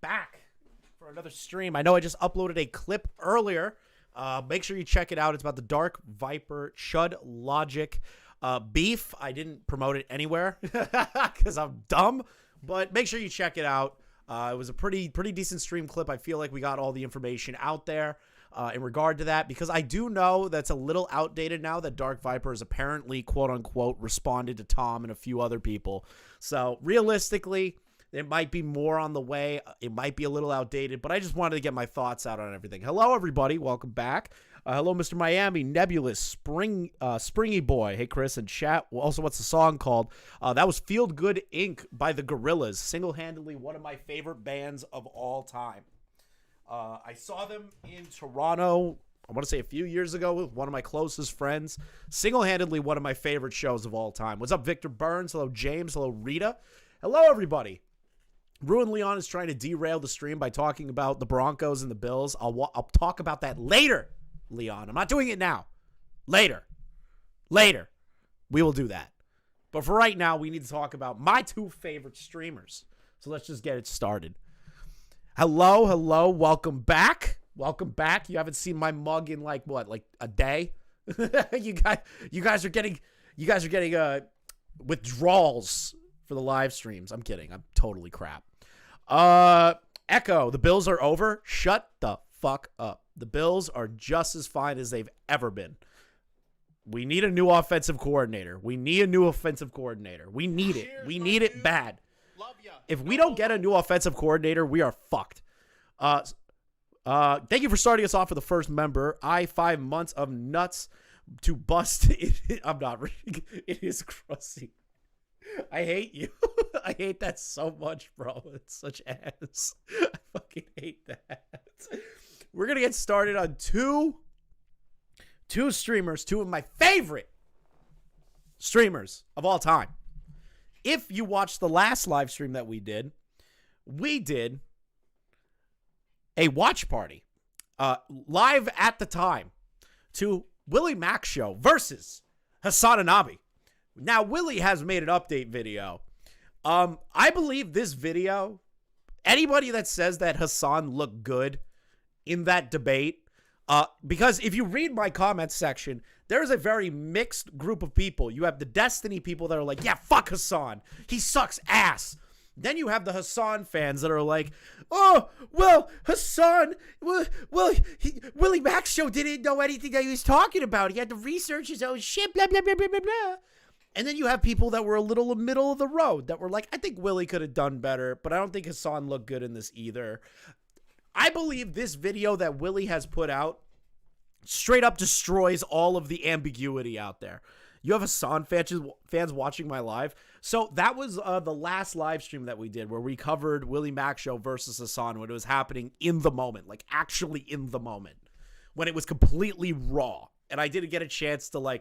back for another stream. I know I just uploaded a clip earlier. Make sure you check it out. It's about the Dark Viper Chud Logic beef. I didn't promote it anywhere because I'm dumb, but make sure you check it out. It was a pretty decent stream clip. I feel like we got all the information out there in regard to that, because I do know that's a little outdated now that Dark Viper has apparently, quote-unquote, responded to Tom and a few other people. So realistically, there might be more on the way. It might be a little outdated, but I just wanted to get my thoughts out on everything. Hello, everybody. Welcome back. Hello, Mr. Miami, Nebulous, Springy Boy. Hey, Chris, and chat. Also, what's the song called? That was Feel Good Inc. by the Gorillaz. Single-handedly one of my favorite bands of all time. I saw them in Toronto, I want to say a few years ago, with one of my closest friends. Single-handedly one of my favorite shows of all time. What's up, Victor Burns? Hello, James. Hello, Rita. Hello, everybody. Ruin Leon is trying to derail the stream by talking about the Broncos and the Bills. I'll talk about that later, Leon. I'm not doing it now. Later. We will do that. But for right now, we need to talk about my two favorite streamers. So let's just get it started. Hello. Welcome back. You haven't seen my mug in like a day? you guys are getting withdrawals for the live streams. I'm kidding. I'm totally crap. Echo, the Bills are over. Shut the fuck up. The Bills are just as fine as they've ever been. We need a new offensive coordinator. We need it. We need it bad. Love ya. If we don't get a new offensive coordinator, we are fucked. Thank you for starting us off for the first member. 5 months of nuts to bust. I'm not. It is crusty. I hate you. I hate that so much, bro. It's such ass. I fucking hate that. We're going to get started on two streamers, two of my favorite streamers of all time. If you watched the last live stream that we did a watch party live at the time to Willy Max Show versus Hasan and Abi. Now, Willy has made an update video. I believe this video, anybody that says that Hasan looked good in that debate, because if you read my comment section, there's a very mixed group of people. You have the Destiny people that are like, yeah, fuck Hasan. He sucks ass. Then you have the Hasan fans that are like, oh, well, Hasan, Willy Max Show didn't know anything that he was talking about. He had to research his own shit, blah, blah, blah, blah, blah, blah. And then you have people that were a little middle of the road that were like, I think Willy could have done better, but I don't think Hasan looked good in this either. I believe this video that Willy has put out straight up destroys all of the ambiguity out there. You have Hasan fans watching my live. So that was the last live stream that we did where we covered Willy Max Show versus Hasan when it was happening in the moment, like actually in the moment, when it was completely raw. And I didn't get a chance to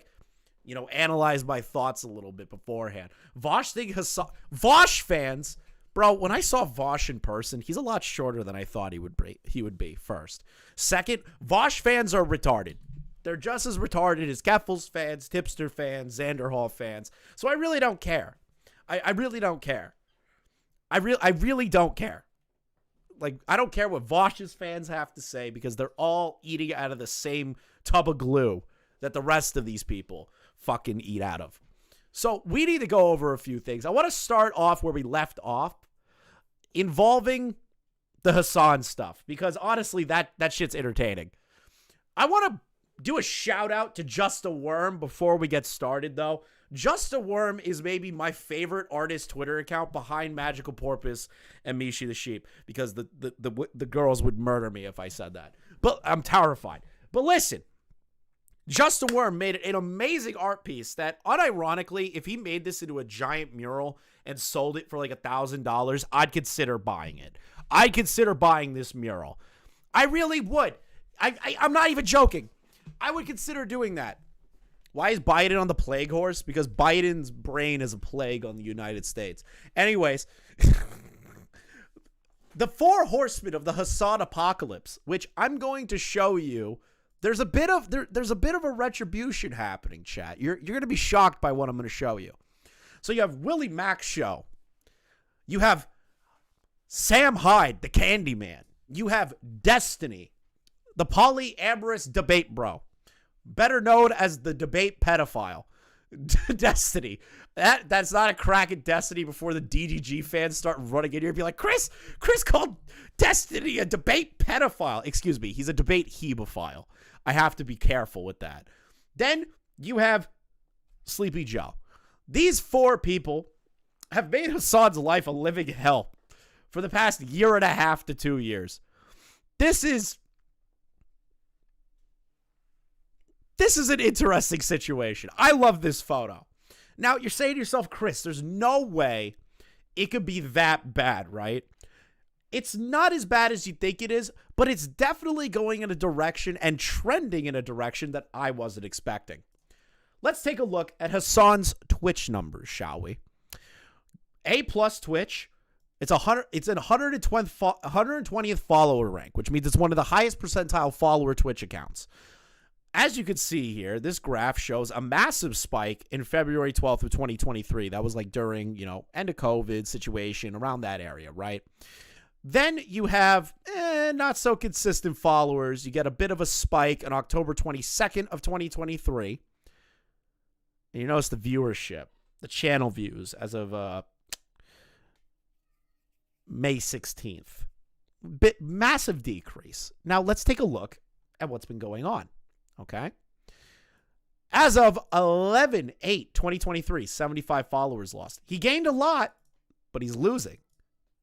analyze my thoughts a little bit beforehand. Vosh fans, bro, when I saw Vosh in person, he's a lot shorter than I thought he would be, first. Second, Vosh fans are retarded. They're just as retarded as Keffels fans, Tipster fans, Xander Hall fans. So I really don't care. I really don't care. I really don't care. Like, I don't care what Vosh's fans have to say because they're all eating out of the same tub of glue that the rest of these people fucking eat out of. So we need to go over a few things. I want to start off where we left off, involving the Hasan stuff, because honestly, that shit's entertaining. I want to do a shout out to Just a Worm before we get started, though. Just a Worm is maybe my favorite artist Twitter account behind Magical Porpoise and Mishi the Sheep, because the girls would murder me if I said that. But I'm terrified. But listen, Just a Worm made an amazing art piece that, unironically, if he made this into a giant mural and sold it for like $1,000, I'd consider buying it. I'd consider buying this mural. I really would. I'm not even joking. I would consider doing that. Why is Biden on the plague horse? Because Biden's brain is a plague on the United States. Anyways, the 4 horsemen of the Hasan apocalypse, which I'm going to show you, there's a bit of a retribution happening, chat. You're going to be shocked by what I'm going to show you. So you have Willy Max Show. You have Sam Hyde, the Candyman. You have Destiny, the polyamorous debate bro, better known as the debate pedophile. Destiny. That's not a crack at Destiny before the DDG fans start running in here and be like, Chris called Destiny a debate pedophile. Excuse me, he's a debate hebephile. I have to be careful with that. Then you have Sleepy Joe. These four people have made Hasan's life a living hell for the past year and a half to 2 years. This is an interesting situation. I love this photo. Now, you're saying to yourself, Chris, there's no way it could be that bad, right? It's not as bad as you think it is, but it's definitely going in a direction and trending in a direction that I wasn't expecting. Let's take a look at Hasan's Twitch numbers, shall we? A+ Twitch, it's in 120th follower rank, which means it's one of the highest percentile follower Twitch accounts. As you can see here, this graph shows a massive spike in February 12th of 2023. That was like during, end of COVID situation, around that area, right? Then you have not so consistent followers. You get a bit of a spike on October 22nd of 2023. And you notice the viewership, the channel views as of May 16th. Massive decrease. Now let's take a look at what's been going on. Okay. As of 11/8/2023, 75 followers lost. He gained a lot, but he's losing.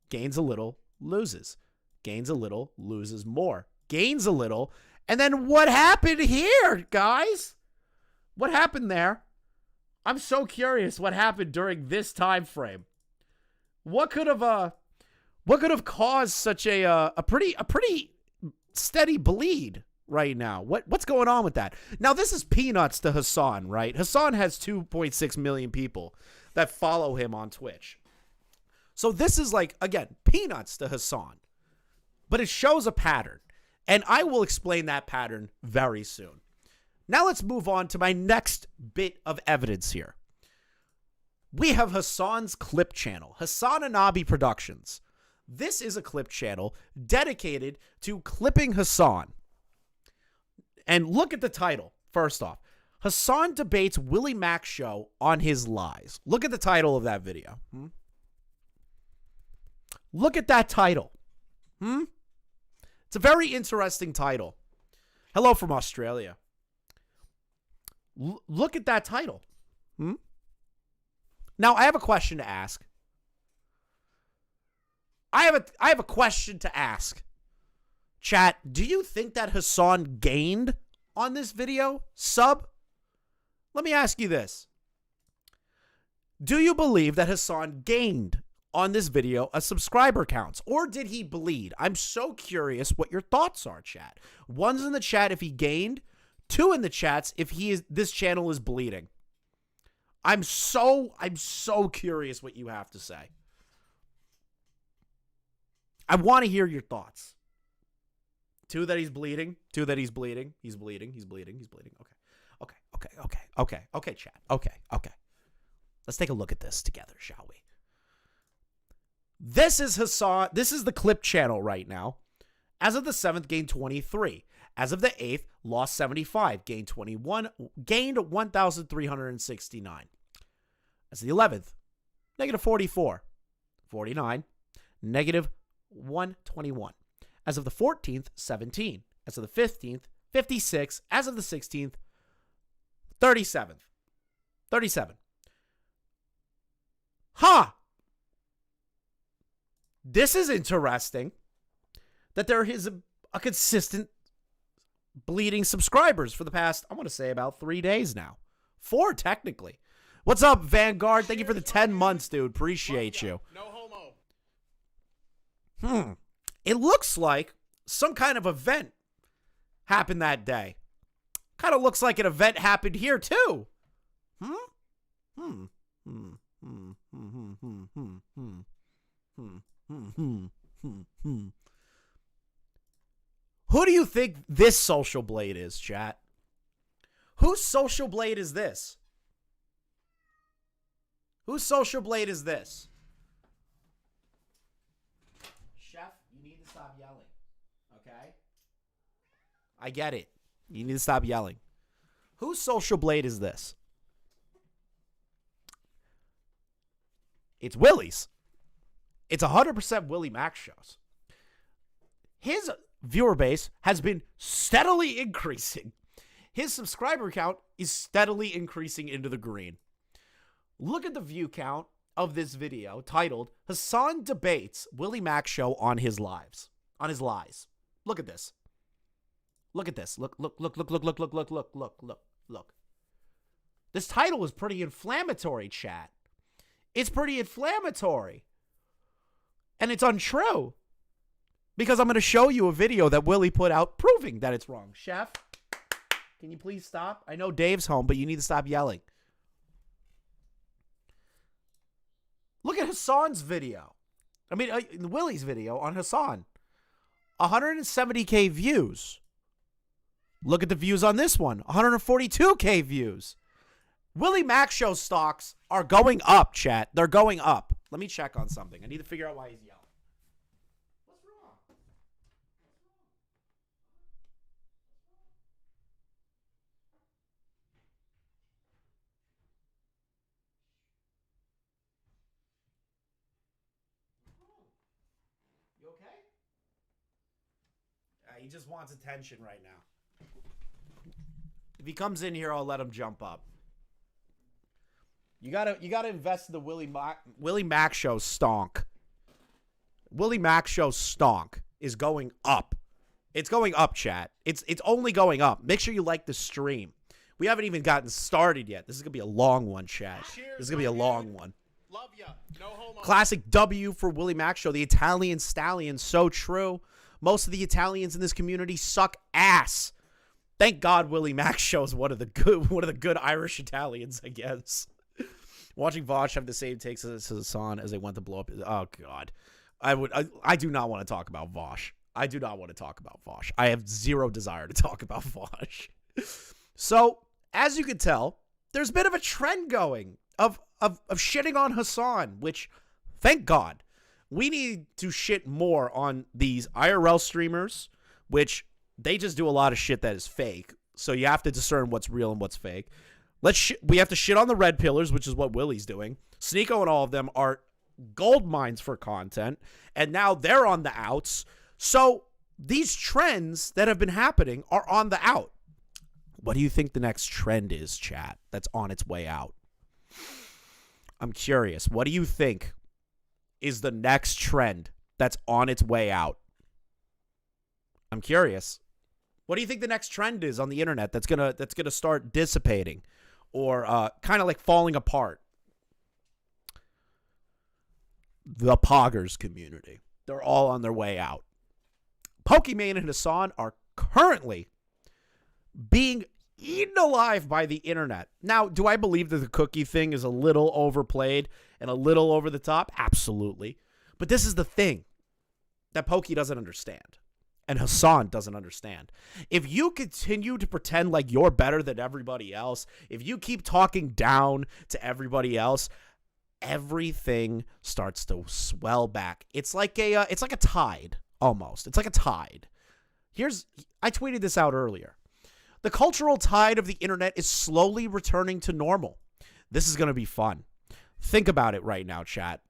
Gains a little, loses. Gains a little, loses more. Gains a little. And then what happened here, guys? What happened there? I'm so curious what happened during this time frame. What could have caused such a pretty steady bleed right now? What's going on with that? Now, this is peanuts to Hasan, right? Hasan has 2.6 million people that follow him on Twitch. So this is like, again, peanuts to Hasan. But it shows a pattern. And I will explain that pattern very soon. Now let's move on to my next bit of evidence here. We have Hasan's clip channel, Hasan and Abi Productions. This is a clip channel dedicated to clipping Hasan. And look at the title, first off. Hasan debates Willy Mac show on his lies. Look at the title of that video. Look at that title. It's a very interesting title. Hello from Australia. Look at that title. Now, I have a question to ask. I have a question to ask. Chat, do you think that Hasan gained on this video? Sub? Let me ask you this. Do you believe that Hasan gained on this video a subscriber counts, or did he bleed? I'm so curious what your thoughts are, chat. One's in the chat if he gained, two in the chats if this channel is bleeding. I'm so curious what you have to say. I want to hear your thoughts. Two that he's bleeding. Two that he's bleeding. He's bleeding. Okay, chat. Okay. Let's take a look at this together, shall we? This is Hasan. This is the clip channel right now. As of the 7th, gained 23. As of the 8th, lost 75. Gained 21. Gained 1,369. As of the 11th, negative 44. 49. Negative 121. As of the 14th, 17. As of the 15th, 56. As of the 16th, 37. 37. This is interesting that there is a consistent bleeding subscribers for the past, I want to say, about 3 days now. 4, technically. What's up, Vanguard? Thank you for the 10 months, dude. Appreciate you. No homo. It looks like some kind of event happened that day. Kind of looks like an event happened here, too. Who do you think this social blade is, chat? Whose social blade is this? Whose social blade is this? You need to stop yelling. Okay? I get it. You need to stop yelling. Whose social blade is this? It's Willy's. It's 100% Willy Max shows. His viewer base has been steadily increasing. His subscriber count is steadily increasing into the green. Look at the view count of this video titled Hasan Debates Willy Max Show on his lives. On his lies. Look at this. Look at this. Look. This title is pretty inflammatory, chat. It's pretty inflammatory. And it's untrue. Because I'm going to show you a video that Willy put out proving that it's wrong. Chef, can you please stop? I know Dave's home, but you need to stop yelling. Look at Hasan's video. I mean, Willy's video on Hasan. 170K views. Look at the views on this one. 142K views. Willy Max Show stocks are going up, chat. They're going up. Let me check on something. I need to figure out why he's yelling. What's wrong? You okay? He just wants attention right now. If he comes in here, I'll let him jump up. You gotta invest in the Willy Max Show stonk. Willy Max Show stonk is going up. It's going up, chat. It's only going up. Make sure you like the stream. We haven't even gotten started yet. This is gonna be a long one, chat. Cheers, this is gonna be a long one. Love ya. No homo. Classic W for Willy Max Show. The Italian stallion. So true. Most of the Italians in this community suck ass. Thank God Willy Max Show is one of the good Irish Italians, I guess. Watching Vosh have the same takes as Hasan as they went to blow up. Oh God, I do not want to talk about Vosh. I do not want to talk about Vosh. I have zero desire to talk about Vosh. So as you can tell, there's a bit of a trend going of shitting on Hasan, which thank God. We need to shit more on these IRL streamers, which they just do a lot of shit that is fake. So you have to discern what's real and what's fake. We have to shit on the red pillars, which is what Willy's doing. Sneeko and all of them are gold mines for content, and now they're on the outs. So these trends that have been happening are on the out. What do you think the next trend is, chat, that's on its way out? I'm curious. What do you think is the next trend that's on its way out? I'm curious. What do you think the next trend is on the internet that's gonna start dissipating or kind of like falling apart? The Poggers community. They're all on their way out. Pokimaine and Hasan are currently being eaten alive by the internet. Now, do I believe that the cookie thing is a little overplayed and a little over the top? Absolutely. But this is the thing that Poki doesn't understand. And Hasan doesn't understand. If you continue to pretend like you're better than everybody else, if you keep talking down to everybody else, everything starts to swell back. It's like a tide almost. It's like a tide. I tweeted this out earlier. The cultural tide of the internet is slowly returning to normal. This is going to be fun. Think about it right now, chat.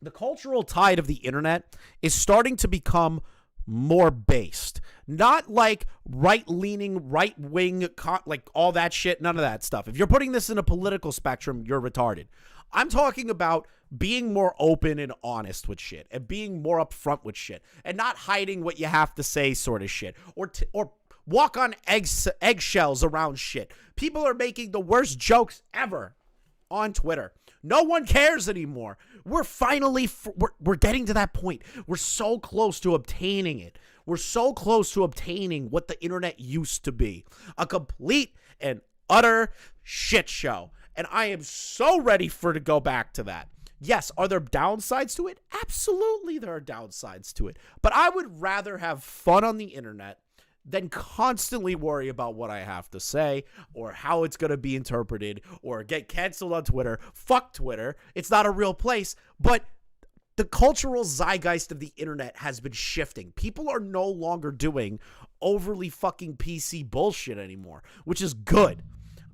The cultural tide of the internet is starting to become more based, not like right-leaning, right-wing, like all that shit, none of that stuff. If you're putting this in a political spectrum, you're retarded. I'm talking about being more open and honest with shit and being more upfront with shit and not hiding what you have to say sort of shit or walk on eggshells around shit. People are making the worst jokes ever on Twitter. No one cares anymore. We're finally, we're getting to that point. We're so close to obtaining it. We're so close to obtaining what the internet used to be. A complete and utter shit show. And I am so ready to go back to that. Yes, are there downsides to it? Absolutely there are downsides to it. But I would rather have fun on the internet than constantly worry about what I have to say or how it's going to be interpreted or get canceled on Twitter. Fuck Twitter. It's not a real place. But The cultural zeitgeist of the internet has been shifting. People are no longer doing overly fucking PC bullshit anymore, which is good.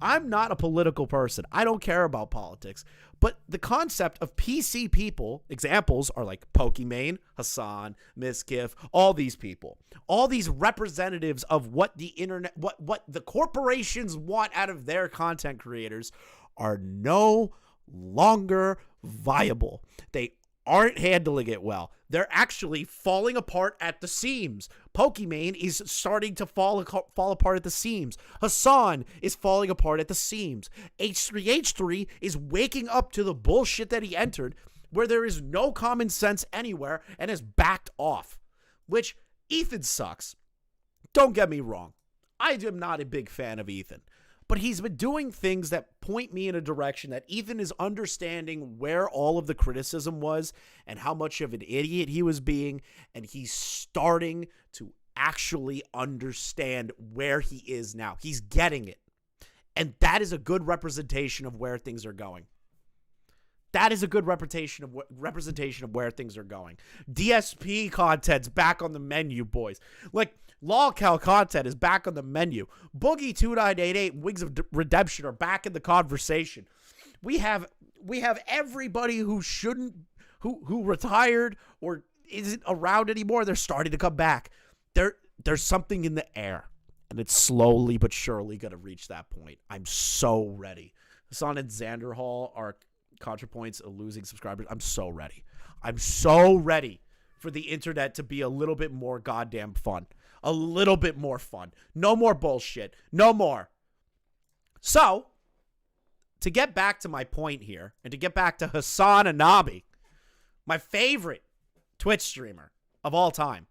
I'm not a political person. I don't care about politics. But the concept of PC people, examples are like Pokimaine, Hasan, Miskiff, all these people. All these representatives of what the internet, what the corporations want out of their content creators are no longer viable. They aren't handling it well. They're actually falling apart at the seams. Pokimaine is starting to fall apart at the seams. Hasan is falling apart at the seams. H3H3 is waking up to the bullshit that he entered, where there is no common sense anywhere, and has backed off. Which, Ethan sucks. Don't get me wrong. I am not a big fan of Ethan. But he's been doing things that point me in a direction that Ethan is understanding where all of the criticism was and how much of an idiot he was being. And he's starting to actually understand where he is now. He's getting it. And that is a good representation of where things are going. That is a good representation of where things are going. DSP content's back on the menu, boys. Like, LolCal content is back on the menu. Boogie 2988 and Wings of Redemption are back in the conversation. We have everybody who who retired or isn't around anymore. They're starting to come back. There's something in the air, and it's slowly but surely going to reach that point. I'm so ready. Hasan and Xander Hall are ContraPoints losing subscribers. I'm so ready. I'm so ready for the internet to be a little bit more goddamn fun. A little bit more fun. No more bullshit. No more. So, to get back to my point here, and to get back to Hasan Anabi, my favorite Twitch streamer of all time.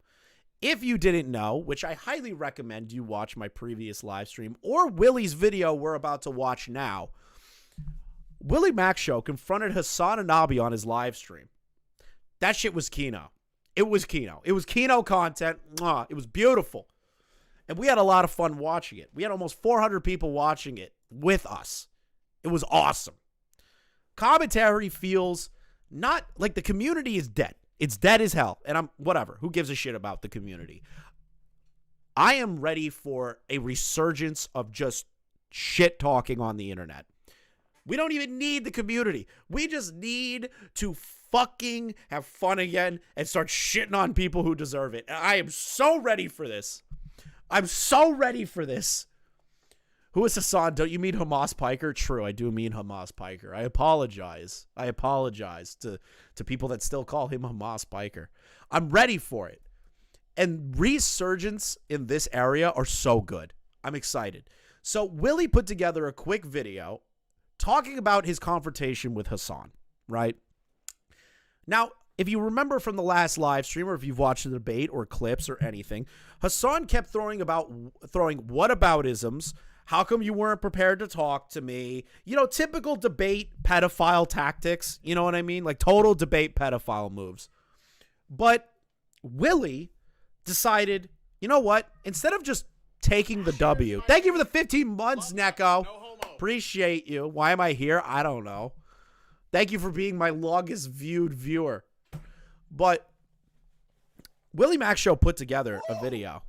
If you didn't know, which I highly recommend you watch my previous live stream or Willy's video we're about to watch now, Willy Mac Show confronted Hasan Anabi on his live stream. That shit was Kino. It was Kino. It was Kino content. It was beautiful. And we had a lot of fun watching it. We had almost 400 people watching it with us. It was awesome. Commentary feels not like the community is dead. It's dead as hell. And I'm whatever. Who gives a shit about the community? I am ready for a resurgence of just shit talking on the internet. We don't even need the community. We just need to fucking have fun again and start shitting on people who deserve it. And I am so ready for this. I'm so ready for this. Who is Hasan? Don't you mean Hamas Piker? True, I do mean Hamas Piker. I apologize. I apologize to people that still call him Hamas Piker. I'm ready for it. And resurgence in this area are so good. I'm excited. So Willy put together a quick video talking about his confrontation with Hasan, right? Now, if you remember from the last live stream, or if you've watched the debate or clips or anything, Hasan kept throwing whataboutisms. How come you weren't prepared to talk to me? You know, typical debate pedophile tactics. You know what I mean? Like total debate pedophile moves. But Willy decided, you know what? Instead of just taking the W. Thank you for the 15 months, Neko. Appreciate you. Why am I here? I don't know. Thank you for being my longest viewed viewer. But Willy Mac Show put together a video.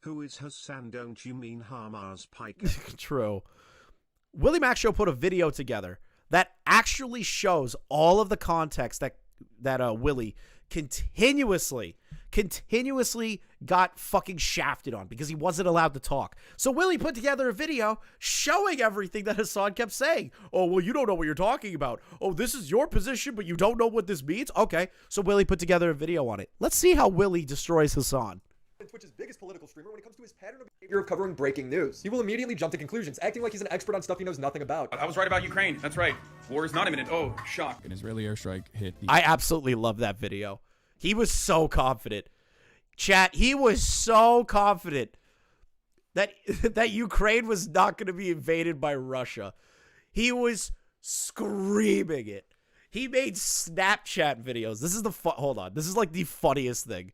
Who is Hasan? Don't you mean Hamas Piker? True. Willy Mac Show put a video together that actually shows all of the context that Willy continuously got fucking shafted on because he wasn't allowed to talk. So Willy put together a video showing everything that Hasan kept saying. Oh, well, you don't know what you're talking about. Oh, this is your position, but you don't know what this means? Okay. So Willy put together a video on it. Let's see how Willy destroys Hasan. Twitch's biggest political streamer when it comes to his pattern of behavior of covering breaking news. He will immediately jump to conclusions, acting like he's an expert on stuff he knows nothing about. I was right about Ukraine. That's right. War is not imminent. Oh, shock. An Israeli airstrike hit the... I absolutely love that video. He was so confident. Chat, he was so confident that Ukraine was not going to be invaded by Russia. He was screaming it. He made Snapchat videos. This is hold on. This is like the funniest thing.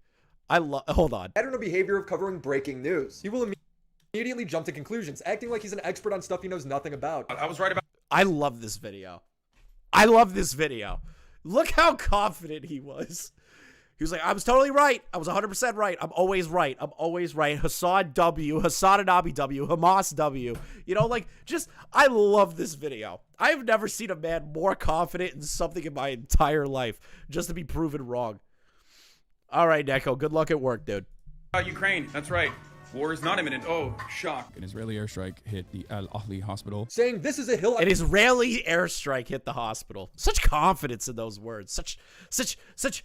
Hold on. Pattern of behavior of covering breaking news. He will immediately jump to conclusions, acting like he's an expert on stuff he knows nothing about. I was right about... I love this video. I love this video. Look how confident he was. He was like, I was totally right. I was 100% right. I'm always right. I'm always right. Hasan W. Hasan and Abi W. Hamas W. You know, like, just, I love this video. I've never seen a man more confident in something in my entire life just to be proven wrong. All right, Neko, good luck at work, dude. Ukraine, that's right. War is not imminent. Oh, shock. An Israeli airstrike hit the Al Ahli hospital. Saying this is a hill. An Israeli airstrike hit the hospital. Such confidence in those words. Such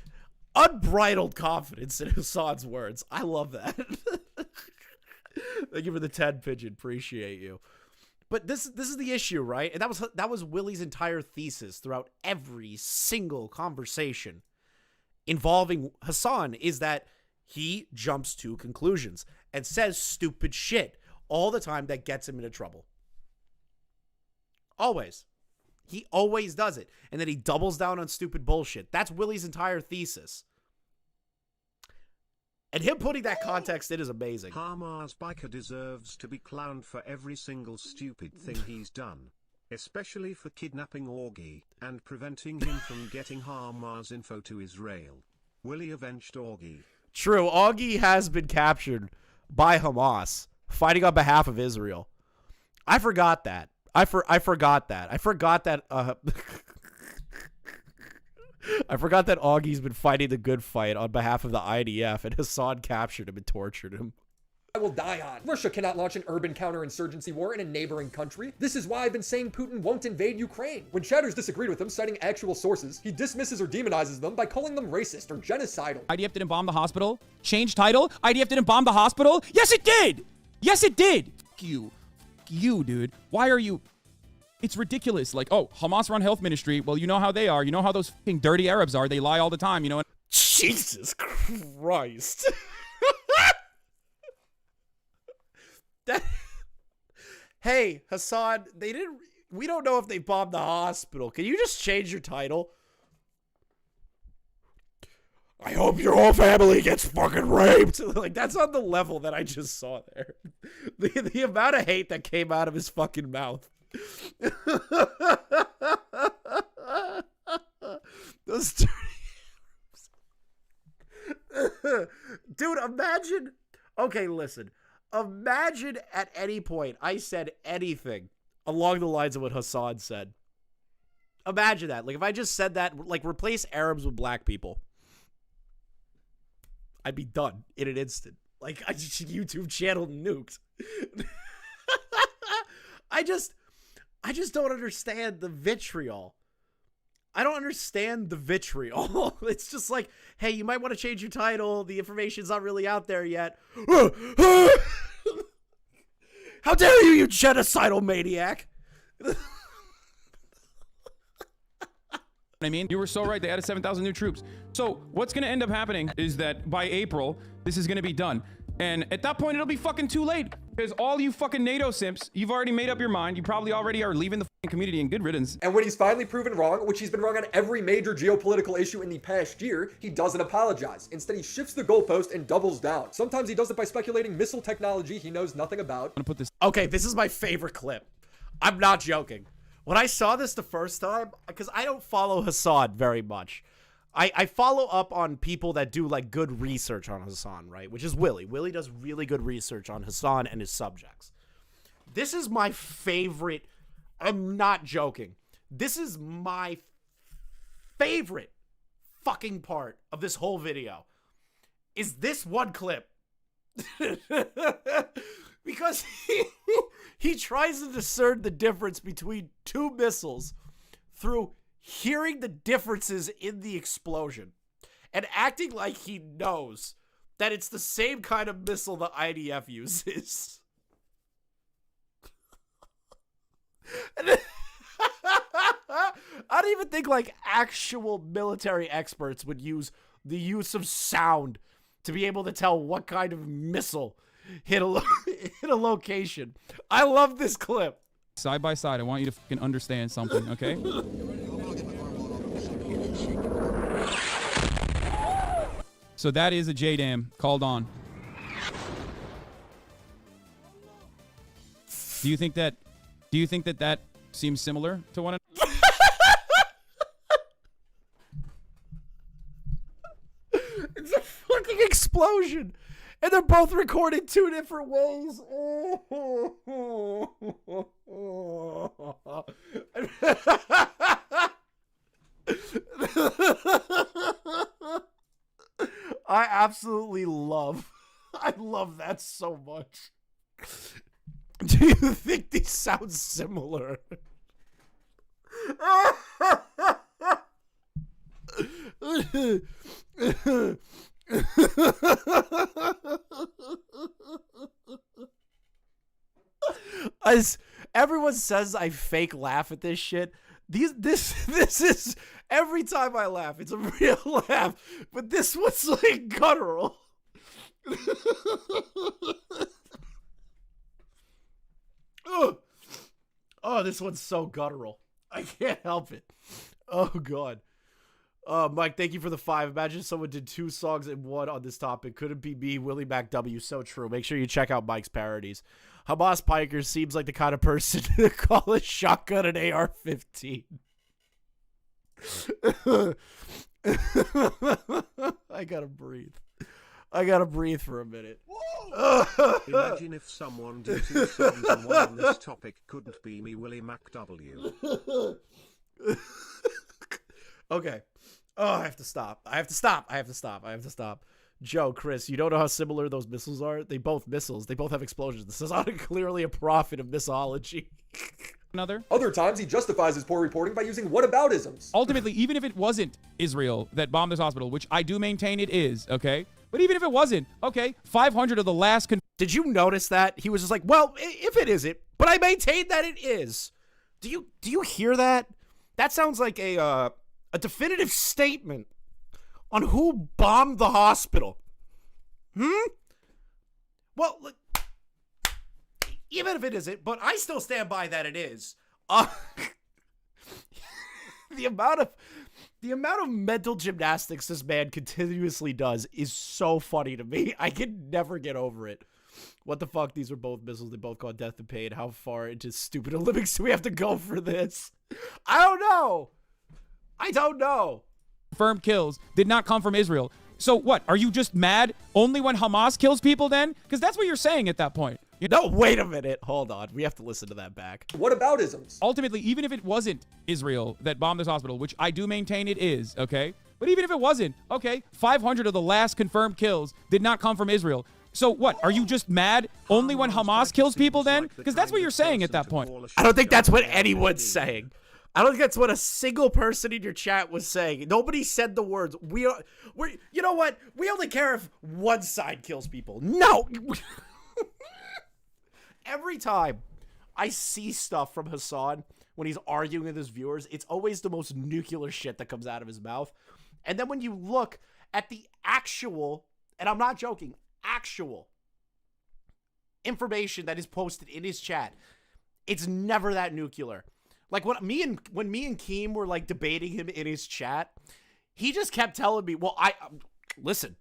unbridled confidence in Hasan's words. I love that. Thank you for the 10 pigeon. Appreciate you. But this is the issue, right? And that was Willy's entire thesis throughout every single conversation involving Hasan, is that he jumps to conclusions and says stupid shit all the time that gets him into trouble. Always. He always does it. And then he doubles down on stupid bullshit. That's Willy's entire thesis. And him putting that context in is amazing. Hamas biker deserves to be clowned for every single stupid thing he's done. Especially for kidnapping Augie and preventing him from getting Hamas info to Israel. Willy avenged Augie. True, Augie has been captured by Hamas, fighting on behalf of Israel. I forgot that. I forgot that. I forgot that. I forgot that Augie's been fighting the good fight on behalf of the IDF, and Hasan captured him and tortured him. I will die on. Russia cannot launch an urban counterinsurgency war in a neighboring country. This is why I've been saying Putin won't invade Ukraine. When Chatters disagreed with him, citing actual sources, he dismisses or demonizes them by calling them racist or genocidal. IDF didn't bomb the hospital. Change title. IDF didn't bomb the hospital. Yes, it did. Yes, it did. Fuck you. Fuck you, dude. Why are you... It's ridiculous. Like, oh, Hamas run health ministry. Well, you know how they are. You know how those fucking dirty Arabs are. They lie all the time, you know? Jesus Christ. Hey, Hasan, we don't know if they bombed the hospital. Can you just change your title? I hope your whole family gets fucking raped. Like, that's on the level that I just saw there. The amount of hate that came out of his fucking mouth. Those dirty dude, imagine. Okay, listen. Imagine at any point I said anything along the lines of what Hasan said. Imagine that. Like, if I just said that, like, replace Arabs with black people, I'd be done in an instant. Like, I just YouTube channel nuked. I just don't understand the vitriol. I don't understand the vitriol. It's just like, hey, you might want to change your title. The information's not really out there yet. How dare you, you genocidal maniac! I mean, you were so right. They added 7,000 new troops. So what's going to end up happening is that by April, this is going to be done. And at that point, it'll be fucking too late. Because all you fucking NATO simps, you've already made up your mind. You probably already are leaving the fucking community in good riddance. And when he's finally proven wrong, which he's been wrong on every major geopolitical issue in the past year, he doesn't apologize. Instead, he shifts the goalpost and doubles down. Sometimes he does it by speculating missile technology he knows nothing about. I'm gonna put this. Okay, this is my favorite clip. I'm not joking. When I saw this the first time, because I don't follow Hasan very much. I follow up on people that do, like, good research on Hasan, right? Which is Willy. Willy does really good research on Hasan and his subjects. This is my favorite. I'm not joking. This is my favorite fucking part of this whole video. Is this one clip. Because he tries to discern the difference between two missiles through hearing the differences in the explosion and acting like he knows that it's the same kind of missile the IDF uses. I don't even think, like, actual military experts would use the use of sound to be able to tell what kind of missile hit a location. I love this clip. Side by side, I want you to fucking understand something, okay? So that is a JDAM called on. Do you think that seems similar to one another? explosion. And they're both recorded 2 different ways. I love that so much. Do you think these sound similar? As everyone says, I fake laugh at this shit. This is every time I laugh, it's a real laugh, but this one's like guttural. Oh, this one's so guttural. I can't help it. Oh God. Mike, thank you for the 5. Imagine someone did 2 songs in one on this topic. Could it be me, Willie Mac W? So true. Make sure you check out Mike's parodies. Hamas Piker seems like the kind of person to call a shotgun an AR-15. I gotta breathe. I gotta breathe for a minute. Imagine if someone did 2 songs in one on this topic. Couldn't be me, Willie Mac W. Okay. Oh, I have to stop. Joe, Chris, you don't know how similar those missiles are? They both missiles. They both have explosions. This is clearly a prophet of mythology. Other times, he justifies his poor reporting by using whataboutisms. Ultimately, even if it wasn't Israel that bombed this hospital, which I do maintain it is, okay? But even if it wasn't, okay, 500 of the last... Did you notice that? He was just like, well, if it isn't, but I maintain that it is. Do you hear that? That sounds like a definitive statement on who bombed the hospital. Well, look, even if it isn't, but I still stand by that it is. The amount of mental gymnastics this man continuously does is so funny to me. I can never get over it. What the fuck? These are both missiles. They both cause death and pain. How far into stupid Olympics do we have to go for this? I don't know. Confirmed kills did not come from Israel. So what? Are you just mad only when Hamas kills people then? Because that's what you're saying at that point. No, wait a minute. Hold on. We have to listen to that back. Whataboutisms. Ultimately, even if it wasn't Israel that bombed this hospital, which I do maintain it is, okay? But even if it wasn't, okay, 500 of the last confirmed kills did not come from Israel. So what? Are you just mad only when Hamas kills people then? Because that's what you're saying at that point. I don't think that's what anyone's saying. I don't think that's what a single person in your chat was saying. Nobody said the words. We're you know what? We only care if one side kills people. No. Every time I see stuff from Hasan when he's arguing with his viewers, it's always the most nuclear shit that comes out of his mouth. And then when you look at the actual, and I'm not joking, actual information that is posted in his chat, it's never that nuclear. Like when me and Keem were like debating him in his chat, he just kept telling me, well, listen,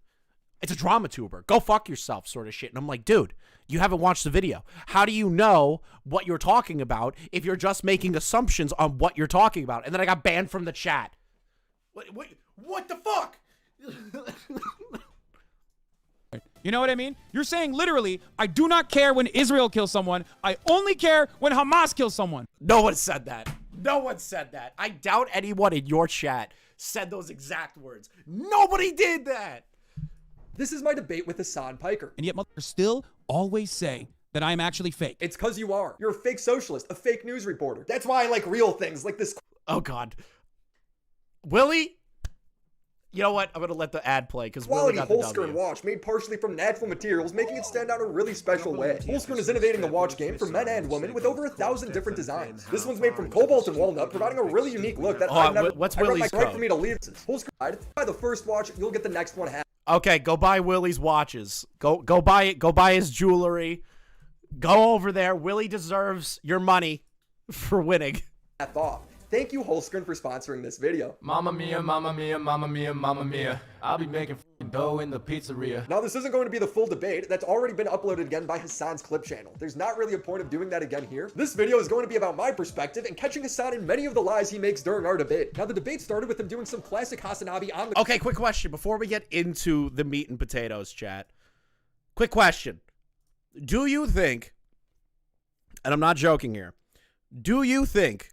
it's a drama tuber. Go fuck yourself sort of shit. And I'm like, dude, you haven't watched the video. How do you know what you're talking about if you're just making assumptions on what you're talking about? And then I got banned from the chat. What the fuck? You know what I mean? You're saying literally, I do not care when Israel kills someone. I only care when Hamas kills someone. No one said that. No one said that. I doubt anyone in your chat said those exact words. Nobody did that. This is my debate with Hasan Piker. And yet motherfuckers still always say that I'm actually fake. It's because you are. You're a fake socialist, a fake news reporter. That's why I like real things like this. Oh, God. Willie? You know what? I'm going to let the ad play because Willie got the Holsker W. watch made partially from natural materials, making it stand out in a really special way. Holsker is innovating the watch game for men and women with over 1,000 different designs. This one's made from cobalt and walnut, providing a really unique look that I've never... What's I read Willie's my right code? for me to leave. Holsker, buy the first watch, you'll get the next one half. Okay, go buy Willie's watches. Go buy it. Go buy his jewelry. Go over there. Willie deserves your money for winning. Off. Thank you, Holzgren, for sponsoring this video. Mamma mia, mamma mia, mamma mia, mamma mia. I'll be making f***ing dough in the pizzeria. Now, this isn't going to be the full debate. That's already been uploaded again by Hasan's clip channel. There's not really a point of doing that again here. This video is going to be about my perspective and catching Hasan in many of the lies he makes during our debate. Now, the debate started with him doing some classic Hasanabi on the... Okay, quick question before we get into the meat and potatoes, chat. Quick question. Do you think, and I'm not joking here, do you think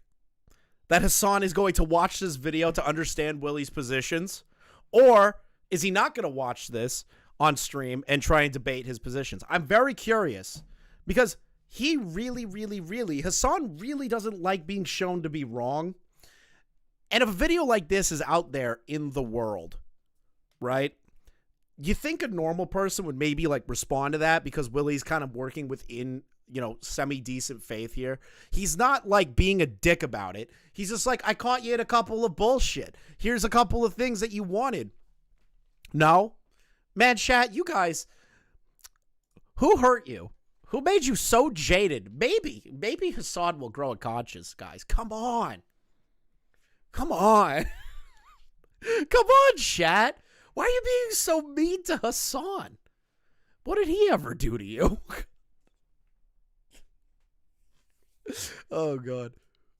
that Hasan is going to watch this video to understand Willy's positions? Or is he not going to watch this on stream and try and debate his positions? I'm very curious because he really, Hasan really doesn't like being shown to be wrong. And if a video like this is out there in the world, right? You think a normal person would maybe like respond to that because Willy's kind of working within, you know, semi-decent faith here. He's not like being a dick about it. He's just like, I caught you in a couple of bullshit. Here's a couple of things that you wanted. No. Man, chat, you guys, who hurt you? Who made you so jaded? Maybe Hasan will grow a conscience, guys. Come on. Come on. Come on, chat. Why are you being so mean to Hasan? What did he ever do to you? Oh, God.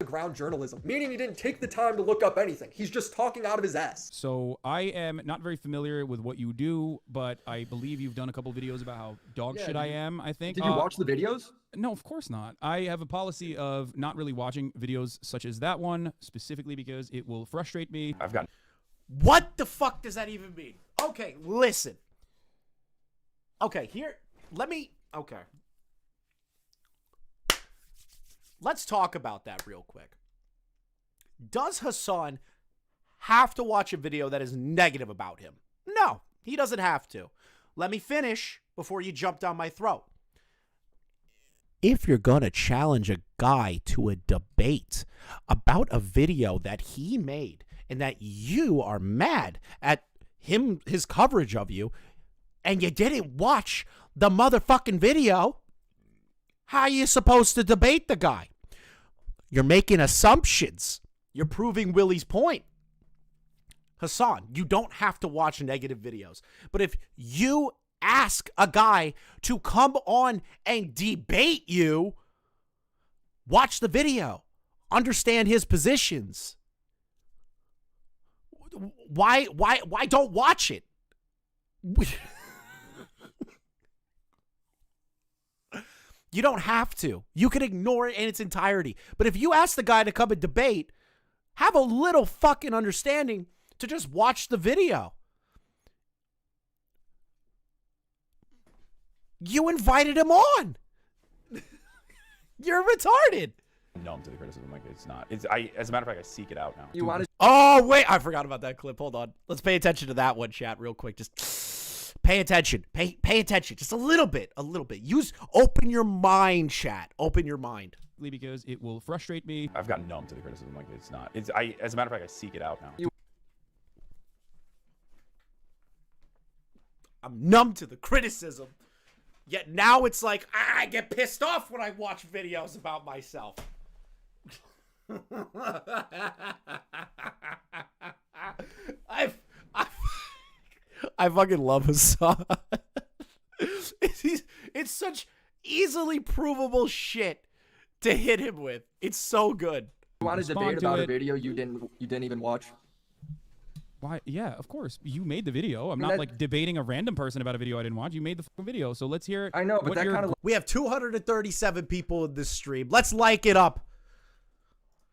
Ground journalism, meaning he didn't take the time to look up anything. He's just talking out of his ass. So I am not very familiar with what you do, but I believe you've done a couple videos about how dog shit I am, I think. Did you watch the videos? No, of course not. I have a policy of not really watching videos such as that one, specifically because it will frustrate me. I've got. What the fuck does that even mean? Okay, listen. Okay, here, okay. Let's talk about that real quick. Does Hasan have to watch a video that is negative about him? No, he doesn't have to. Let me finish before you jump down my throat. If you're going to challenge a guy to a debate about a video that he made and that you are mad at him, his coverage of you, and you didn't watch the motherfucking video, how are you supposed to debate the guy? You're making assumptions. You're proving Willy's point. Hasan, you don't have to watch negative videos. But if you ask a guy to come on and debate you, watch the video. Understand his positions. Why don't watch it? You don't have to. You can ignore it in its entirety. But if you ask the guy to come and debate, have a little fucking understanding to just watch the video. You invited him on. You're retarded. Numb to the criticism, like it's not. As a matter of fact, I seek it out now. You want to... Oh, wait. I forgot about that clip. Hold on. Let's pay attention to that one, chat, real quick. Just pay attention. Pay attention. Just a little bit. Open your mind, chat. Open your mind. Because it will frustrate me. I've gotten numb to the criticism, like it's not. As a matter of fact, I seek it out now. I'm numb to the criticism. Yet now it's like, I get pissed off when I watch videos about myself. I fucking love Hasan. It's such easily provable shit to hit him with. It's so good. You want to debate about a video you didn't even watch? Why? Yeah, of course. You made the video. I'm not like debating a random person about a video I didn't watch. You made the fucking video, so let's hear. I know, but that kind of we have 237 people in this stream. Let's like it up.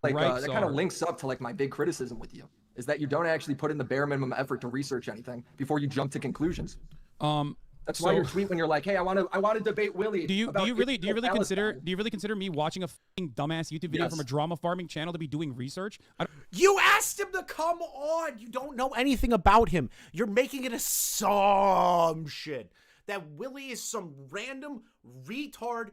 Like that kind of links up to like my big criticism with you is that you don't actually put in the bare minimum effort to research anything before you jump to conclusions. That's why your tweet when you're like, hey, I want to debate Willy. Do you really consider me watching a fucking dumbass YouTube video from a drama farming channel to be doing research? You asked him to come on. You don't know anything about him. You're making an assumption that Willy is some random retard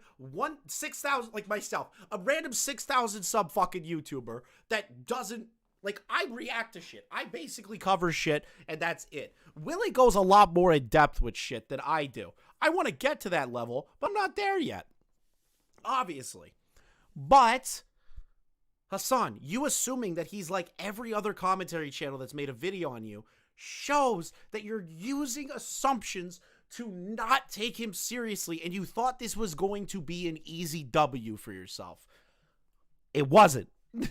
6,000 like myself, a random 6,000 sub fucking YouTuber that doesn't. Like, I react to shit. I basically cover shit, and that's it. Willy goes a lot more in depth with shit than I do. I want to get to that level, but I'm not there yet. Obviously. But Hasan, you assuming that he's like every other commentary channel that's made a video on you shows that you're using assumptions to not take him seriously, and you thought this was going to be an easy W for yourself. It wasn't. You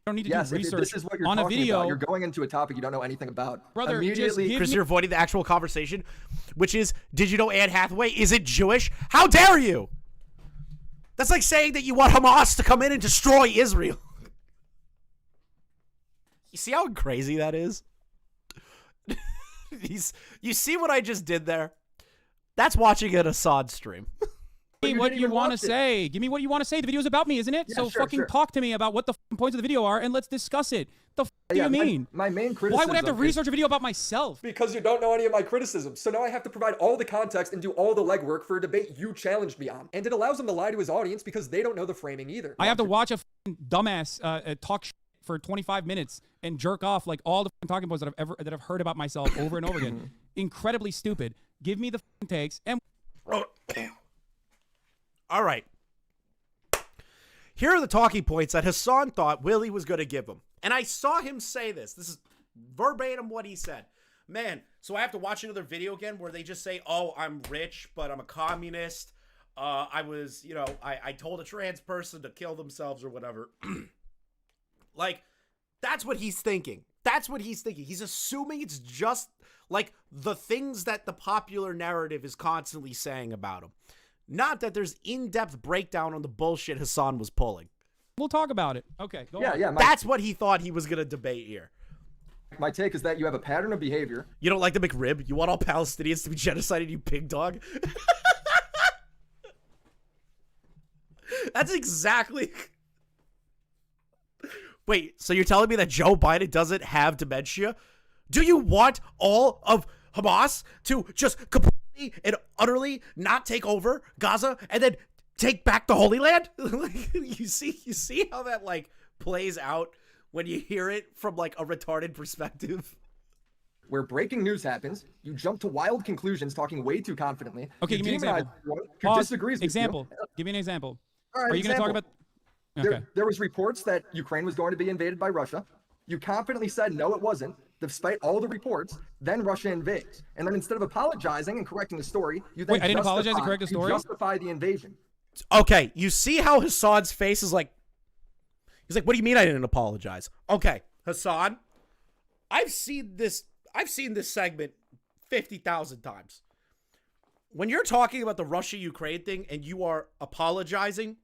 don't need to Yes, do if research this is what you're on a talking video. about. You're going into a topic you don't know anything about. Brother, just immediately, give Because me- you're avoiding the actual conversation, which is, did you know Anne Hathaway isn't Jewish? How dare you? That's like saying that you want Hamas to come in and destroy Israel. You see how crazy that is? You see what I just did there? That's watching an Assad stream. Give me you what didn't you even want to watch it. say. Give me what you want to say. The video's about me, isn't it? Yeah, so sure, fucking sure. talk to me about what the points of the video are, and let's discuss it. The do you mean? My main criticism. Why would I have to research a video about myself? Because you don't know any of my criticisms. So now I have to provide all the context and do all the legwork for a debate you challenged me on. And it allows him to lie to his audience because they don't know the framing either. I have to watch a fucking dumbass talk shit for 25 minutes and jerk off like all the fucking talking points that I've heard about myself over and over again. Incredibly stupid. Give me the fucking takes and All right. Here are the talking points that Hasan thought Willy was going to give him. And I saw him say this. This is verbatim what he said. Man, so I have to watch another video again where they just say, oh, I'm rich, but I'm a communist. I told a trans person to kill themselves or whatever. Like, that's what he's thinking. That's what he's thinking. He's assuming it's just like the things that the popular narrative is constantly saying about him. Not that there's in-depth breakdown on the bullshit Hasan was pulling. we'll talk about it. Okay, go on. Yeah. That's what he thought he was going to debate here. My take is that you have a pattern of behavior. You don't like the McRib? You want all Palestinians to be genocided, you pig dog? That's exactly... Wait, so you're telling me that Joe Biden doesn't have dementia? Do you want all of Hamas to just completely and utterly not take over Gaza and then take back the Holy Land? you see how that like plays out when you hear it from like a retarded perspective? Where breaking news happens, you jump to wild conclusions, talking way too confidently. Okay, You give me an demonize example. everyone who Pause. disagrees with Example. you. Give me an example. All right, Are you going to talk example. about... Okay. There was reports that Ukraine was going to be invaded by Russia. You confidently said no, it wasn't, despite all the reports. Then Russia invades, and then instead of apologizing and correcting the story, you then Wait, I didn't apologize and correct the story? You justify the invasion. Okay, you see how Hasan's face is like... He's like, what do you mean I didn't apologize? Okay, Hasan, I've seen this segment 50,000 times. When you're talking about the Russia-Ukraine thing and you are apologizing,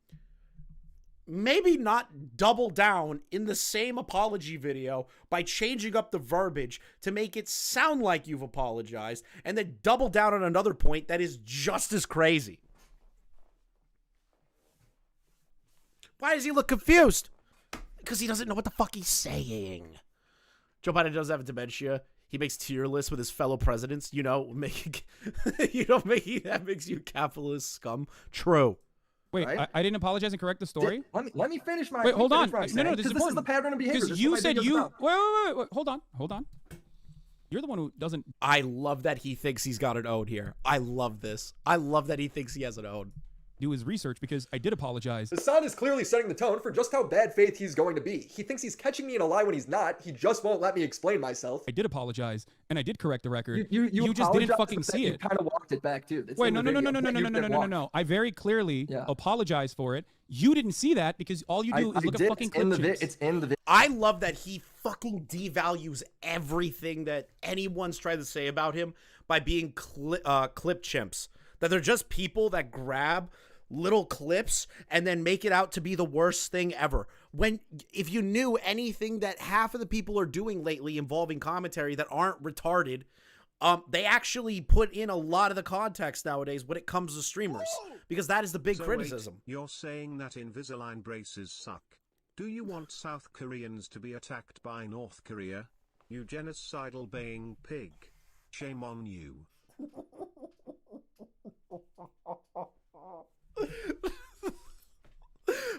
maybe not double down in the same apology video by changing up the verbiage to make it sound like you've apologized, and then double down on another point that is just as crazy. Why does he look confused? Because he doesn't know what the fuck he's saying. Joe Biden does have dementia. He makes tier lists with his fellow presidents. That makes you capitalist scum. True. Wait, Right? I didn't apologize and correct the story? Let me finish my. Wait, hold on. finish what I'm No, saying, this is 'cause this is the important. pattern of behavior. Because This is you what my said video's you... about. Wait. Hold on. You're the one who doesn't... I love that he thinks he's got an own here. I love this. I love that he thinks he has an own. do his research because I did apologize. Hasan is clearly setting the tone for just how bad faith he's going to be. He thinks he's catching me in a lie when he's not. He just won't let me explain myself. I did apologize and I did correct the record. You just didn't apologized, fucking but then see you it. kind of walked it back too. It's Wait, in no. the video. I very clearly Yeah. apologized for it. You didn't see that because all you do is look at fucking clip chips. It's in the video. I love that he fucking devalues everything that anyone's tried to say about him by being clip chimps. That they're just people that grab little clips and then make it out to be the worst thing ever. When, if you knew anything that half of the people are doing lately involving commentary that aren't retarded, they actually put in a lot of the context nowadays when it comes to streamers, because that is the big So criticism. wait, you're saying that Invisalign braces suck. Do you want South Koreans to be attacked by North Korea? You genocidal baying pig. Shame on you.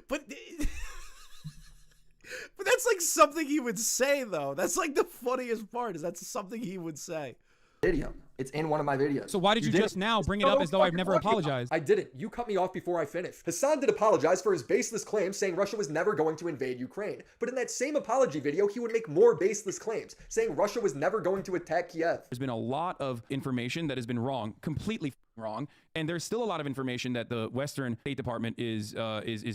But but that's like something he would say, though. That's like the funniest part, is that's something he would say. Video. It's in one of my videos. So why did you just now bring it up as though I've never apologized? I didn't. You cut me off before I finished. Hasan did apologize for his baseless claims saying Russia was never going to invade Ukraine. But in that same apology video, he would make more baseless claims, saying Russia was never going to attack Kiev. There's been a lot of information that has been wrong, completely wrong, and there's still a lot of information that the Western State Department is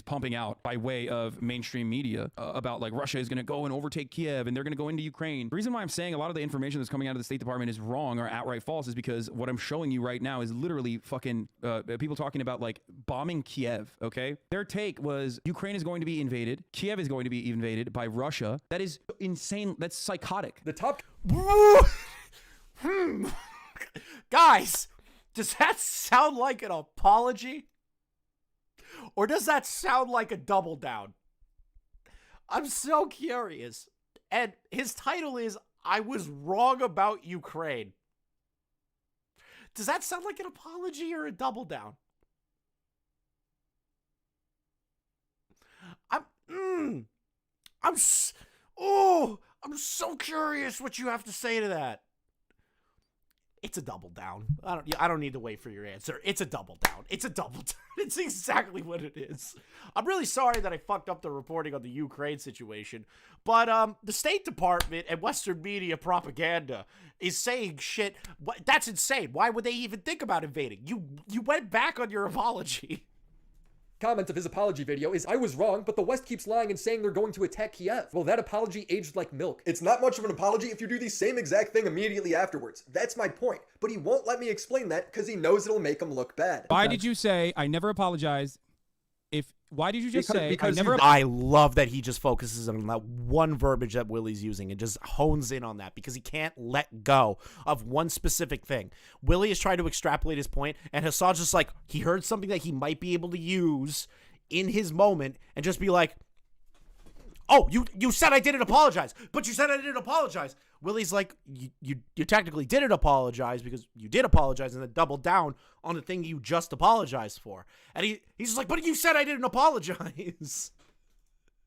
pumping out by way of mainstream media about like Russia is going to go and overtake Kiev and they're going to go into Ukraine. The reason why I'm saying a lot of the information that's coming out of the State Department is wrong or outright false is because what I'm showing you right now is literally fucking people talking about like bombing Kiev. Okay, their take was Ukraine is going to be invaded, Kiev is going to be invaded by Russia. That is insane. That's psychotic. The top. Guys, does that sound like an apology? Or does that sound like a double down? I'm so curious. And his title is, I was wrong about Ukraine. Does that sound like an apology or a double down? I'm so curious what you have to say to that. It's a double down. I don't need to wait for your answer. It's a double down. It's a double down. It's exactly what it is. I'm really sorry that I fucked up the reporting on the Ukraine situation, but the State Department and Western media propaganda is saying shit. That's insane. Why would they even think about invading? You went back on your apology. Comment of his apology video is, I was wrong, but the West keeps lying and saying they're going to attack Kiev. Well, that apology aged like milk. It's not much of an apology if you do the same exact thing immediately afterwards. That's my point. But he won't let me explain that because he knows it'll make him look bad. Why did you say I never apologized? Why did you just say I never? I love that he just focuses on that one verbiage that Willy's using and just hones in on that because he can't let go of one specific thing. Willy is trying to extrapolate his point, and Hasan's just like, he heard something that he might be able to use in his moment and just be like, oh, you said I didn't apologize, but you said I didn't apologize. Willy's like, you technically didn't apologize because you did apologize and then double down on the thing you just apologized for. And he's just like, but you said I didn't apologize.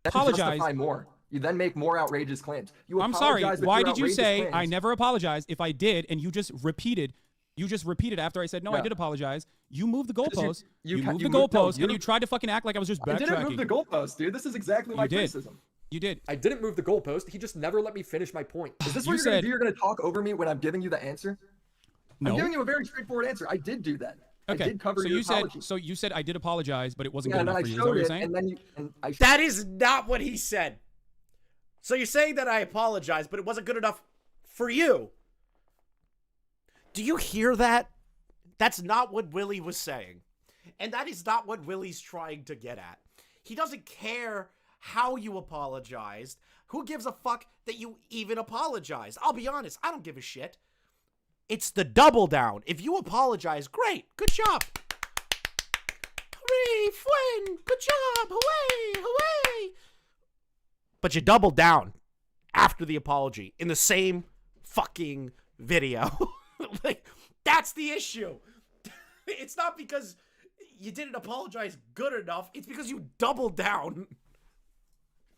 Apologize. Justify more. You then make more outrageous claims. I'm sorry. Why did you say I never apologized if I did and you just repeated after I said, no, I did apologize. You moved the goalpost. You moved the goalpost and you tried to fucking act like I was just backtracking. I didn't move the goalpost, dude. This is exactly my criticism. You did. I didn't move the goalpost. He just never let me finish my point. Is this what you're going to do? You're going to talk over me when I'm giving you the answer? No. I'm giving you a very straightforward answer. I did do that. Okay. I did cover your apology. So you said I did apologize, but it wasn't good and enough then for I you. Is that what you're saying? And then That is not what he said. So you're saying that I apologized, but it wasn't good enough for you. Do you hear that? That's not what Willy was saying. And that is not what Willy's trying to get at. He doesn't care how you apologized. Who gives a fuck that you even apologized? I'll be honest, I don't give a shit. It's the double down. If you apologize, great. Good job. Hooray, Flynn. Good job. Hooray, hooray. But you double down after the apology in the same fucking video. Like, that's the issue. It's not because you didn't apologize good enough. It's because you doubled down.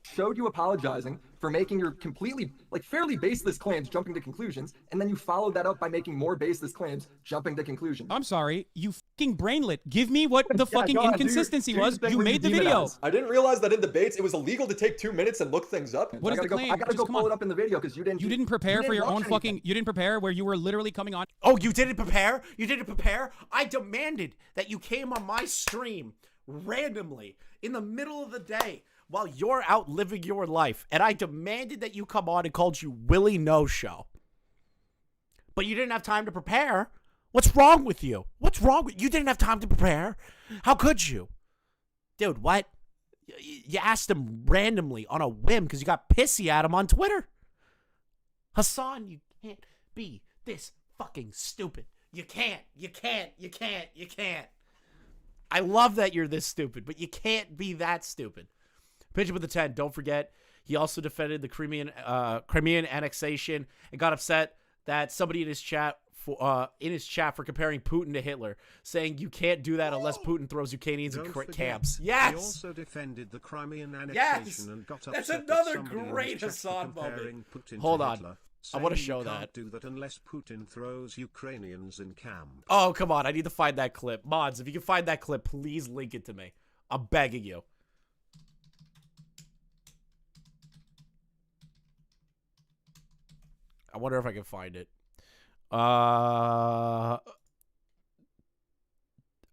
Showed you apologizing for making your completely, fairly baseless claims, jumping to conclusions, and then you followed that up by making more baseless claims, jumping to conclusions. I'm sorry, you fucking brainlet. Give me what the fucking inconsistency was. You made the video. I didn't realize that in debates it was illegal to take 2 minutes and look things up. What is the claim? I gotta go pull it up in the video because you didn't. You didn't prepare for your own fucking. You didn't prepare where you were literally coming on. Oh, you didn't prepare? You didn't prepare? I demanded that you came on my stream randomly in the middle of the day while you're out living your life, and I demanded that you come on and called you Willy No Show. But you didn't have time to prepare. What's wrong with you? What's wrong with you? Didn't have time to prepare? How could you? Dude, what? You asked him randomly on a whim because you got pissy at him on Twitter. Hasan, you can't be this fucking stupid. You can't. I love that you're this stupid, but you can't be that stupid. Pinch him with the 10. Don't forget, he also defended the Crimean annexation and got upset that somebody in his chat for comparing Putin to Hitler, saying you can't do that unless Putin throws Ukrainians in camps. Yes. He also defended the Crimean annexation and got upset That's another that somebody in great the chat Hasan for comparing moment. Putin Hold to on. Hitler. I want to saying show you can't that. do that unless Putin throws Ukrainians in camp. Oh, come on. I need to find that clip. Mods, if you can find that clip, please link it to me. I'm begging you. I wonder if I can find it. Oh,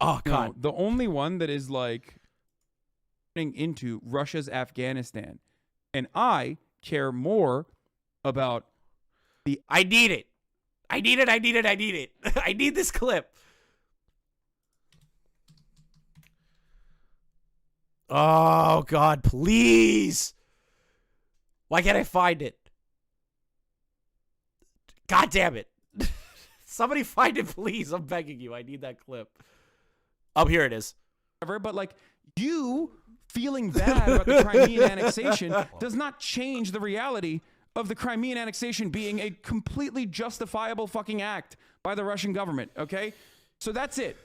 God. No, the only one that is like into Russia's Afghanistan. And I care more about the... I need it. I need it. I need it. I need it. I need this clip. Oh, God, please. Why can't I find it? God damn it. Somebody find it, please. I'm begging you. I need that clip. Oh, here it is. But like, you feeling bad about the Crimean annexation does not change the reality of the Crimean annexation being a completely justifiable fucking act by the Russian government, okay? So that's it.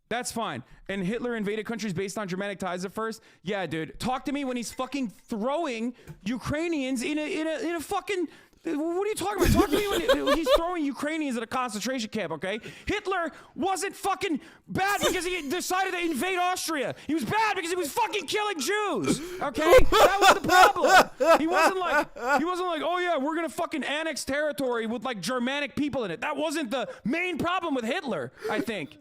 That's fine. And Hitler invaded countries based on Germanic ties at first. Yeah, dude. Talk to me when he's fucking throwing Ukrainians in a fucking... What are you talking about? Talk to me when he's throwing Ukrainians at a concentration camp, okay? Hitler wasn't fucking bad because he decided to invade Austria. He was bad because he was fucking killing Jews, okay? That was the problem. He wasn't like, oh yeah, we're gonna fucking annex territory with like Germanic people in it. That wasn't the main problem with Hitler, I think.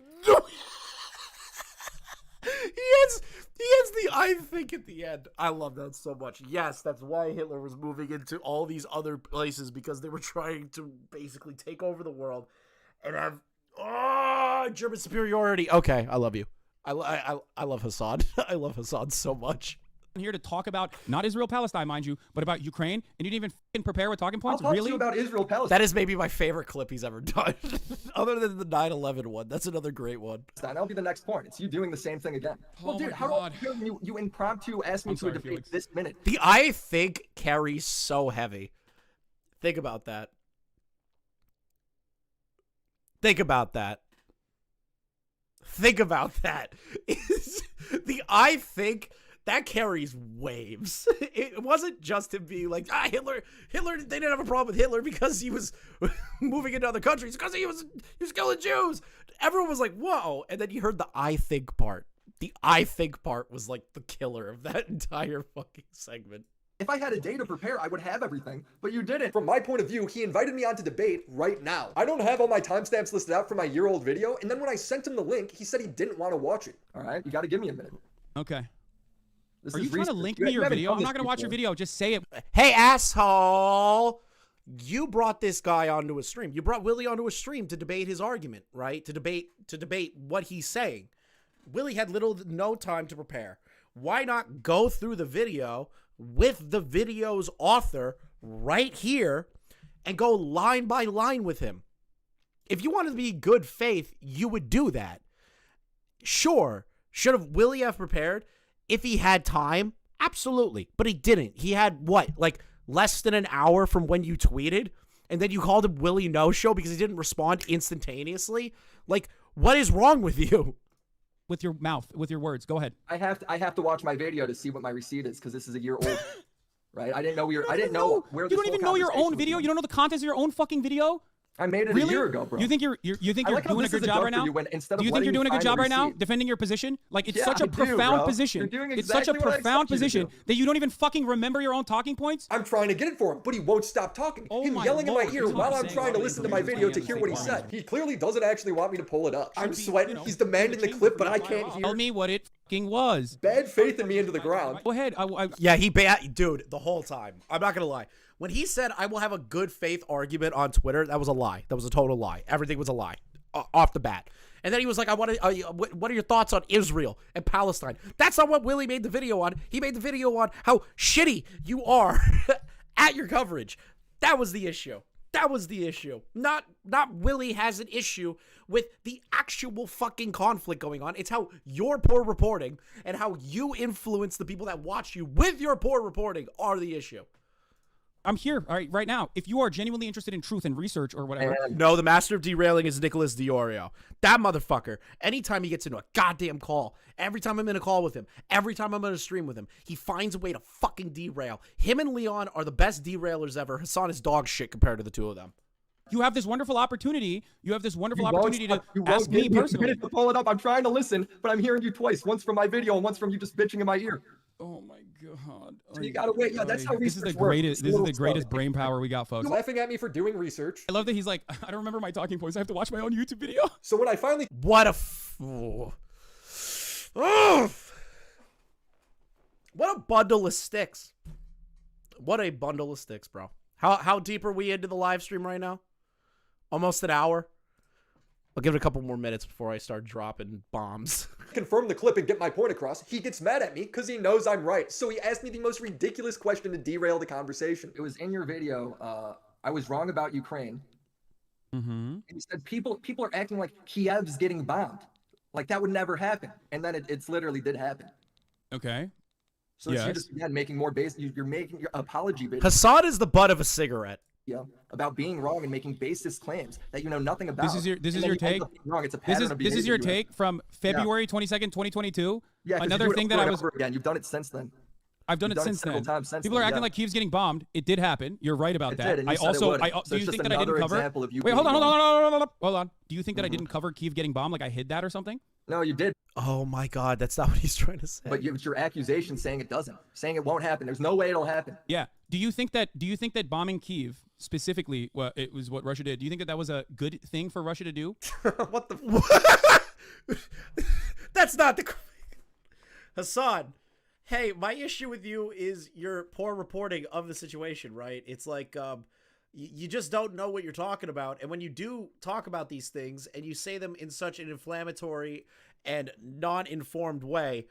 He has the I think at the end. I love that so much. Yes, that's why Hitler was moving into all these other places, because they were trying to basically take over the world and have German superiority. Okay, I love you. I love Hasan. I love Hasan so much. I'm here to talk about not Israel-Palestine, mind you, but about Ukraine, and you didn't even fucking prepare with talking points. I'll talk to Really? you about Israel-Palestine. That is maybe my favorite clip he's ever done. Other than the 9/11 one. That's another great one. That'll be the next point. It's you doing the same thing again. Well, Oh dude, my how God. do you impromptu ask me I'm to sorry, a debate Felix. this minute? The I think carries so heavy. Think about that. Think about that. Think about that. The I think that carries waves. It wasn't just him being like, Hitler, they didn't have a problem with Hitler because he was moving into other countries, because he was killing Jews. Everyone was like, whoa. And then you heard the I think part. The I think part was like the killer of that entire fucking segment. If I had a day to prepare, I would have everything, but you didn't. From my point of view, he invited me on to debate right now. I don't have all my timestamps listed out for my year-old video, and then when I sent him the link, he said he didn't want to watch it. All right, you got to give me a minute. Okay. This Are is you trying to research. link You me your haven't video? done I'm this not going to watch your before. video. Just say it. Hey, asshole. You brought this guy onto a stream. You brought Willy onto a stream to debate his argument, right? To debate what he's saying. Willy had little to no time to prepare. Why not go through the video with the video's author right here and go line by line with him? If you wanted to be good faith, you would do that. Sure, should have Willy have prepared if he had time? Absolutely, but he didn't. He had what, like less than an hour from when you tweeted, and then you called him Willy No-Show because he didn't respond instantaneously? Like, what is wrong with you? With your mouth, with your words. Go ahead. I have to watch my video to see what my receipt is because this is a year old, right? I didn't know where You this don't whole even know your conversation own was video. going. You don't know the contents of your own fucking video. I made it Really? a year ago, bro. You think you're I like how doing a this good is a job joke right for now? you when instead of Do you think letting you're me doing a good find job the right now, receipt- defending your position? Like, it's Yeah, such a I do, profound bro. position. You're doing It's such a exactly what I profound expect you to position do. that you don't even fucking remember your own talking points. I'm trying to get it for him, but he won't stop talking. Oh Him my yelling in my Lord, ear he's while not I'm saying trying to what listen to he's my doing. video He's to not hear saying what he what said. he's He clearly doesn't actually want me to pull it up. I'm Should be, sweating. you know, He's demanding the change clip, but for I the can't fire hear. Tell me what it fucking was. Bad faith in me into the ground. Go ahead. Yeah, dude, the whole time. I'm not going to lie. When he said, I will have a good faith argument on Twitter, that was a lie. That was a total lie. Everything was a lie off the bat. And then he was like, what are your thoughts on Israel and Palestine? That's not what Willy made the video on. He made the video on how shitty you are at your coverage. That was the issue. That was the issue. Not Willy has an issue with the actual fucking conflict going on. It's how your poor reporting and how you influence the people that watch you with your poor reporting are the issue. I'm here right now. If you are genuinely interested in truth and research or whatever. No, the master of derailing is Nicholas Diorio. That motherfucker, anytime he gets into a goddamn call, every time I'm in a call with him, every time I'm on a stream with him, he finds a way to fucking derail. Him and Leon are the best derailers ever. Hasan is dog shit compared to the two of them. You have this wonderful opportunity. You have this wonderful opportunity to ask me give me personally. a minute to pull it up. I'm trying to listen, but I'm hearing you twice. Once from my video and once from you just bitching in my ear. Oh my god. So you gotta wait. Yeah, that's how This is research the works. greatest. It's This is a the little greatest slow. brain power we got, folks. Laughing at me for doing research. I love that he's like, I don't remember my talking points. I have to watch my own YouTube video. So when I finally What a what a bundle of sticks. What a bundle of sticks, bro. How deep are we into the live stream right now? Almost an hour. I'll give it a couple more minutes before I start dropping bombs. confirm the clip and get my point across, he gets mad at me because he knows I'm right. So he asked me the most ridiculous question to derail the conversation. It was in your video. I was wrong about Ukraine. Mm-hmm. And you said people are acting like Kiev's getting bombed. Like that would never happen. And then it's literally did happen. Okay. So you're just again making more you're making your apology video Hasan is the butt of a cigarette. about being wrong and making baseless claims that you know nothing about. This is your take. Wrong. It's a This pattern of is your behavior. take from February 22nd, 2022. Yeah, 'cause you Another do it thing over that I and was over again. You've done it since then. I've done You've it since several then. times since People are then, acting yeah. like Kiev's getting bombed. It did happen. You're right about It that. did, and you I said it also, would. I So do you it's think just that I didn't another cover? example of you Wait, hold being on. wrong. Hold on. Do you think that I didn't cover Kiev getting bombed? Like I hid that or something? No, you did. Oh my God, that's not what he's trying to say. But it's your accusation saying it doesn't, saying it won't happen. There's no way it'll happen. Yeah. Do you think that bombing Kiev specifically, it was what Russia did? Do you think that was a good thing for Russia to do? What the That's not the Hasan. Hey, my issue with you is your poor reporting of the situation, right? It's like you just don't know what you're talking about. And when you do talk about these things and you say them in such an inflammatory and non-informed way,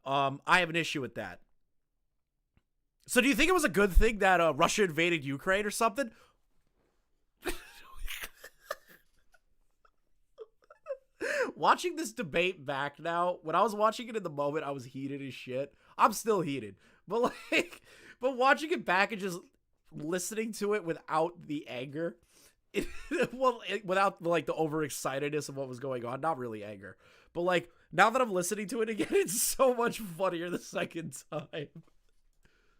I have an issue with that. So do you think it was a good thing that Russia invaded Ukraine or something? Watching this debate back now, when I was watching it in the moment, I was heated as shit. I'm still heated. But watching it back and just listening to it without the anger, without like the overexcitedness of what was going on, not really anger, but like now that I'm listening to it again, it's so much funnier the second time.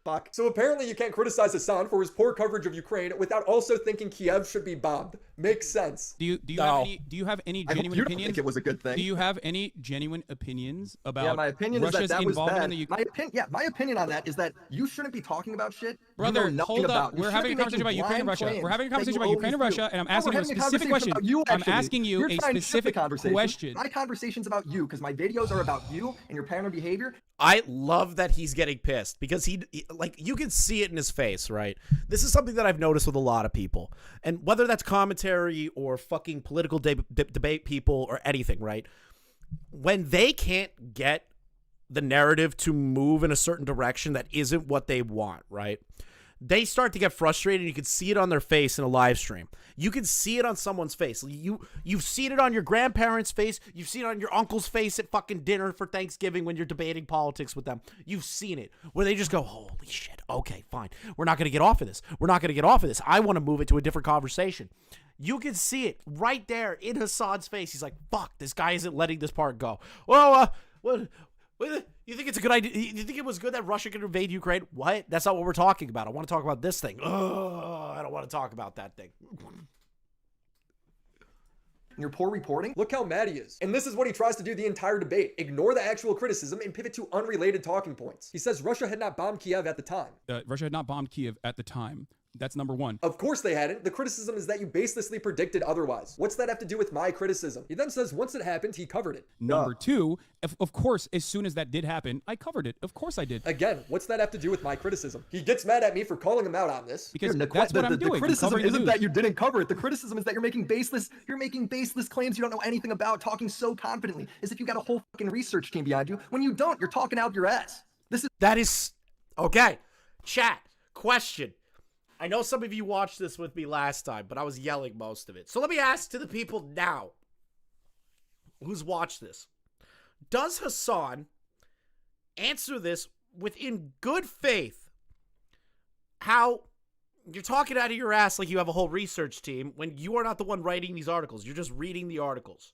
fuck? So apparently you can't criticize Hasan for his poor coverage of Ukraine without also thinking Kiev should be bombed. Makes sense. Do you have any I hope genuine you don't opinions? think it was a good thing. Do you have any genuine opinions about Yeah, my opinion is Russia's that was involvement bad. in the Ukraine? My opinion on that is that you shouldn't be talking about shit Brother, you know nothing hold up. about. You We're shouldn't having a be conversation about making Ukraine and blind Russia. claims We're having a that conversation you about Ukraine and always do. Russia, and I'm No, asking we're you a having specific conversation question. about you, I'm actually. asking you You're a trying to shift the specific conversation. question. My conversation's about you because my videos are about you and your pattern of behavior. I love that he's getting pissed because he like you can see it in his face, right? This is something that I've noticed with a lot of people. And whether that's commentary or fucking political debate people or anything, right? When they can't get the narrative to move in a certain direction that isn't what they want, right? They start to get frustrated. You can see it on their face in a live stream. You can see it on someone's face. You've seen it on your grandparents' face. You've seen it on your uncle's face at fucking dinner for Thanksgiving when you're debating politics with them. You've seen it where they just go, holy shit, okay, fine. We're not going to get off of this. We're not going to get off of this. I want to move it to a different conversation. You can see it right there in Hasan's face. He's like, fuck, this guy isn't letting this part go. Well, what? You think it's a good idea? You think it was good that Russia could invade Ukraine? What? That's not what we're talking about. I want to talk about this thing. Ugh, I don't want to talk about that thing. Your poor reporting. Look how mad he is. And this is what he tries to do the entire debate. Ignore the actual criticism and pivot to unrelated talking points. He says Russia had not bombed Kiev at the time. Russia had not bombed Kiev at the time. That's number one. Of course they hadn't. The criticism is that you baselessly predicted otherwise. What's that have to do with my criticism? He then says once it happened, he covered it. Number two, of course, as soon as that did happen, I covered it. Of course I did. Again, what's that have to do with my criticism? He gets mad at me for calling him out on this. Because Dude, that's what I'm doing. The I'm criticism covering the isn't news. that you didn't cover it. The criticism is that you're making baseless claims you don't know anything about, talking so confidently, as if you got a whole fucking research team behind you. When you don't, you're talking out your ass. That is okay. Chat question. I know some of you watched this with me last time, but I was yelling most of it. So let me ask to the people now who's watched this. Does Hasan answer this within good faith how You're talking out of your ass like you have a whole research team when you are not the one writing these articles. You're just reading the articles.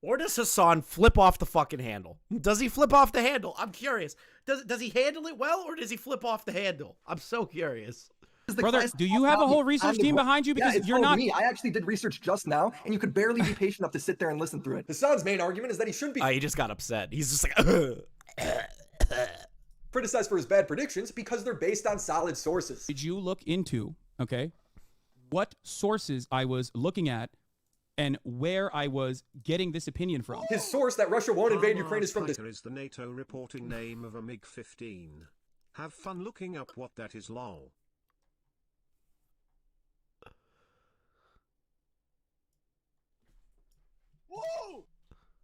Or does Hasan flip off the fucking handle? Does he flip off the handle? I'm curious. Does he handle it well, or does he flip off the handle? I'm so curious. Brother, do you have a whole research team behind you? Because you're not. Me. I actually did research just now, and you could barely be patient enough to sit there and listen through it. Hasan's main argument is that he shouldn't be He just got upset. He's just like, criticized for his bad predictions because they're based on solid sources. Did you look into, okay, what sources I was looking at and where I was getting this opinion from? His source that Russia won't invade Ukraine is from this. Is the NATO reporting name of a MiG-15. Have fun looking up what that is, lol. whoa!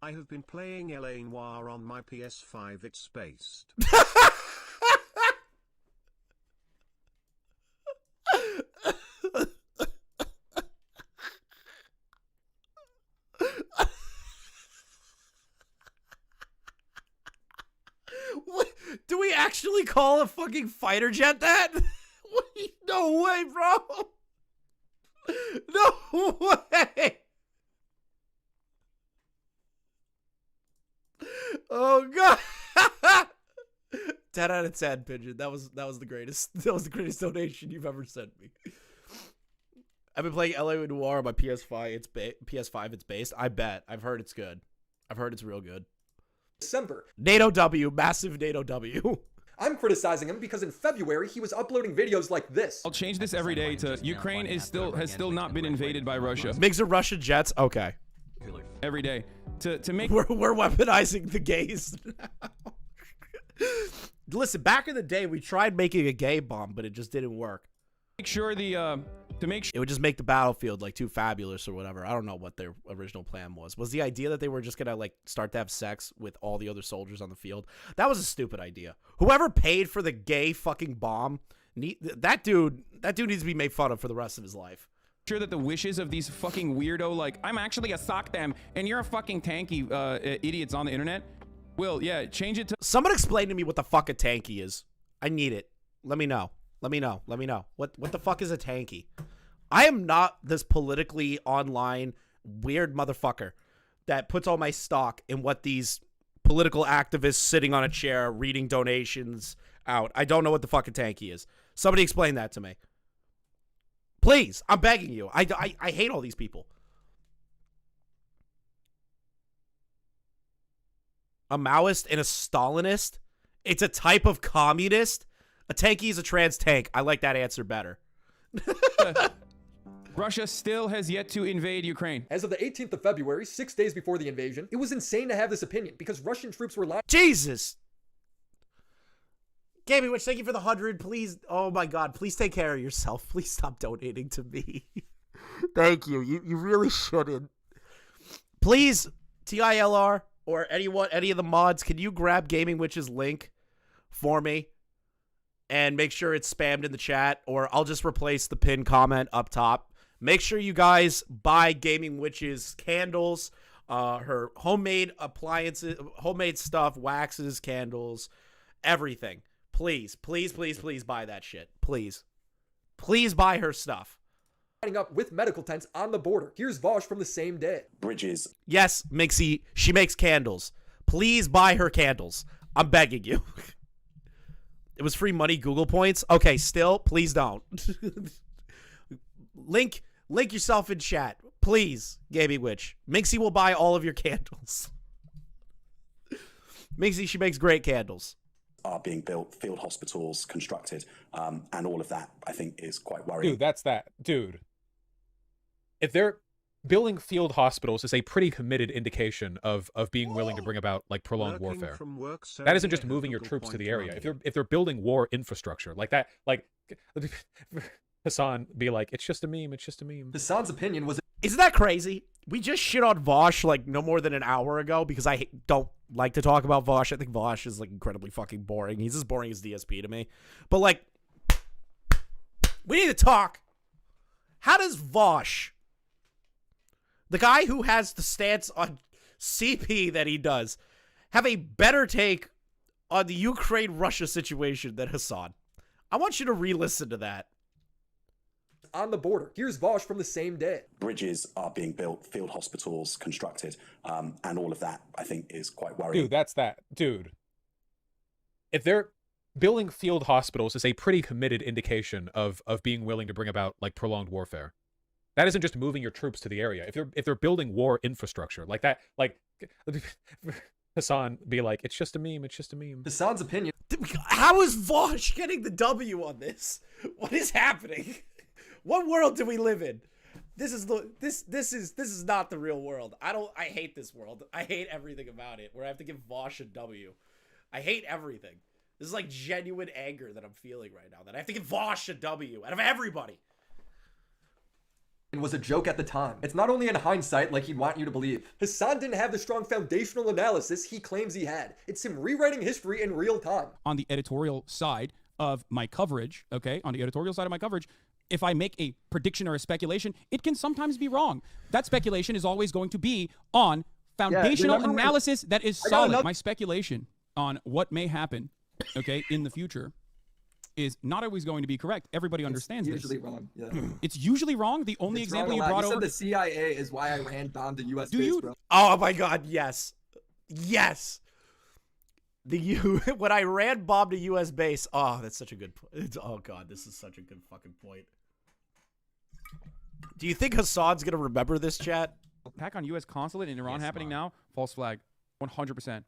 I have been playing LA Noire on my PS5. It's spaced. What? Do we actually call a fucking fighter jet that? No way, bro. No way. Oh god. 10 out of 10, Pigeon. That was the greatest. That was the greatest donation you've ever sent me. I've been playing LA Noire on my PS5. PS5. It's based. I bet. I've heard it's good. I've heard it's real good. December. NATO W. Massive NATO W. I'm criticizing him because in February he was uploading videos like this. I'll change this every day to Ukraine has still not been invaded by Russia. MiGs are Russian jets. Okay. Every day to make we're weaponizing the gays now. Listen, back in the day we tried making a gay bomb, but it just didn't work. sure It would just make the battlefield like too fabulous or whatever. I don't know what their original plan was. Was the idea that they were just gonna like start to have sex with all the other soldiers on the field? That was a stupid idea. Whoever paid for the gay fucking bomb, that dude needs to be made fun of for the rest of his life. Sure that the wishes of these fucking weirdo, like, I'm actually a sock them and you're a fucking tanky idiots on the internet. Will, yeah, change it to... Someone explain to me what the fuck a tanky is. I need it. Let me know. Let me know. What the fuck is a tanky? I am not this politically online weird motherfucker that puts all my stock in what these political activists sitting on a chair reading donations out. I don't know what the fucking tanky is. Somebody explain that to me. Please, I'm begging you. I hate all these people. A Maoist and a Stalinist? It's a type of communist? A tanky is a trans tank. I like that answer better. Russia still has yet to invade Ukraine. As of the 18th of February, 6 days before the invasion, it was insane to have this opinion because Russian troops were lying. Jesus! Gaming Witch, thank you for the 100. Please, oh my god, please take care of yourself. Please stop donating to me. Thank you. You really shouldn't. Please, TILR or any of the mods, can you grab Gaming Witch's link for me and make sure it's spammed in the chat, or I'll just replace the pinned comment up top. Make sure you guys buy Gaming Witch's candles, her homemade appliances, homemade stuff, waxes, candles, everything. Please, please, please, please buy that shit. Please. Please buy her stuff. Lining up with medical tents on the border. Here's Vosh from the same day. Bridges. Yes, Mixie, she makes candles. Please buy her candles. I'm begging you. It was free money, Google points. Okay, still, please don't. Link yourself in chat. Please, Gaming Witch. Mixie will buy all of your candles. Mixie, she makes great candles. Are being built, field hospitals constructed, and all of that, I think, is quite worrying. Dude, that's that. Dude, if they're building field hospitals is a pretty committed indication of being willing to bring about like prolonged warfare. That isn't just moving your troops to the area. If they're building war infrastructure like that, like Hasan be like, it's just a meme. It's just a meme. Hasan's opinion was. Isn't that crazy? We just shit on Vosh like no more than an hour ago because I don't like to talk about Vosh. I think Vosh is like incredibly fucking boring. He's as boring as DSP to me. But like, we need to talk. How does Vosh, the guy who has the stance on CP that he does, have a better take on the Ukraine-Russia situation than Hasan? I want you to re-listen to that. On the border. Here's Vosh from the same day. Bridges are being built, field hospitals constructed, and all of that, I think, is quite worrying. Dude, that's that. Dude. If they're building field hospitals is a pretty committed indication of being willing to bring about like prolonged warfare. That isn't just moving your troops to the area. If they're building war infrastructure like that, like Hasan be like, it's just a meme, it's just a meme. Hassan's opinion. How is Vosh getting the W on this? What is happening? What world do we live in? This is not the real world. I hate this world. I hate everything about it. Where I have to give Vosh a W. I hate everything. This is like genuine anger that I'm feeling right now. That I have to give Vosh a W out of everybody. It was a joke at the time. It's not only in hindsight like he'd want you to believe. Hasan didn't have the strong foundational analysis he claims he had. It's him rewriting history in real time. On the editorial side of my coverage, if I make a prediction or a speculation, it can sometimes be wrong. That speculation is always going to be on foundational analysis that is solid. My speculation on what may happen, in the future is not always going to be correct. Everybody understands this. It's usually wrong. Yeah. It's usually wrong. The only example you brought over. You said the CIA is why Iran bombed the U.S. base, bro. Oh my God, yes. Yes. When Iran bombed a U.S. base, oh, that's such a good point. Oh God, this is such a good fucking point. Do you think Hasan's gonna remember this, chat? Attack on U.S. consulate in Iran happening now? False flag. 100%.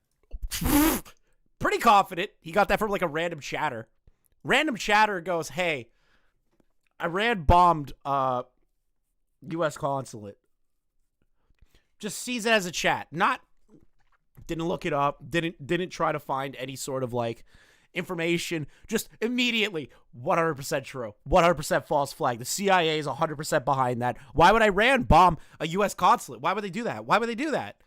Pretty confident. He got that from like a random chatter. Random chatter goes, hey, Iran bombed U.S. consulate. Just sees it as a chat. Didn't look it up. Didn't try to find any sort of like information. Just immediately 100% true. 100% false flag. The CIA is 100% behind that. Why would Iran bomb a U.S. consulate? Why would they do that? Why would they do that?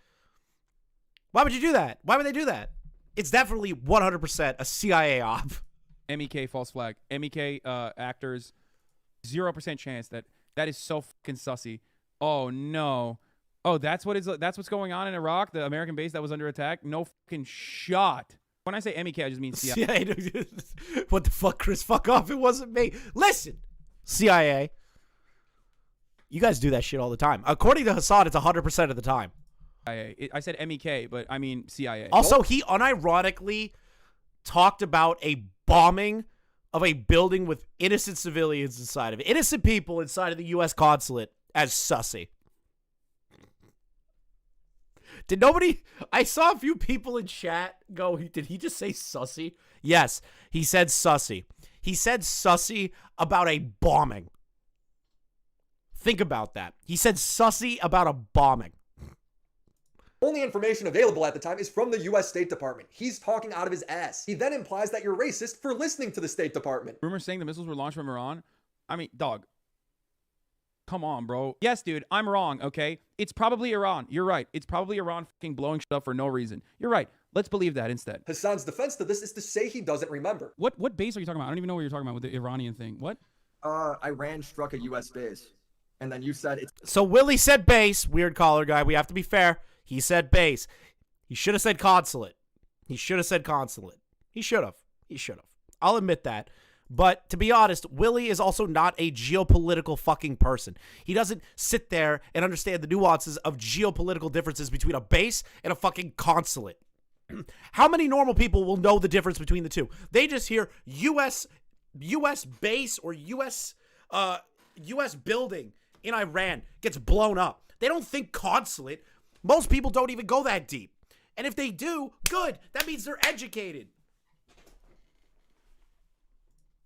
Why would you do that? Why would they do that? It's definitely 100% a CIA op. MEK false flag. MEK actors, 0% chance that is so fucking sussy. Oh no. Oh, that's what's going on in Iraq, the American base that was under attack? No fucking shot. When I say MEK, I just mean CIA. What the fuck, Chris? Fuck off. It wasn't me. Listen, CIA. You guys do that shit all the time. According to Hasan, it's 100% of the time. I said MEK, but I mean CIA. Also, he unironically talked about a bombing of a building with innocent civilians inside of it. Innocent people inside of the U.S. consulate as sussy. Did nobody... I saw a few people in chat go, did he just say sussy? Yes, he said sussy. He said sussy about a bombing. Think about that. He said sussy about a bombing. Only information available at the time is from the U.S. State Department. He's talking out of his ass. He then implies that you're racist for listening to the State Department. Rumors saying the missiles were launched from Iran? I mean, dog. Come on, bro. Yes, dude, I'm wrong, okay? It's probably Iran. You're right. It's probably Iran fucking blowing shit up for no reason. You're right. Let's believe that instead. Hasan's defense to this is to say he doesn't remember. What base are you talking about? I don't even know what you're talking about with the Iranian thing. What? Iran struck a U.S. base. And then you said it's... So Willy said base. Weird caller guy. We have to be fair. He said base. He should have said consulate. He should have said consulate. He should have. He should have. I'll admit that. But to be honest, Willy is also not a geopolitical fucking person. He doesn't sit there and understand the nuances of geopolitical differences between a base and a fucking consulate. How many normal people will know the difference between the two? They just hear U.S. base or U.S. building in Iran gets blown up. They don't think consulate. Most people don't even go that deep. And if they do, good. That means they're educated.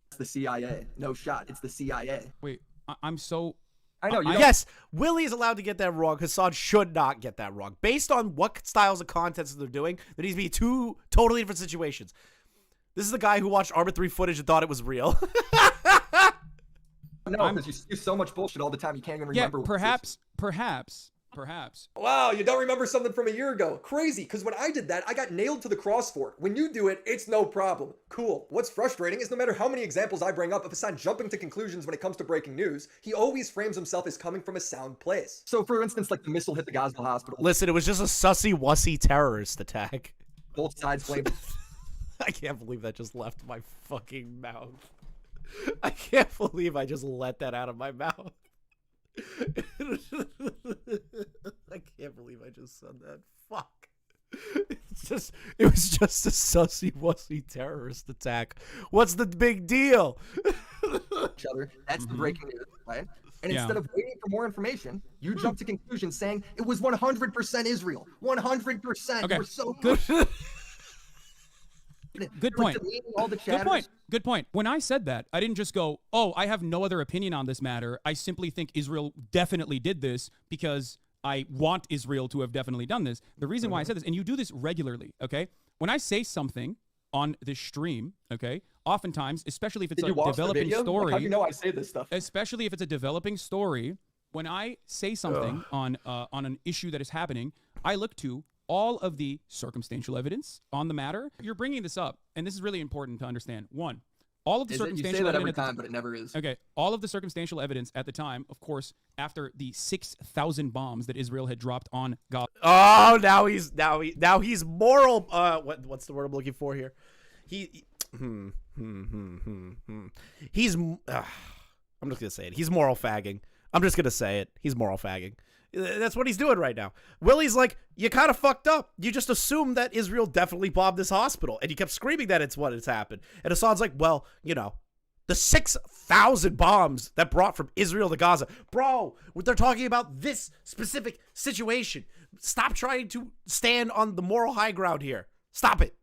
It's the CIA. No shot. It's the CIA. Wait, I'm so... I know. Yes, Willy is allowed to get that wrong. Hasan should not get that wrong. Based on what styles of contents they're doing, there needs to be two totally different situations. This is the guy who watched Arma 3 footage and thought it was real. No, because you see so much bullshit all the time, you can't even remember. Yeah, perhaps. Wow, you don't remember something from a year ago. Crazy, because when I did that, I got nailed to the crossfort. When you do it, it's no problem. Cool. What's frustrating is no matter how many examples I bring up of Hasan jumping to conclusions when it comes to breaking news, he always frames himself as coming from a sound place. So for instance, like the missile hit the Gaza hospital. Listen, it was just a sussy-wussy terrorist attack. Both sides claim. I can't believe that just left my fucking mouth. I can't believe I just let that out of my mouth. I can't believe I just said that. Fuck. It was just a sussy-wussy terrorist attack. What's the big deal? Each other. That's the breaking news, right? And instead of waiting for more information, you jump to conclusions saying it was 100% Israel. 100%. Okay. We're so good. Good You're point. deleting all the Good chatters. point. Good point. When I said that, I didn't just go, oh, I have no other opinion on this matter. I simply think Israel definitely did this because I want Israel to have definitely done this. The reason why I said this, and you do this regularly, okay? When I say something on this stream, okay, oftentimes, especially if it's a developing story. Like, how do you know I say this stuff? Especially if it's a developing story, when I say something on an issue that is happening, I look to all of the circumstantial evidence on the matter. You're bringing this up, and this is really important to understand. One, all of the circumstantial you say that every evidence time, but it never is. Okay, all of the circumstantial evidence at the time, of course, after the 6,000 bombs that Israel had dropped on Gaza. Oh, now he's moral. What's the word I'm looking for here? He's. I'm just gonna say it. He's moral fagging. I'm just gonna say it. He's moral fagging. That's what he's doing right now. Willy's like, you kind of fucked up. You just assumed that Israel definitely bombed this hospital, and you kept screaming that it's what has happened. And Hasan's like, well, you know, the 6,000 bombs that brought from Israel to Gaza. Bro, they're talking about this specific situation. Stop trying to stand on the moral high ground here. Stop it.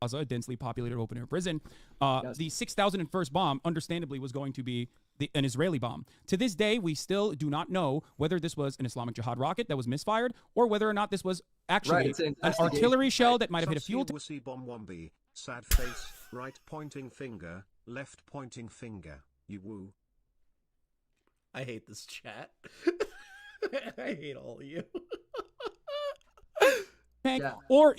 Gaza, a densely populated open-air prison. The 6,001st bomb, understandably, was going to be an Israeli bomb. To this day, we still do not know whether this was an Islamic Jihad rocket that was misfired or whether or not this was actually an artillery shell that might have hit a fuel tank. Sad face, right pointing finger, left pointing finger. You woo. I hate this chat. I hate all of you. Or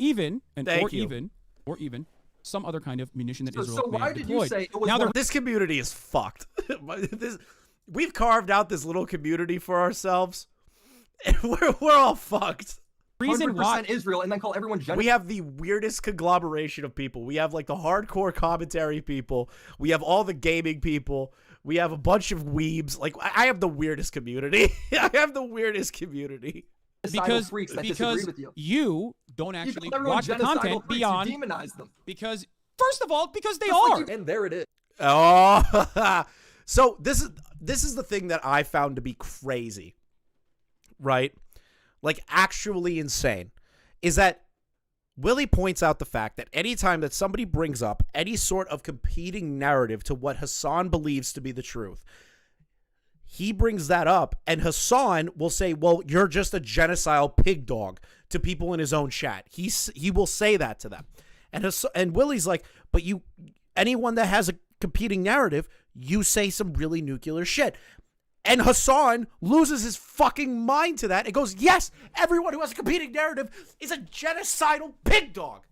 even some other kind of munition that Israel may have deployed. This community is fucked. We've carved out this little community for ourselves, and we're all fucked. Reason 100% Israel, and then call everyone genocide. We have the weirdest conglomeration of people. We have like the hardcore commentary people. We have all the gaming people. We have a bunch of weebs. Like, I have the weirdest community. I have the weirdest community. Because you don't actually watch the content beyond. Demonize them. Because first of all, because they are. And there it is. Oh, so this is the thing that I found to be crazy, right? Like actually insane, is that Willy points out the fact that anytime that somebody brings up any sort of competing narrative to what Hasan believes to be the truth, he brings that up, and Hasan will say, well, you're just a genocidal pig dog to people in his own chat. He will say that to them. And Willy's like, but anyone that has a competing narrative, you say some really nuclear shit. And Hasan loses his fucking mind to that and goes, yes, everyone who has a competing narrative is a genocidal pig dog.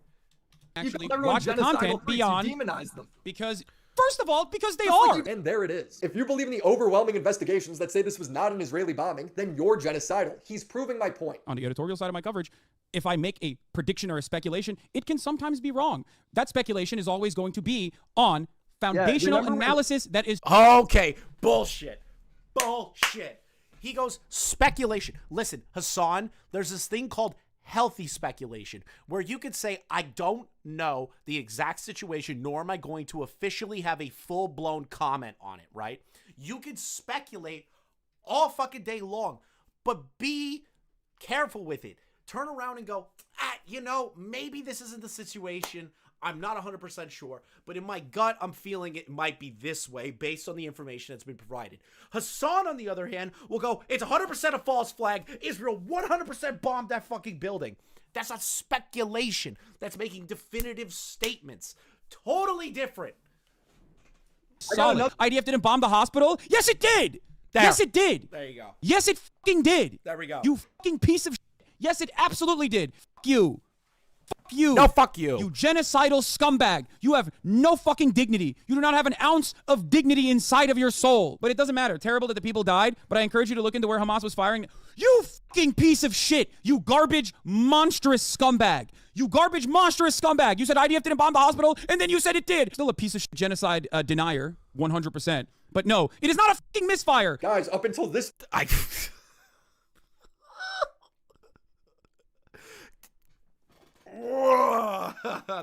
Actually watch the content beyond. Demonize them. Because first of all, because they are. And there it is. If you believe in the overwhelming investigations that say this was not an Israeli bombing, then you're genocidal. He's proving my point. On the editorial side of my coverage, if I make a prediction or a speculation, it can sometimes be wrong. That speculation is always going to be on foundational analysis that is... Okay, bullshit. Bullshit. He goes, speculation. Listen, Hasan, there's this thing called healthy speculation, where you could say, I don't know the exact situation, nor am I going to officially have a full-blown comment on it, right? You could speculate all fucking day long, but be careful with it. Turn around and go, maybe this isn't the situation. I'm not 100% sure, but in my gut, I'm feeling it might be this way based on the information that's been provided. Hasan, on the other hand, will go, it's 100% a false flag. Israel 100% bombed that fucking building. That's not speculation. That's making definitive statements. Totally different. Solid. IDF didn't bomb the hospital? Yes, it did. Yes, it did. There you go. Yes, it fucking did. There we go. You fucking piece of shit. Yes, it absolutely did. Fuck you. Fuck you. No, fuck you. You genocidal scumbag. You have no fucking dignity. You do not have an ounce of dignity inside of your soul. But it doesn't matter. Terrible that the people died, but I encourage you to look into where Hamas was firing. You fucking piece of shit. You garbage, monstrous scumbag. You garbage, monstrous scumbag. You said IDF didn't bomb the hospital, and then you said it did. Still a piece of shit genocide denier. 100%. But no, it is not a fucking misfire. Guys, up until this...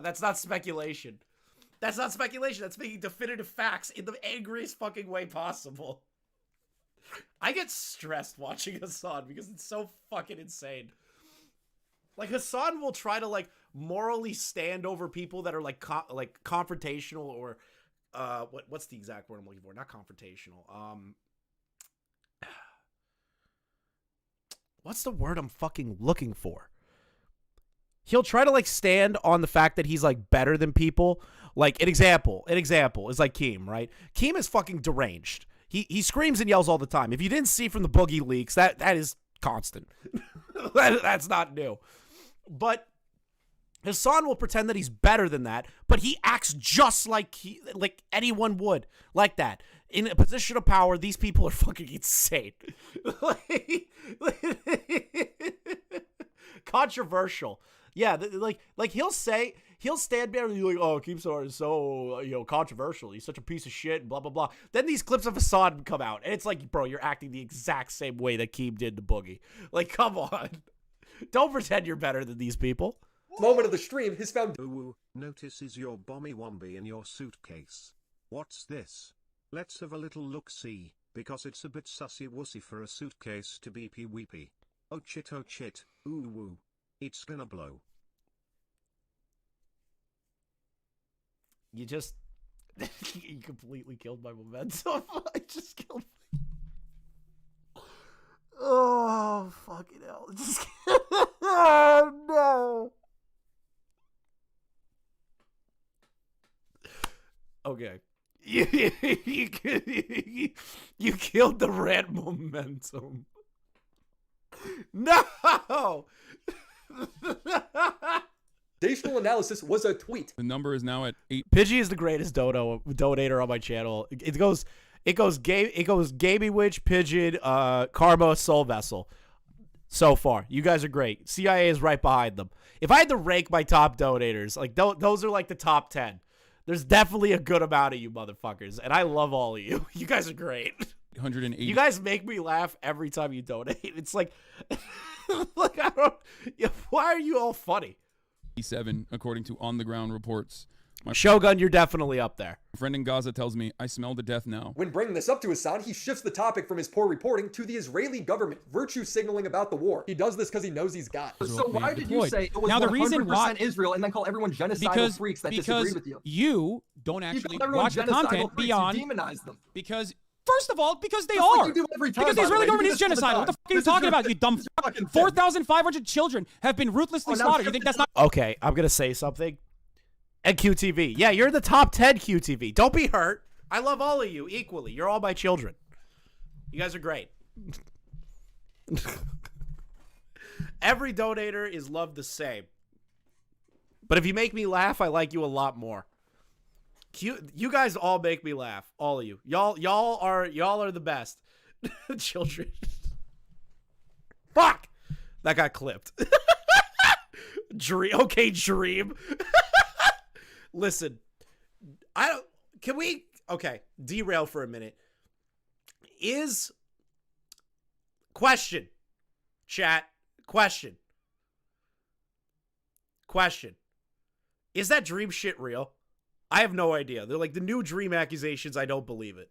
That's not speculation. That's not speculation. That's making definitive facts in the angriest fucking way possible. I get stressed watching Hasan because it's so fucking insane. Like, Hasan will try to, like, morally stand over people that are, like, confrontational or, what's the exact word I'm looking for? Not confrontational. What's the word I'm fucking looking for? He'll try to, like, stand on the fact that he's, like, better than people. Like, an example is like Keem, right? Keem is fucking deranged. He screams and yells all the time. If you didn't see from the Boogie leaks, that is constant. That's not new. But Hasan will pretend that he's better than that, but he acts just like anyone would, like that. In a position of power, these people are fucking insane. Controversial. Yeah, like he'll stand there and be like, oh, Keem's so controversial. He's such a piece of shit, and blah, blah, blah. Then these clips of Hasan come out, and it's like, bro, you're acting the exact same way that Keem did to Boogie. Like, come on. Don't pretend you're better than these people. Moment of the stream, his found... Ooh, notices your bomby womby in your suitcase. What's this? Let's have a little look-see, because it's a bit sussy-wussy for a suitcase to be pee-weepy. Oh chit, ooh woo. It's gonna blow. You just... you completely killed my momentum. I just killed... Oh, fucking hell. Just... oh, no. Okay. You killed the red momentum. No! Foundational analysis was a tweet. The number is now at 8. Pidgey is the greatest donator on my channel. It goes Gamey Witch, Pigeon, Karma, Soul Vessel. So far, you guys are great. CIA is right behind them. If I had to rank my top donators, like those are like the top 10. There's definitely a good amount of you motherfuckers, and I love all of you. You guys are great. 180. You guys make me laugh every time you donate. It's like, like I don't. Why are you all funny? 7, according to on the ground reports. My Shogun, you're definitely up there. friend in Gaza tells me I smell the death now. When bringing this up to Hasan, he shifts the topic from his poor reporting to the Israeli government virtue signaling about the war. He does this because he knows he's got. So why did you say it was now, the 100% reason why, Israel and then call everyone genocidal freaks that disagree with you? You don't actually watch the content beyond. You demonize them. Because first of all, because they Just are. like you do every time, because the by the Israeli way. government You is do this all the genocidal. What the time. fuck are you This is talking your about, you dumb fuck? 4,500 children have been ruthlessly slaughtered. You think that's not... Okay, I'm going to say something. And QTV. Yeah, you're the top 10 QTV. Don't be hurt. I love all of you equally. You're all my children. You guys are great. Every donator is loved the same. But if you make me laugh, I like you a lot more. You guys all make me laugh. All of you. Y'all are the best. Children. Fuck! That got clipped. Dream. Okay, Dream. Listen, okay, derail for a minute. Question. Is that Dream shit real? I have no idea. They're like the new Dream accusations. I don't believe it.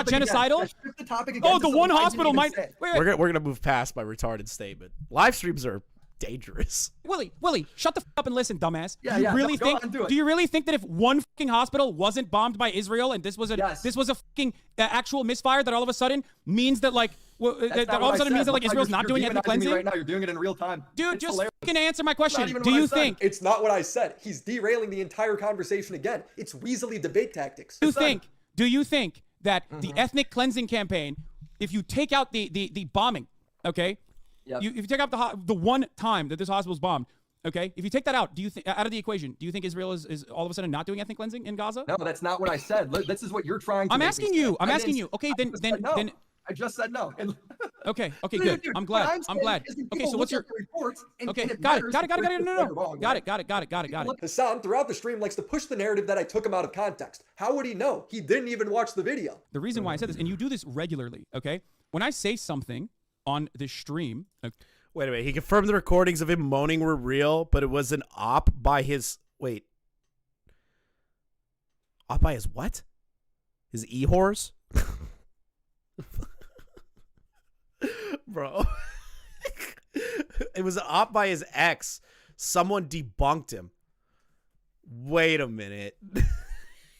Genocidal? Oh, the one hospital might... Wait. We're gonna move past my retarded statement. Live streams are dangerous. Willy, shut the f up and listen, dumbass. Yeah, do you really go think? on, do it. Do you really think that if one fucking hospital wasn't bombed by Israel and this was a fucking actual misfire, that all of a sudden means that like that all of a sudden means that like Israel's not doing ethnic cleansing? Right now, you're doing it in real time. Dude, just fucking answer my question. even Do what I you said. think? It's not what I said. He's derailing the entire conversation again. It's weaselly debate tactics. Do you think that the ethnic cleansing campaign, if you take out the bombing, okay? Yep. If you take out the one time that this hospital's bombed, okay? If you take that out, do you think out of the equation, do you think Israel is all of a sudden not doing ethnic cleansing in Gaza? No, that's not what I said. Look, this is what you're trying to I'm make asking me you. say. I'm I asking didn't- you. Okay, I then I just said no. And Okay, Dude, good. dude, I'm what glad. I'm I'm saying glad. is that Okay, people so what's look your... at the reports and Okay, it got it. matters Got it. if No, they're wrong, got right? it. Hasan, throughout the stream, likes to push the narrative that I took him out of context. How would he know? He didn't even watch the video. The reason why I said this, and you do this regularly, okay? When I say something on this stream... Wait a minute. He confirmed the recordings of him moaning were real, but it was an op by his... Wait. Op by his what? His e-horse? Bro. It was an op by his ex. Someone debunked him. Wait a minute.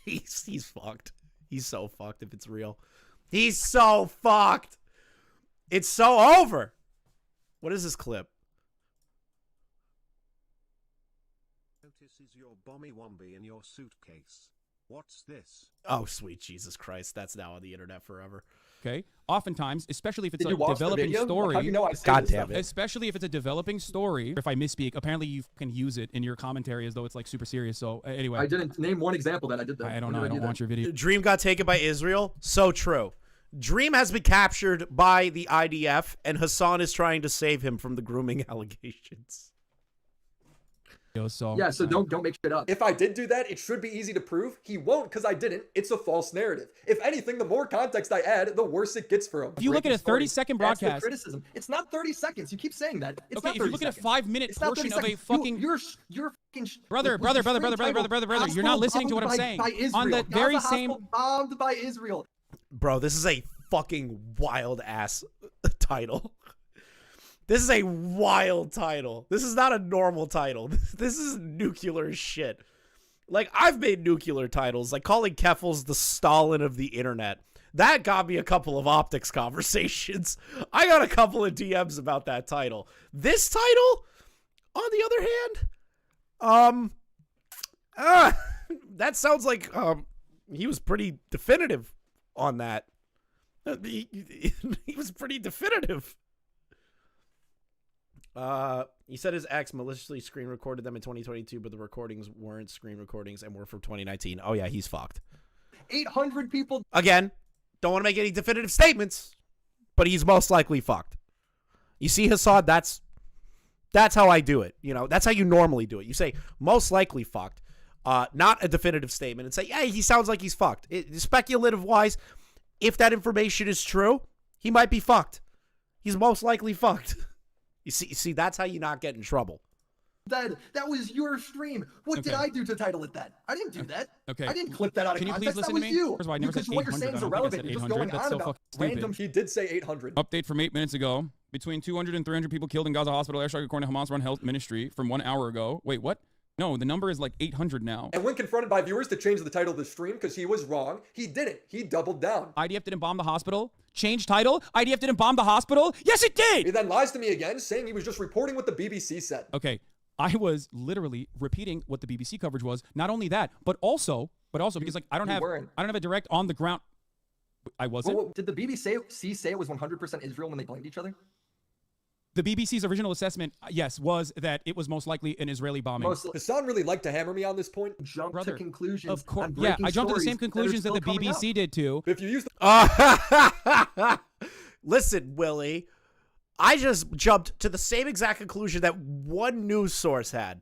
He's fucked. He's so fucked if it's real. He's so fucked. It's so over. What is this clip? Notices your bomby womby in your suitcase. What's this? Oh, sweet Jesus Christ. That's now on the internet forever. Okay. Oftentimes, especially if it's Did a you watch the developing video? story. How do you know I say God this damn stuff? it. Especially if it's a developing story. If I misspeak, apparently you can use it in your commentary as though it's like super serious. So anyway. I didn't name one example that I did that. I don't When know. did I don't do want that? your video. Dream got taken by Israel. So true. Dream has been captured by the IDF, and Hasan is trying to save him from the grooming allegations. So Yeah, so don't make shit up. If I did do that, it should be easy to prove. He won't because I didn't. It's a false narrative. If anything, the more context I add, the worse it gets for him. If you look at a 30-second That's the broadcast. criticism. It's not 30 seconds. You keep saying that. It's Okay, not if 30 you look at a seconds. 5-minute It's not portion 30 of a seconds. fucking... You're fucking... Brother, you're not listening to what I'm saying. On the very same... Bombed by Israel. Bro, this is a fucking wild ass title. This is a wild title. This is not a normal title. This is nuclear shit. Like, I've made nuclear titles, like calling Keffels the Stalin of the internet. That got me a couple of optics conversations. I got a couple of DMs about that title. This title, on the other hand, that sounds like he was pretty definitive on that. He was pretty definitive. He said his ex maliciously screen recorded them in 2022, but the recordings weren't screen recordings and were from 2019. Oh yeah, he's fucked. 800 people. Again, don't want to make any definitive statements, but he's most likely fucked. You see, Hasan, that's how I do it. You know, that's how you normally do it. You say most likely fucked, not a definitive statement, and say, yeah, he sounds like he's fucked. Speculative wise, if that information is true, he might be fucked. He's most likely fucked. You see, that's how you not get in trouble. That was your stream. What did I do to title it that? I didn't do that. Okay. I didn't clip that out of Can you context. please listen That to was me? you. First of all, I never Because said what you're 800. saying is I don't irrelevant. think I You're said just going 800. That's on so about fucking random. stupid. He did say 800. Update from 8 minutes ago. Between 200 and 300 people killed in Gaza hospital airstrike according to Hamas-run health ministry from 1 hour ago. Wait, what? No, the number is like 800 now. And when confronted by viewers to change the title of the stream because he was wrong, he didn't. He doubled down. IDF didn't bomb the hospital. Change title. IDF didn't bomb the hospital. Yes, it He did. then lies to me again, saying he was just reporting what the BBC said. Okay. I was literally repeating what the BBC coverage was. Not only that, but also because like I don't have a direct on the ground. I wasn't. Well, did the BBC say it was 100% Israel when they blamed each other? The BBC's original assessment, yes, was that it was most likely an Israeli bombing. Hasan really liked to hammer me on this point. Jump Brother, to conclusions. Of course, on yeah, breaking I jumped to the same stories conclusions that are the still coming BBC out. did too. If you use the Listen, Willy, I just jumped to the same exact conclusion that one news source had.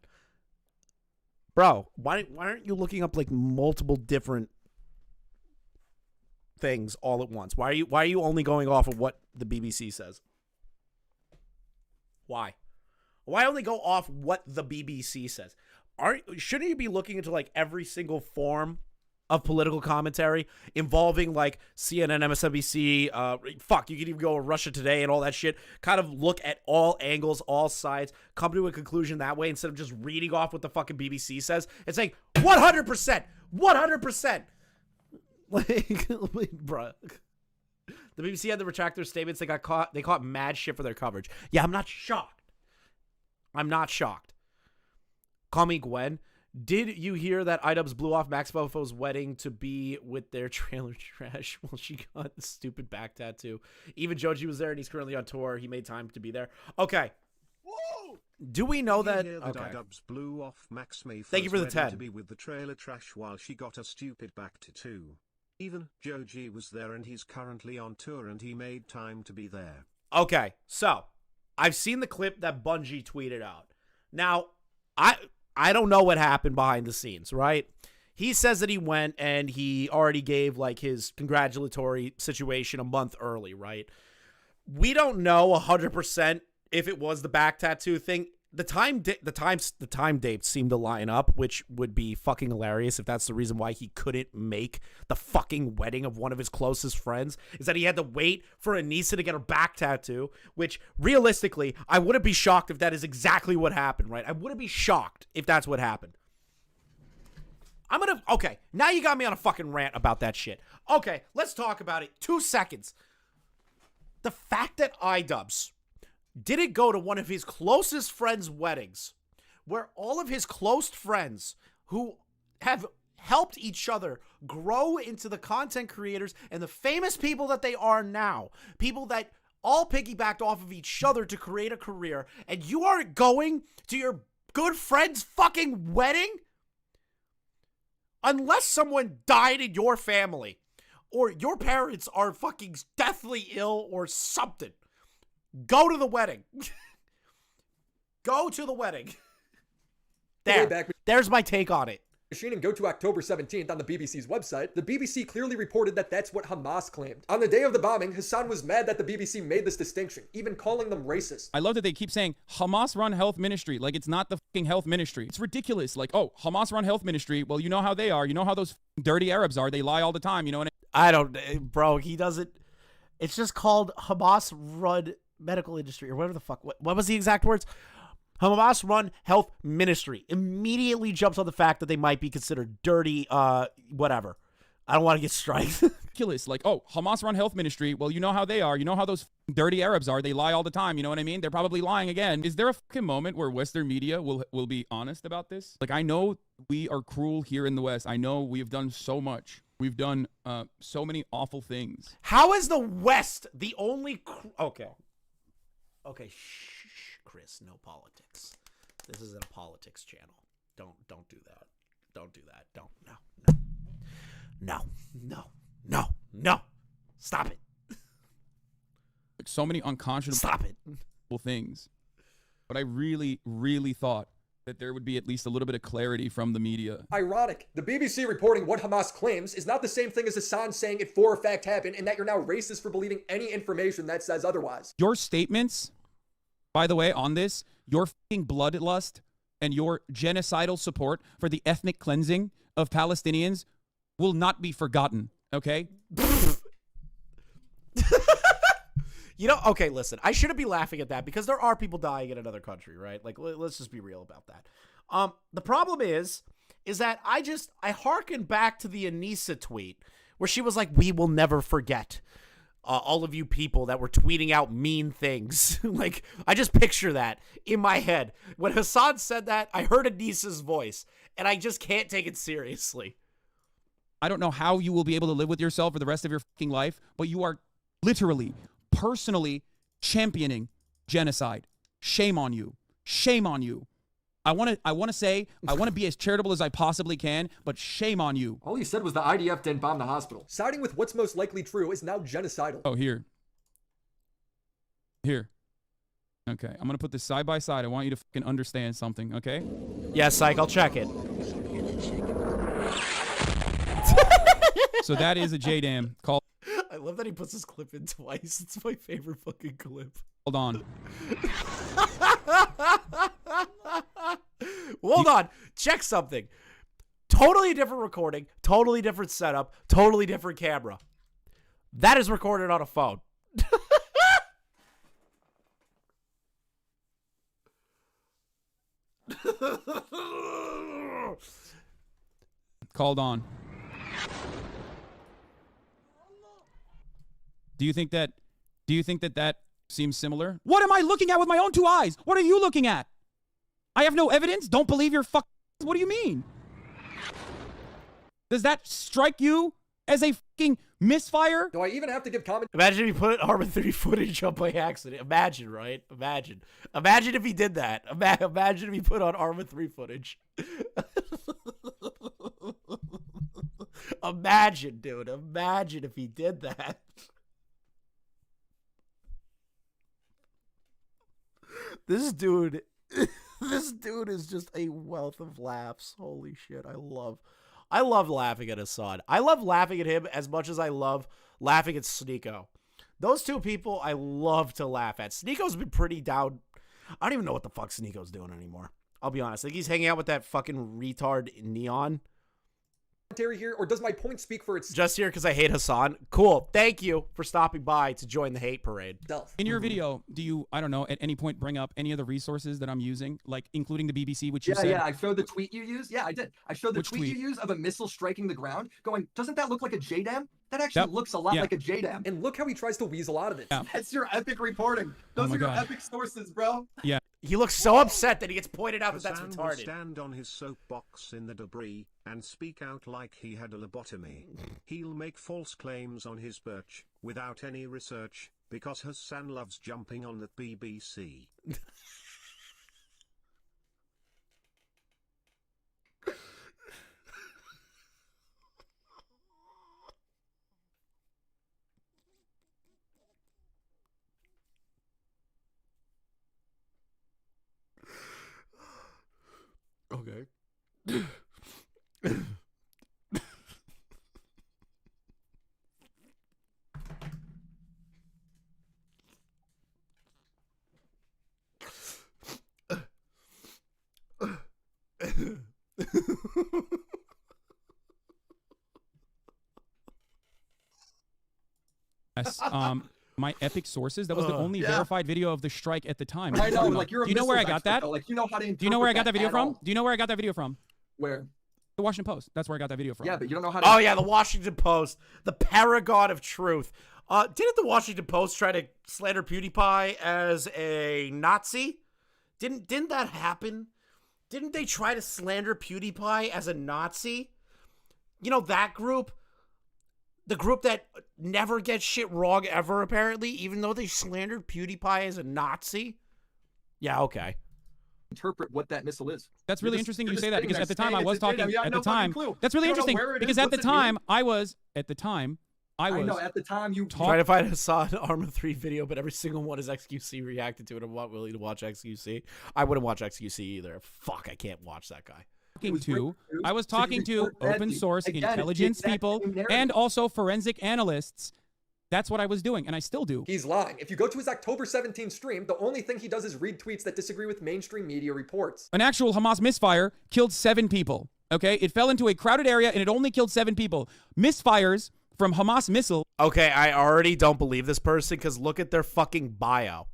Bro, why aren't you looking up like multiple different things all at once? Why are you only going off of what the BBC says? Why only go off what the BBC says? Shouldn't you be looking into like every single form of political commentary involving like CNN, MSNBC, you could even go Russia Today and all that shit. Kind of look at all angles, all sides, come to a conclusion that way instead of just reading off what the fucking BBC says and saying 100%. Like, bruh. The BBC had to retract their statements. They caught mad shit for their coverage. Yeah, I'm not shocked. Call me Gwen. Did you hear that iDubbbz blew off Max Bofo's wedding to be with their trailer trash while she got the stupid back tattoo? Even Joji was there and he's currently on tour. He made time to be there. Okay. Whoa! Do we know that? Okay. iDubbbz blew off Max Mayfield's Thank you for the wedding 10. to be with the trailer trash while she got a stupid back tattoo. Even Joji was there and he's currently on tour and he made time to be there. Okay, so I've seen the clip that Bungie tweeted out. Now, I don't know what happened behind the scenes, right? He says that he went and he already gave like his congratulatory situation a month early, right? We don't know 100% if it was the back tattoo thing. The time dates seem to line up, which would be fucking hilarious if that's the reason why he couldn't make the fucking wedding of one of his closest friends, is that he had to wait for Anissa to get her back tattoo, which realistically, I wouldn't be shocked if that is exactly what happened, right? I wouldn't be shocked if that's what happened. Okay, now you got me on a fucking rant about that shit. Okay, let's talk about it. 2 seconds. The fact that iDubbbz didn't go to one of his closest friends' weddings, where all of his close friends who have helped each other grow into the content creators and the famous people that they are now, people that all piggybacked off of each other to create a career, and you aren't going to your good friend's fucking wedding? Unless someone died in your family, or your parents are fucking deathly ill or something, go to the wedding. Go to the wedding. There's my take on it. Machine and go to October 17th on the BBC's website, the BBC clearly reported that that's what Hamas claimed. On the day of the bombing, Hasan was mad that the BBC made this distinction, even calling them racist. I love that they keep saying Hamas-run health ministry, like it's not the fucking health ministry. It's ridiculous. Like, oh, Hamas-run health ministry, well, you know how they are. You know how those dirty Arabs are. They lie all the time, you know what I don't, bro, he doesn't, it's just called Hamas-run medical industry, or whatever the fuck. What was the exact words? Hamas-run health ministry. Immediately jumps on the fact that they might be considered dirty, whatever. I don't want to get striked. Ridiculous. Like, oh, Hamas-run health ministry. Well, you know how they are. You know how those dirty Arabs are. They lie all the time. You know what I mean? They're probably lying again. Is there a fucking moment where Western media will be honest about this? Like, I know we are cruel here in the West. I know we have done so much. We've done so many awful things. How is the West the only... Okay, shh, Chris, no politics. This isn't a politics channel. Don't do that. Don't do that. No. Stop it. Like so many unconscionable Stop it. Things. But I really, really thought that there would be at least a little bit of clarity from the media. Ironic. The BBC reporting what Hamas claims is not the same thing as Hasan saying it for a fact happened, and that you're now racist for believing any information that says otherwise. Your statements, by the way, on this, your fucking bloodlust and your genocidal support for the ethnic cleansing of Palestinians will not be forgotten, okay? You know, okay, listen, I shouldn't be laughing at that because there are people dying in another country, right? Like, let's just be real about that. The problem is that I hearken back to the Anissa tweet where she was like, we will never forget all of you people that were tweeting out mean things. Like, I just picture that in my head. When Hasan said that, I heard Anissa's voice, and I just can't take it seriously. I don't know how you will be able to live with yourself for the rest of your fucking life, but you are literally, personally championing genocide. Shame on you. Shame on you. I want to be as charitable as I possibly can, but shame on you. All he said was the IDF didn't bomb the hospital. Siding with what's most likely true is now genocidal. Oh, here. Okay, I'm going to put this side by side. I want you to fucking understand something, okay? Yeah, psych, I'll check it. So that is a JDAM called... I love that he puts his clip in twice. It's my favorite fucking clip. Hold on. Hold on. Check something. Totally different recording. Totally different setup. Totally different camera. That is recorded on a phone. Called on. Do you think that seems similar? What am I looking at with my own two eyes? What are you looking at? I have no evidence. Don't believe your fuck. What do you mean? Does that strike you as a fucking misfire? Do I even have to give comment? Imagine if he put Arma 3 footage up by accident. Imagine, right? Imagine if he did that. Imagine if he put on Arma 3 footage. Imagine, dude. Imagine if he did that. This dude is just a wealth of laughs. Holy shit. I love laughing at Hasan. I love laughing at him as much as I love laughing at Sneeko. Those two people I love to laugh at. Sneeko's been pretty down. I don't even know what the fuck Sneeko's doing anymore. I'll be honest. I think he's hanging out with that fucking retard Neon. Here, or does my point speak for itself? Just here because I hate Hasan. Cool. Thank you for stopping by to join the hate parade. In your video, do you, I don't know, at any point bring up any of the resources that I'm using, like including the BBC, which you said? Yeah, I showed the tweet you used. Yeah, I did. I showed the tweet you used of a missile striking the ground, going, doesn't that look like a JDAM? That actually looks a lot like a JDAM. And look how he tries to weasel out of it. Yeah. That's your epic reporting. Those are your epic sources, bro. Yeah. He looks so upset that he gets pointed out that that's Hasan retarded. will stand on his soapbox in the debris and speak out like he had a lobotomy. He'll make false claims on his perch without any research because Hasan loves jumping on the BBC. Okay. Yes, my epic sources. That was the only verified video of the strike at the time. I know, like you're a Do you know where I got that? Though. Like you know how to. Do you know where I got that video from? Do you know where I got that video from? Where? The Washington Post. That's where I got that video from. Yeah, but you don't know how to. Oh yeah, the Washington Post, the paragon of truth. Didn't the Washington Post try to slander PewDiePie as a Nazi? Didn't that happen? Didn't they try to slander PewDiePie as a Nazi? You know that group? The group that never gets shit wrong ever, apparently, even though they slandered PewDiePie as a Nazi? Yeah, okay. Interpret what that missile is. That's really interesting you say that, because at the time I was talking, at the time, that's really interesting, because at the time I was, I know, at the time you trying to find a Hasan Arma 3 video, but every single one is XQC reacted to it. I'm not willing to watch XQC. I wouldn't watch XQC either. Fuck, I can't watch that guy. I was talking to open source intelligence people and also forensic analysts. That's what I was doing, and I still do. He's lying. If you go to his October 17th stream, the only thing he does is read tweets that disagree with mainstream media reports. An actual Hamas misfire killed 7 people, okay? It fell into a crowded area, and it only killed 7 people. Misfires from Hamas missile. Okay, I already don't believe this person, because look at their fucking bio.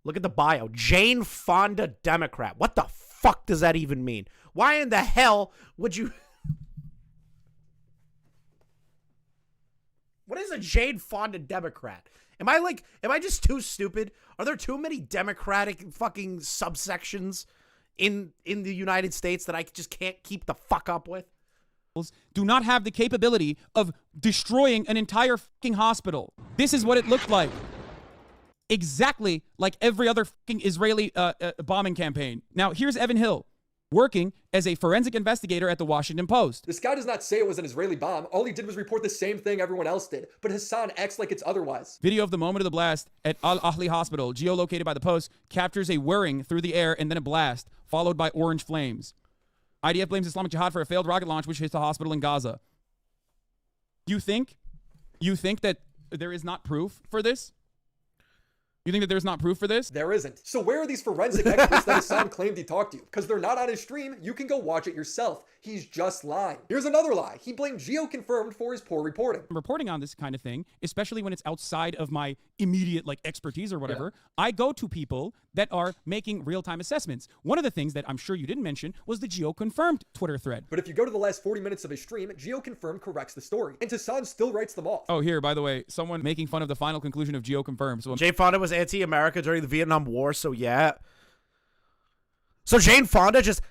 Look at the bio. Jane Fonda Democrat. What the fuck does that even mean? Why in the hell would you... What is a Jane Fonda Democrat? Am I just too stupid? Are there too many Democratic fucking subsections in the United States that I just can't keep the fuck up with? Do not have the capability of destroying an entire fucking hospital. This is what it looked like. Exactly like every other fucking Israeli bombing campaign. Now, here's Evan Hill, working as a forensic investigator at the Washington Post. This guy does not say it was an Israeli bomb. All he did was report the same thing everyone else did. But Hasan acts like it's otherwise. Video of the moment of the blast at Al-Ahli Hospital, geolocated by the Post, captures a whirring through the air and then a blast, followed by orange flames. IDF blames Islamic Jihad for a failed rocket launch which hit the hospital in Gaza. You think that there is not proof for this? You think that there's not proof for this? There isn't. So where are these forensic experts that Hasan claimed he talked to? Because they're not on his stream. You can go watch it yourself. He's just lying. Here's another lie. He blamed GeoConfirmed for his poor reporting. Reporting on this kind of thing, especially when it's outside of my immediate expertise or whatever, I go to people that are making real-time assessments. One of the things that I'm sure you didn't mention was the GeoConfirmed Twitter thread. But if you go to the last 40 minutes of his stream, GeoConfirmed corrects the story. And Hasan still writes them off. Oh, here, by the way, someone making fun of the final conclusion of GeoConfirmed. So Jane Fonda was anti-America during the Vietnam War, so yeah. So Jane Fonda just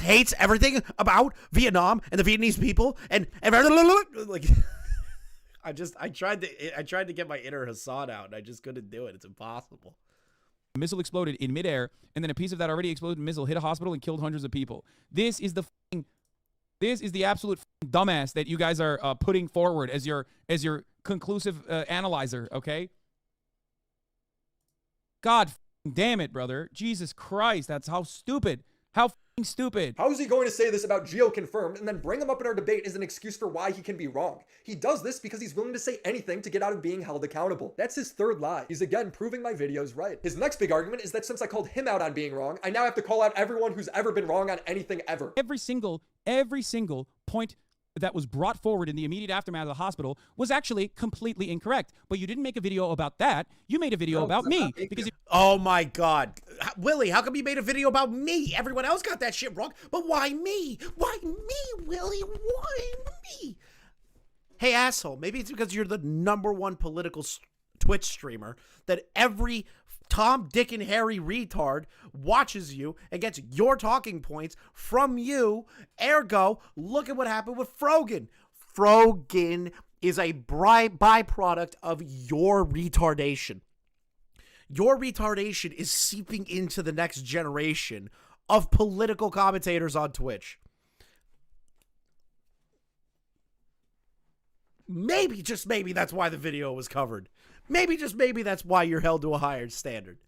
hates everything about Vietnam and the Vietnamese people and like I tried to get my inner Hasan out and I just couldn't do it. It's impossible. A missile exploded in midair, and then a piece of that already exploded missile hit a hospital and killed hundreds of people. This is the This is the absolute dumbass that you guys are putting forward as your conclusive analyzer, okay? God damn it, brother. Jesus Christ, that's how stupid. How stupid. How is he going to say this about Geo confirmed and then bring him up in our debate as an excuse for why he can be wrong? He does this because he's willing to say anything to get out of being held accountable. That's his third lie. He's again proving my videos right. His next big argument is that since I called him out on being wrong, I now have to call out everyone who's ever been wrong on anything ever. Every single point that was brought forward in the immediate aftermath of the hospital was actually completely incorrect. But you didn't make a video about that. You made a video about me. Because oh my God. Willy, how come you made a video about me? Everyone else got that shit wrong. But why me? Why me, Willy? Why me? Hey, asshole, maybe it's because you're the #1 political Twitch streamer that every Tom, Dick, and Harry retard watches you and gets your talking points from you. Ergo, look at what happened with Frogan. Frogan is a byproduct of your retardation. Your retardation is seeping into the next generation of political commentators on Twitch. Maybe, just maybe, that's why the video was covered. Maybe, just maybe, that's why you're held to a higher standard.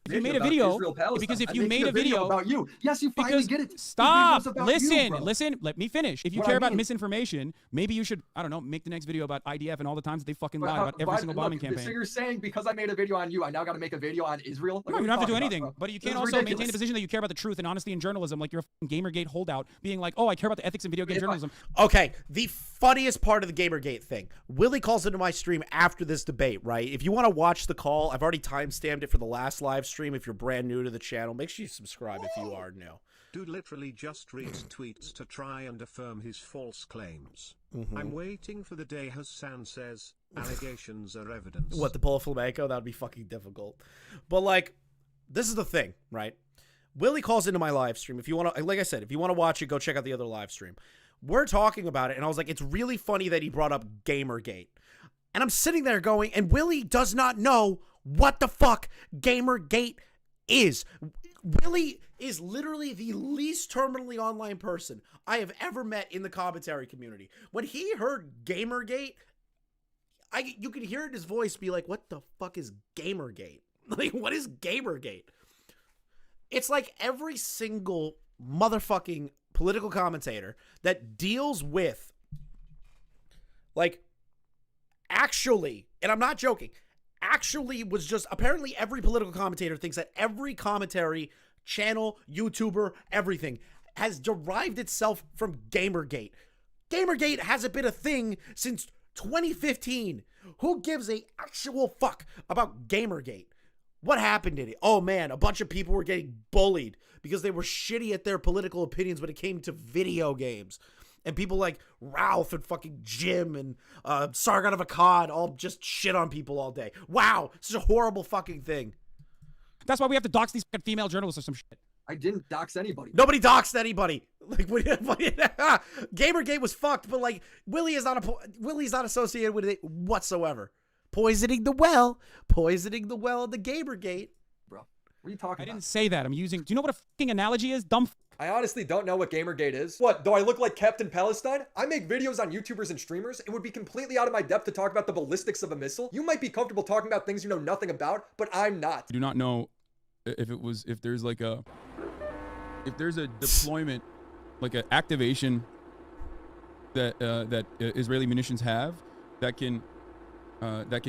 If you made a video, because if you made a video about you, yes, you finally get it. Stop. Listen. Let me finish. If you care about misinformation, maybe you should, I don't know, make the next video about IDF and all the times that they fucking lied about every single bombing campaign. So you're saying because I made a video on you, I now got to make a video on Israel? No, you don't have to do anything. But you can't also maintain the position that you care about the truth and honesty in journalism, like you're a Gamergate holdout, being like, oh, I care about the ethics in video game journalism. Okay, the funniest part of the Gamergate thing. Willy calls into my stream after this debate, right? If you want to watch the call, I've already timestamped it for the last live stream. If you're brand new to the channel, make sure you subscribe if you are new. Dude literally just reads tweets to try and affirm his false claims. I'm waiting for the day Hasan says allegations are evidence. What, the pull of flamenco? That would be fucking difficult. But like, this is the thing, right? Willy calls into my live stream. If you want to, like I said, if you want to watch it, go check out the other live stream. We're talking about it, and I was like, it's really funny that he brought up Gamergate. And I'm sitting there going, and Willy does not know what the fuck Gamergate is. Willy is literally the least terminally online person I have ever met in the commentary community. When he heard Gamergate, you could hear in his voice be like, what the fuck is Gamergate? Like, what is Gamergate? It's like every single motherfucking political commentator that deals with, like, actually, and I'm not joking, actually was just, apparently every political commentator thinks that every commentary channel, YouTuber, everything has derived itself from Gamergate. Gamergate hasn't been a thing since 2015. Who gives a actual fuck about Gamergate? What happened in it? Oh man, a bunch of people were getting bullied because they were shitty at their political opinions when it came to video games. And people like Ralph and fucking Jim and Sargon of Akkad all just shit on people all day. Wow, this is a horrible fucking thing. That's why we have to dox these fucking female journalists or some shit. I didn't dox anybody. Nobody doxed anybody. Like, Gamergate was fucked, but like Willy is not associated with it whatsoever. Poisoning the well of the Gamergate. Bro, what are you talking about? I didn't say that. I'm using, do you know what a fucking analogy is? Dumb. I honestly don't know what Gamergate is. What, do I look like Captain Palestine? I make videos on YouTubers and streamers. It would be completely out of my depth to talk about the ballistics of a missile. You might be comfortable talking about things you know nothing about, but I'm not. I do not know if there's a deployment, like an activation that Israeli munitions have that can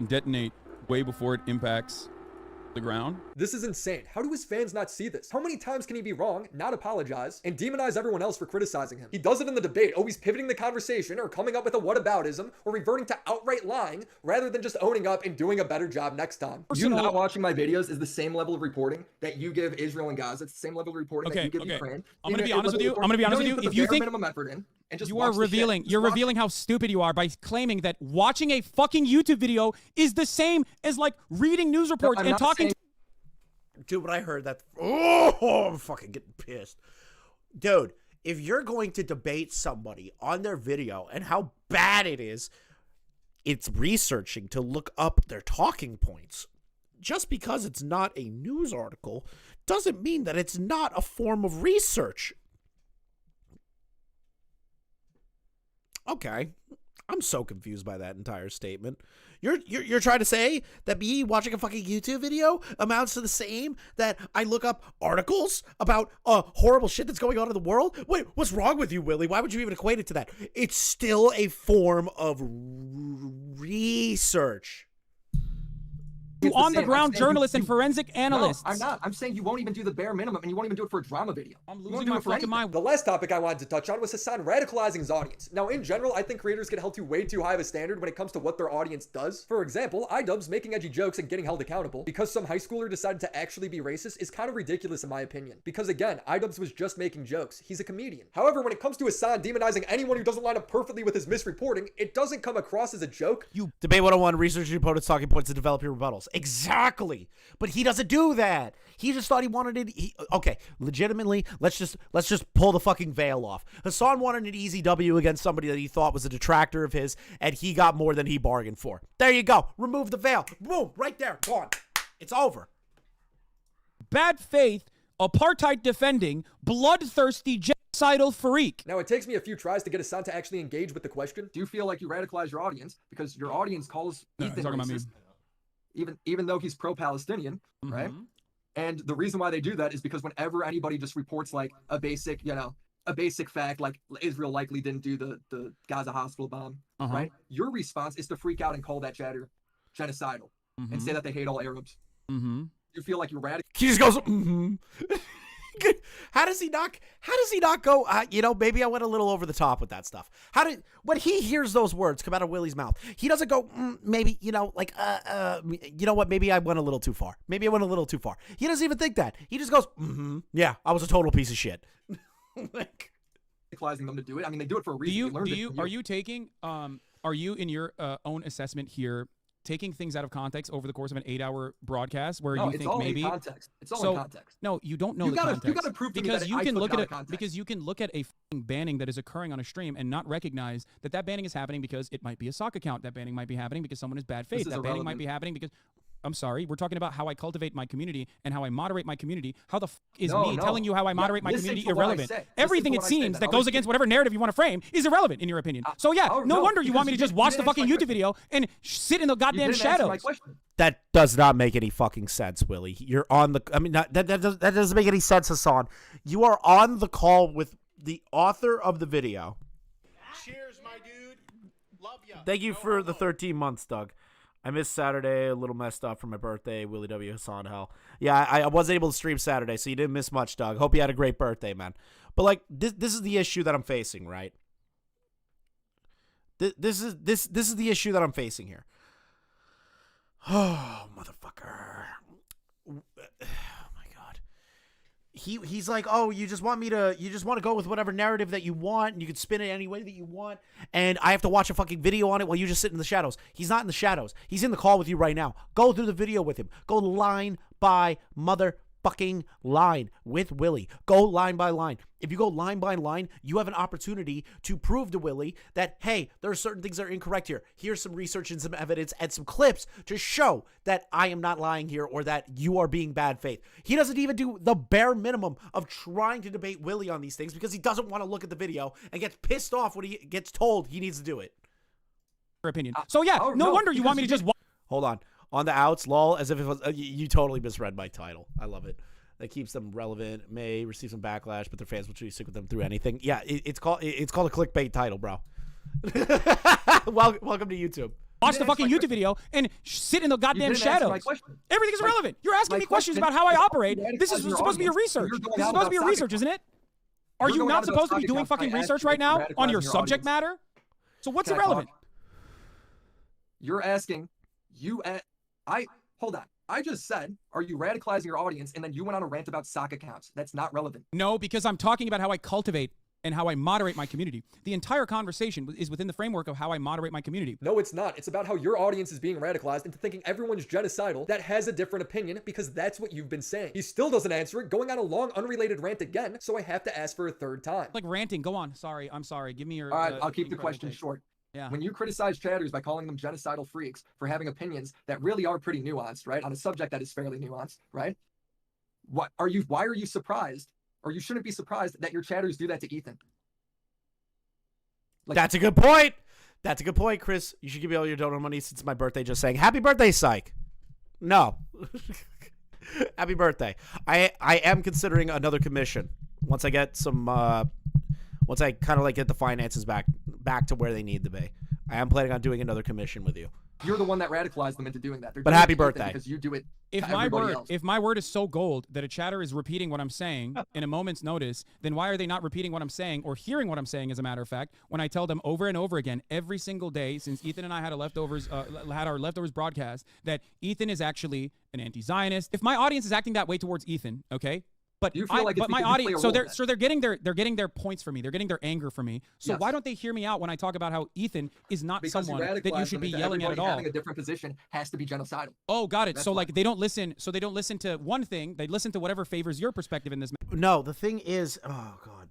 detonate way before it impacts the ground. This is insane. How do his fans not see this? How many times can he be wrong, not apologize, and demonize everyone else for criticizing him? He does it in the debate, always pivoting the conversation or coming up with a whataboutism or reverting to outright lying rather than just owning up and doing a better job next time. You not watching my videos is the same level of reporting that you give Israel and Gaza. It's the same level of reporting that you give Ukraine. I'm going to be honest with you. If you think minimum effort in, and just you are revealing how stupid you are by claiming that watching a fucking YouTube video is the same as like reading news reports and talking. Dude, when I heard that, I'm fucking getting pissed. Dude, if you're going to debate somebody on their video and how bad it is, it's researching to look up their talking points. Just because it's not a news article doesn't mean that it's not a form of research. Okay. I'm so confused by that entire statement. You're trying to say that me watching a fucking YouTube video amounts to the same that I look up articles about horrible shit that's going on in the world? Wait, what's wrong with you, Willy? Why would you even equate it to that? It's still a form of research. You on-the-ground journalists and forensic analysts. No, I'm not. I'm saying you won't even do the bare minimum, and you won't even do it for a drama video. I'm losing my fucking mind. The last topic I wanted to touch on was Hasan radicalizing his audience. Now, in general, I think creators get held to way too high of a standard when it comes to what their audience does. For example, iDubbbz making edgy jokes and getting held accountable because some high schooler decided to actually be racist is kind of ridiculous in my opinion. Because again, iDubbbz was just making jokes. He's a comedian. However, when it comes to Hasan demonizing anyone who doesn't line up perfectly with his misreporting, it doesn't come across as a joke. You debate 101, research your opponent's talking points to develop your rebuttals. Exactly. But he doesn't do that. He just thought he wanted it. Okay, legitimately, let's just pull the fucking veil off. Hasan wanted an easy W against somebody that he thought was a detractor of his, and he got more than he bargained for. There you go. Remove the veil. Boom, right there. Gone. It's over. Bad faith, apartheid defending, bloodthirsty genocidal freak. Now, it takes me a few tries to get Hasan to actually engage with the question. Do you feel like you radicalize your audience because your audience calls Ethan talking about me. racist? Even though he's pro-Palestinian, right? And the reason why they do that is because whenever anybody just reports like a basic fact, like Israel likely didn't do the Gaza hospital bomb, right? Your response is to freak out and call that chatter genocidal and say that they hate all Arabs. You feel like you're radical. He just goes, How does he not go, maybe I went a little over the top with that stuff. When he hears those words come out of Willy's mouth, he doesn't go, maybe, you know what, maybe I went a little too far. Maybe I went a little too far. He doesn't even think that. He just goes, yeah, I was a total piece of shit. Like, radicalizing them to do it. I mean, they do it for a reason. Are you in your own assessment here taking things out of context over the course of an 8-hour broadcast where you think maybe it's all in context. No, you don't know the context. You gotta prove because you can look at it because you can look at a banning that is occurring on a stream and not recognize that banning is happening because it might be a sock account. That banning might be happening because someone is bad faith. That banning might be happening because I'm sorry, we're talking about how I cultivate my community and how I moderate my community. How the is me telling you how I moderate my community irrelevant? Everything it seems that goes against whatever narrative you want to frame is irrelevant in your opinion. So yeah, no wonder you want me to just watch the fucking YouTube video and sit in the goddamn shadows. That does not make any fucking sense, Willy. You're on the. I mean, that doesn't make any sense, Hasan. You are on the call with the author of the video. Cheers, my dude. Love ya. Thank you for the 13 months, Doug. I missed Saturday, a little messed up for my birthday. Willy W. Hasan hell. Yeah, I wasn't able to stream Saturday, so you didn't miss much, Doug. Hope you had a great birthday, man. But like, this is the issue that I'm facing, right? This is the issue that I'm facing here. Oh, motherfucker. Oh my god. He's like, "Oh, you just want to go with whatever narrative that you want, and you can spin it any way that you want, and I have to watch a fucking video on it while you just sit in the shadows." He's not in the shadows. He's in the call with you right now. Go through the video with him. Go line by motherfucking line with Willy. Go line by line. If you go line by line, you have an opportunity to prove to Willy that, hey, there are certain things that are incorrect here. Here's some research and some evidence and some clips to show that I am not lying here or that you are being bad faith. He doesn't even do the bare minimum of trying to debate Willy on these things because he doesn't want to look at the video and gets pissed off when he gets told he needs to do it. Your opinion. So yeah, no wonder you want me to just hold on. On the outs, lol, as if it was you totally misread my title. I love it. That keeps them relevant. May receive some backlash, but their fans will truly stick with them through anything. Yeah, it's called a clickbait title, bro. Welcome to YouTube. Watch the fucking YouTube video and sit in the goddamn shadows. Everything is irrelevant. You're asking me questions about how I operate. This is supposed to be a research. This is supposed to be a research, isn't it? Are you not supposed to be doing fucking research right now on your subject matter? So what's irrelevant? You're asking, hold on. I just said, are you radicalizing your audience? And then you went on a rant about sock accounts. That's not relevant. No, because I'm talking about how I cultivate and how I moderate my community. The entire conversation is within the framework of how I moderate my community. No, it's not. It's about how your audience is being radicalized into thinking everyone's genocidal that has a different opinion because that's what you've been saying. He still doesn't answer it, going on a long, unrelated rant again, so I have to ask for a third time. Like ranting. Go on. Sorry. I'm sorry. Give me your... All right, I'll keep the question short. Yeah. When you criticize chatters by calling them genocidal freaks for having opinions that really are pretty nuanced, right? On a subject that is fairly nuanced, right? Why are you surprised, or you shouldn't be surprised that your chatters do that to Ethan? Like, that's a good point. That's a good point, Chris. You should give me all your donor money since it's my birthday. Just saying, happy birthday, psych. No. Happy birthday. I am considering another commission once I get some once I kind of like get the finances back to where they need to be. I am planning on doing another commission with you. You're the one that radicalized them into doing that. But happy birthday. Because you do it. If my word is so gold that a chatter is repeating what I'm saying in a moment's notice, then why are they not repeating what I'm saying or hearing what I'm saying? As a matter of fact, when I tell them over and over again every single day since Ethan and I had our leftovers broadcast that Ethan is actually an anti-Zionist. If my audience is acting that way towards Ethan, okay. But my audience, so they're getting their points from me. They're getting their anger from me. So why don't they hear me out when I talk about how Ethan is not someone that you should be yelling at all? Having a different position has to be genocidal. Oh, got it. So like they don't listen. So they don't listen to one thing. They listen to whatever favors your perspective in this. No, the thing is, oh god,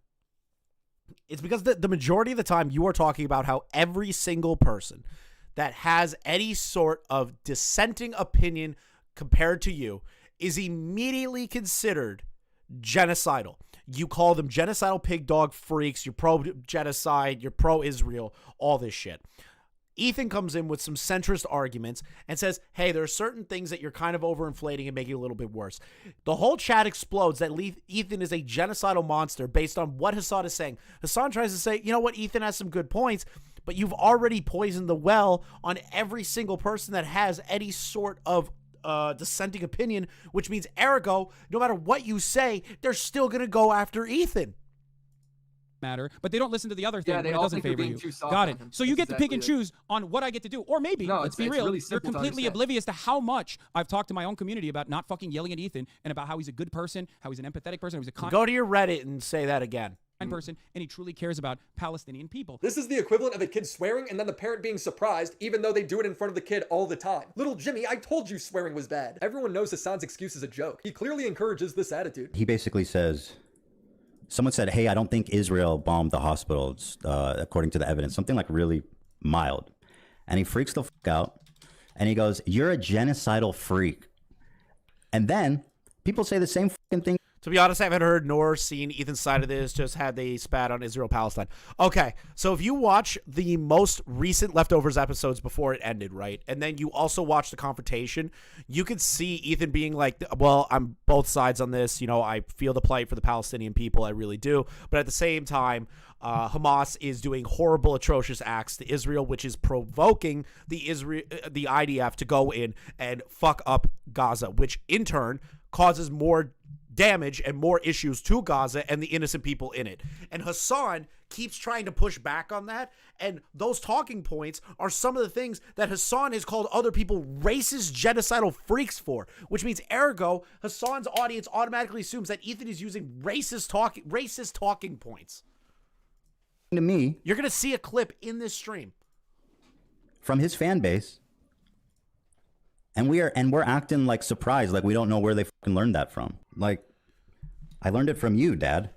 it's because the majority of the time you are talking about how every single person that has any sort of dissenting opinion compared to you is immediately considered genocidal. You call them genocidal pig dog freaks, you're pro-genocide, you're pro-Israel, all this shit. Ethan comes in with some centrist arguments and says, hey, there are certain things that you're kind of overinflating and making it a little bit worse. The whole chat explodes that Ethan is a genocidal monster based on what Hasan is saying. Hasan tries to say, you know what, Ethan has some good points, but you've already poisoned the well on every single person that has any sort of dissenting opinion, which means ergo, no matter what you say, they're still going to go after Ethan. Matter, but they don't listen to the other thing when it all doesn't think you're favor being you. too soft Got on it. him. So you That's get to pick and exactly it. choose on what I get to do. Or maybe, No, let's be it's real, really you're simple to completely understand. oblivious to how much I've talked to my own community about not fucking yelling at Ethan and about how he's a good person, how he's an empathetic person, how he's a kind Go to your Reddit and say that again. person, and he truly cares about Palestinian people. This is the equivalent of a kid swearing and then the parent being surprised, even though they do it in front of the kid all the time. Little Jimmy, I told you swearing was bad. Everyone knows Hasan's excuse is a joke. He clearly encourages this attitude. He basically says, someone said, hey, I don't think Israel bombed the hospitals, according to the evidence. Something like really mild. And he freaks the fuck out. And he goes, you're a genocidal freak. And then people say the same fucking thing. To be honest, I haven't heard nor seen Ethan's side of this, just had they spat on Israel-Palestine. Okay, so if you watch the most recent Leftovers episodes before it ended, right, and then you also watch the confrontation, you could see Ethan being like, well, I'm both sides on this. You know, I feel the plight for the Palestinian people. I really do. But at the same time, Hamas is doing horrible, atrocious acts to Israel, which is provoking the IDF to go in and fuck up Gaza, which in turn causes more damage and more issues to Gaza and the innocent people in it. And Hasan keeps trying to push back on that, and those talking points are some of the things that Hasan has called other people racist, genocidal freaks for, which means ergo Hasan's audience automatically assumes that Ethan is using racist talking points. To me, you're gonna see a clip in this stream from his fan base, and we're acting like surprised, like we don't know where they fucking learned that from. Like, I learned it from you, Dad.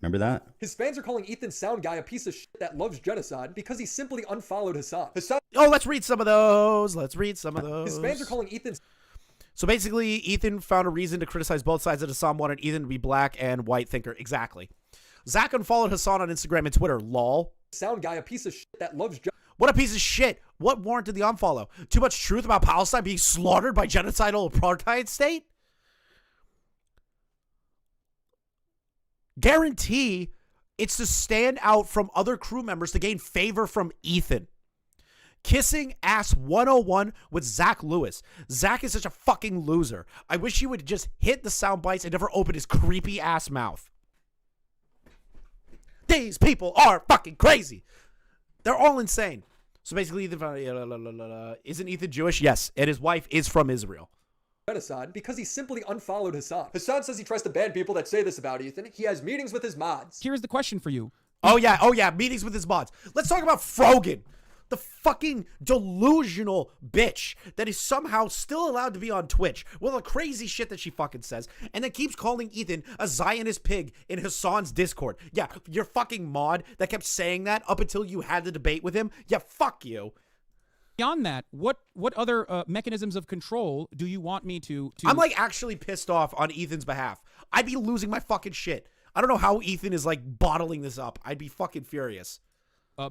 Remember that? His fans are calling Ethan Sound Guy a piece of shit that loves genocide because he simply unfollowed Hasan. Oh, let's read some of those. His fans are calling Ethan. So basically, Ethan found a reason to criticize both sides of Hasan, wanted Ethan to be black and white thinker. Exactly. Zach unfollowed Hasan on Instagram and Twitter. Lol. Sound Guy, a piece of shit that loves What a piece of shit. What warranted the unfollow? Too much truth about Palestine being slaughtered by genocidal apartheid state? Guarantee it's to stand out from other crew members to gain favor from Ethan. Kissing ass 101 with Zach Lewis. Zach is such a fucking loser. I wish he would just hit the sound bites and never open his creepy ass mouth. These people are fucking crazy. They're all insane. So basically, isn't Ethan Jewish? Yes, and his wife is from Israel. Genocide because he simply unfollowed Hasan. Hasan says he tries to ban people that say this about Ethan. He has meetings with his mods. Here's the question for you. Oh yeah, meetings with his mods. Let's talk about Frogan, the fucking delusional bitch that is somehow still allowed to be on Twitch with the crazy shit that she fucking says, and then keeps calling Ethan a Zionist pig in Hasan's Discord. Yeah, your fucking mod that kept saying that up until you had the debate with him. Yeah, fuck you. Beyond that, what other mechanisms of control do you want me to? I'm like actually pissed off on Ethan's behalf. I'd be losing my fucking shit. I don't know how Ethan is like bottling this up. I'd be fucking furious.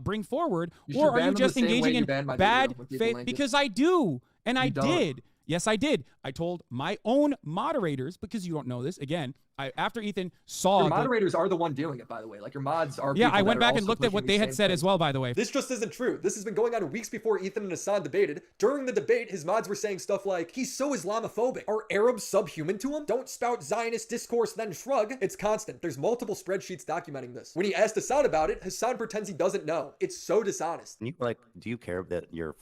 bring forward, You or should are ban you them just the same way engaging you in ban my bad video when people faith? link it. Because I do, and I You don't. did. Yes, I did. I told my own moderators, because you don't know this. Again, after Ethan saw Your moderators are the one doing it, by the way. Like your mods are. Yeah, people I that went are back and also looked at pushing what they these had same said things. as well, by the way. This just isn't true. This has been going on weeks before Ethan and Hasan debated. During the debate, his mods were saying stuff like, he's so Islamophobic. Are Arabs subhuman to him? Don't spout Zionist discourse, then shrug. It's constant. There's multiple spreadsheets documenting this. When he asked Hasan about it, Hasan pretends he doesn't know. It's so dishonest. Do you care that your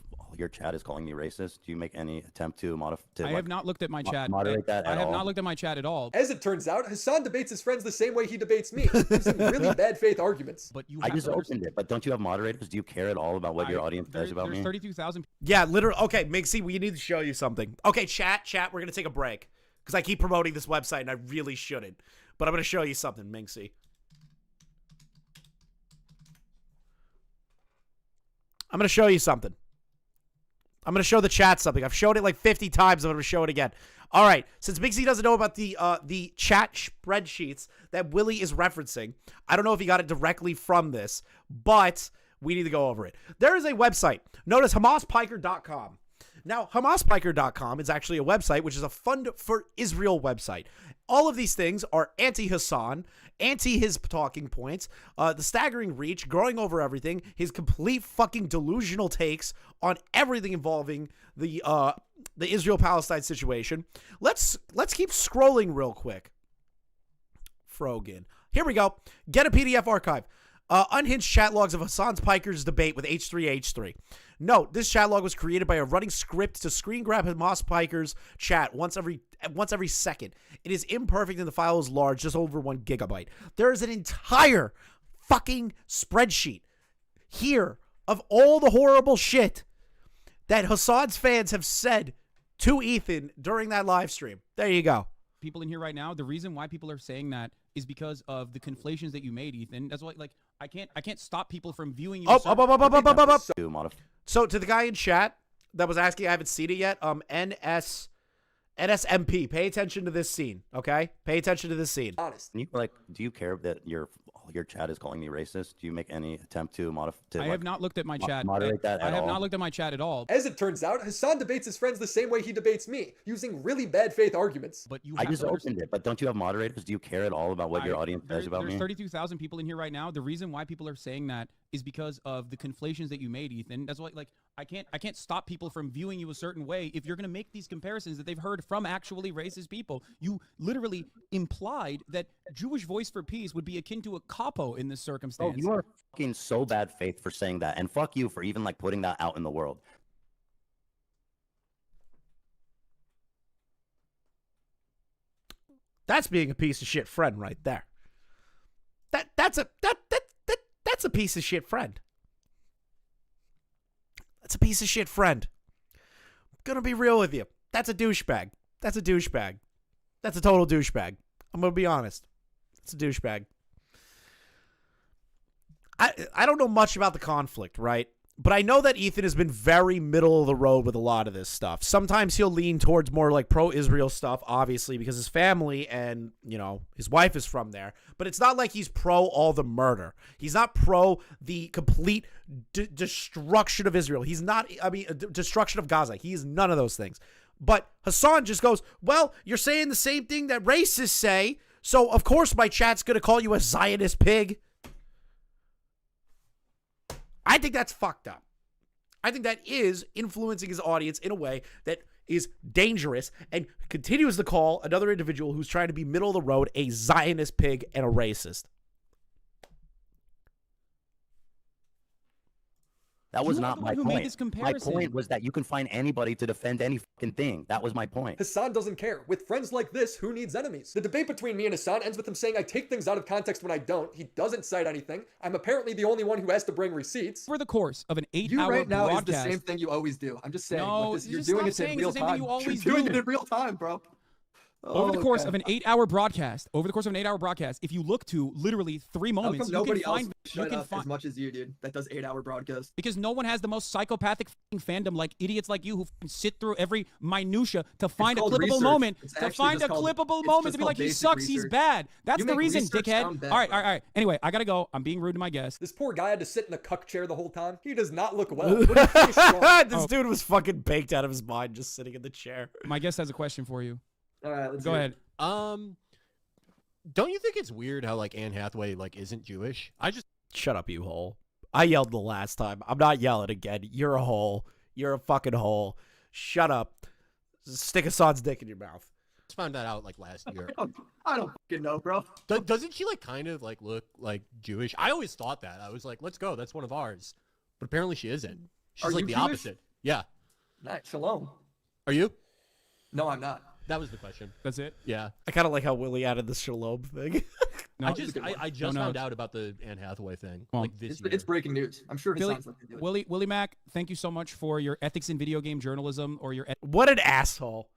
chat is calling you racist? Do you make any attempt to modify? I have not looked at my chat. Moderate that I at have all? not looked at my chat at all. As it turns out, Hasan debates his friends the same way he debates me, using really bad faith arguments. But I just opened it, but don't you have moderators? Do you care at all about what your audience says about me? There's 32,000. Yeah, literally. Okay, Migsy, we need to show you something. Okay, chat, we're going to take a break because I keep promoting this website and I really shouldn't. But I'm going to show you something, Migsy. I'm going to show you something. I'm going to show the chat something. I've showed it like 50 times. I'm going to show it again. All right. Since Migsy doesn't know about the chat spreadsheets that Willy is referencing, I don't know if he got it directly from this, but we need to go over it. There is a website known as HamasPiker.com. Now, HamasPiker.com is actually a website which is a Fund for Israel website. All of these things are anti-Hasan, anti-his talking points, the staggering reach, growing over everything, his complete fucking delusional takes on everything involving the Israel-Palestine situation. Let's keep scrolling real quick. Frogan. Here we go. Get a PDF archive. Unhinged chat logs of Hasan's Piker's debate with H3H3. Note, this chat log was created by a running script to screen grab Hamas Piker's chat once every second. It is imperfect and the file is large, just over 1 gigabyte. There is an entire fucking spreadsheet here of all the horrible shit that Hasan's fans have said to Ethan during that live stream. There you go. People in here right now, the reason why people are saying that is because of the conflations that you made, Ethan. That's why, like, I can't stop people from viewing you. So to the guy in chat that was asking, I haven't seen it yet. NSMP, pay attention to this scene, okay? Pay attention to this scene. Honest. Do you care that your chat is calling you racist? Do you make any attempt to modify? I have not looked at my chat. Moderate that at all? I have not looked at my chat at all. As it turns out, Hasan debates his friends the same way he debates me, using really bad faith arguments. But I just opened it, but don't you have moderators? Do you care at all about what your audience says about me? There's 32,000 people in here right now. The reason why people are saying that is because of the conflations that you made, Ethan. That's why, like, I can't stop people from viewing you a certain way if you're going to make these comparisons that they've heard from actually racist people. You literally implied that Jewish Voice for Peace would be akin to a capo in this circumstance. Oh, you are fucking so bad faith for saying that, and fuck you for even like putting that out in the world. That's being a piece of shit friend right there. That's a piece of shit friend. That's a piece of shit friend. I'm gonna be real with you. That's a douchebag. That's a douchebag. That's a total douchebag. I'm gonna be honest. It's a douchebag. I don't know much about the conflict, right? But I know that Ethan has been very middle of the road with a lot of this stuff. Sometimes he'll lean towards more like pro-Israel stuff, obviously, because his family and, you know, his wife is from there. But it's not like he's pro all the murder. He's not pro the complete destruction of Israel. He's not, destruction of Gaza. He is none of those things. But Hasan just goes, well, you're saying the same thing that racists say, so of course my chat's going to call you a Zionist pig. I think that's fucked up. I think that is influencing his audience in a way that is dangerous and continues to call another individual who's trying to be middle of the road a Zionist pig and a racist. That was not my point. My point was that you can find anybody to defend any fucking thing. That was my point. Hasan doesn't care. With friends like this, who needs enemies? The debate between me and Hasan ends with him saying I take things out of context when I don't. He doesn't cite anything. I'm apparently the only one who has to bring receipts. Over the course of an 8-hour You right now broadcast, is the same thing you always do. I'm just saying. No, with this, you're just doing stop it in saying real it's the same thing time. you always You're doing do. it in real time, bro. Over the course of an 8-hour broadcast, if you look to literally 3 How moments, come you nobody can find, else shut up as much as you, dude? That does 8-hour broadcast. because no one has the most psychopathic fandom like idiots like you who sit through every minutia to find a called clippable research. moment, It's to actually find a just called- clippable it's moment just to be like, called he basic sucks, he's research. bad. That's You the make reason, research dickhead. sound bad, All right. bro. Anyway, I gotta go. I'm being rude to my guest. This poor guy had to sit in the cuck chair the whole time. He does not look well. But he finished strong. This dude was fucking baked out of his mind just sitting in the chair. My guest has a question for you. All right, let's Go hear ahead. it. Don't you think it's weird how like Anne Hathaway like isn't Jewish? Shut up, you hole. I yelled the last time. I'm not yelling again. You're a hole. You're a fucking hole. Shut up. Stick Hasan's dick in your mouth. Just found that out like last year. I don't fucking know, bro. Doesn't she like kind of like look like Jewish? I always thought that. I was like, let's go. That's one of ours. But apparently she isn't. She's Are like you the Jewish? opposite. Yeah. Nice. Shalom. Are you? No, I'm not. That was the question. That's it? Yeah. I kind of like how Willy added the shalom thing. No, I just No, no, found out about the Anne Hathaway thing Well, like this It's, year. it's breaking news. I'm sure Billy, Hasan's looking into it. Willy Mac, thank you so much for your ethics in video game journalism or your What an asshole.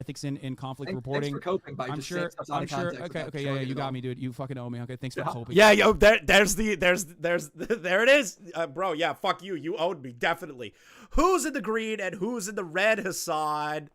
ethics in conflict Thanks reporting. for coping by I'm just sure. saying stuff out I'm of sure. context Okay. without Okay. showing Yeah. it You at got all. me, dude. You fucking owe me. Okay. Thanks for Yeah. coping. Yeah, yo, there's there it is. Bro, yeah, fuck you. You owed me, definitely. Who's in the green and who's in the red, Hasan?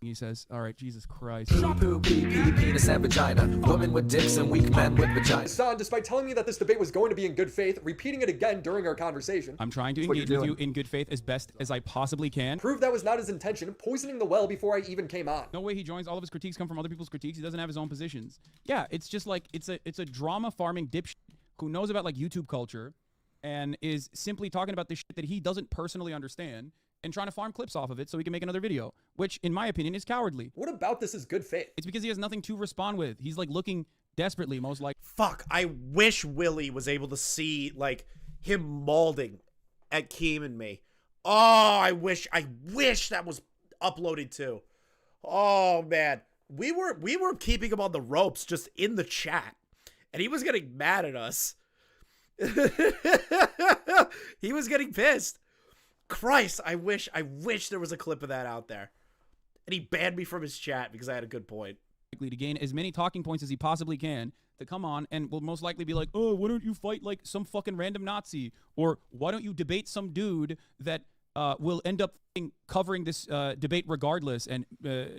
He says, "All right, Jesus Christ." Poo, pee, pee, penis and vagina. Women with dicks and weak men with vaginas. Hasan, despite telling me that this debate was going to be in good faith, repeating it again during our conversation, I'm trying to That's what engage you're with you doing. in good faith as best as I possibly can. proved that was not his intention, poisoning the well before I even came on. No way he joins. All of his critiques come from other people's critiques. He doesn't have his own positions. Yeah, it's just like it's a drama farming dipshit who knows about like YouTube culture and is simply talking about this shit that he doesn't personally understand and trying to farm clips off of it so he can make another video, which in my opinion is cowardly. What about this is good faith? It's because he has nothing to respond with. He's like looking desperately, most likely. Fuck, I wish Willy was able to see, like, him mauling at Keem and me. Oh, I wish that was uploaded too. Oh, man. We were keeping him on the ropes just in the chat, and he was getting mad at us. He was getting pissed. Christ, I wish there was a clip of that out there. And he banned me from his chat because I had a good point. To gain as many talking points as he possibly can to come on and will most likely be like, oh, why don't you fight like some fucking random Nazi? Or why don't you debate some dude that will end up covering this debate regardless and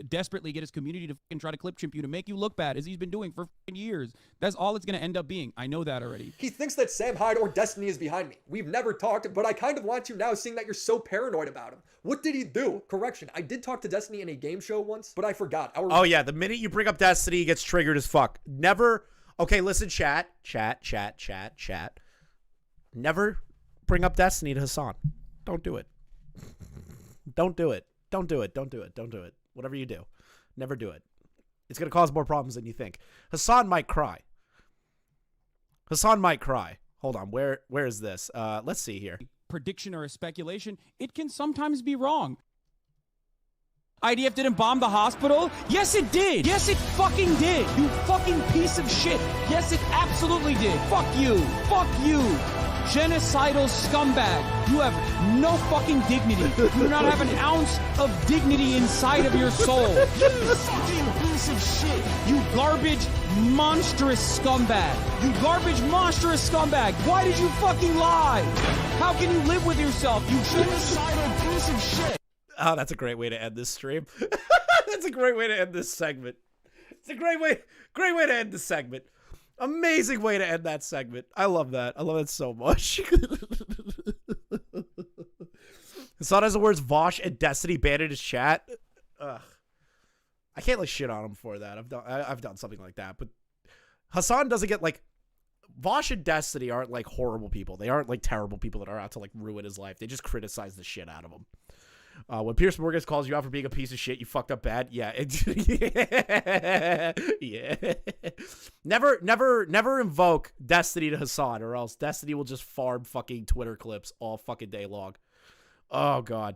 desperately get his community to try to clip chimp you to make you look bad as he's been doing for years. That's all it's going to end up being. I know that already. He thinks that Sam Hyde or Destiny is behind me. We've never talked, but I kind of want to now, seeing that you're so paranoid about him. What did he do? Correction, I did talk to Destiny in a game show once, but I forgot. Oh yeah, the minute you bring up Destiny, he gets triggered as fuck. Never. Okay, listen, chat. Never bring up Destiny to Hasan. Don't do it. Don't do it. Don't do it. Don't do it. Don't do it. Whatever you do, never do it. It's going to cause more problems than you think. Hasan might cry. Hasan might cry. Hold on. Where is this? Let's see here. Prediction or a speculation, it can sometimes be wrong. IDF didn't bomb the hospital? Yes, it did. Yes, it fucking did. You fucking piece of shit. Yes, it absolutely did. Fuck you. Fuck you. Genocidal scumbag. You have no fucking dignity. You do not have an ounce of dignity inside of your soul. You fucking piece of shit. You garbage, monstrous scumbag. You garbage, monstrous scumbag. Why did you fucking lie? How can you live with yourself, you genocidal piece of shit? Oh, that's a great way to end this stream. That's a great way to end this segment. It's a great way to end this segment. Amazing way to end that segment. I love that. I love it so much. Hasan has the words Vosh and Destiny banned in his chat. Ugh. I can't like shit on him for that. I've done something like that, but Hasan doesn't get like Vosh and Destiny aren't like horrible people. They aren't like terrible people that are out to like ruin his life. They just criticize the shit out of him. When Pierce Morgan calls you out for being a piece of shit, you fucked up bad. Yeah. Yeah. Never invoke Destiny to Hasan, or else Destiny will just farm fucking Twitter clips all fucking day long. Oh, God.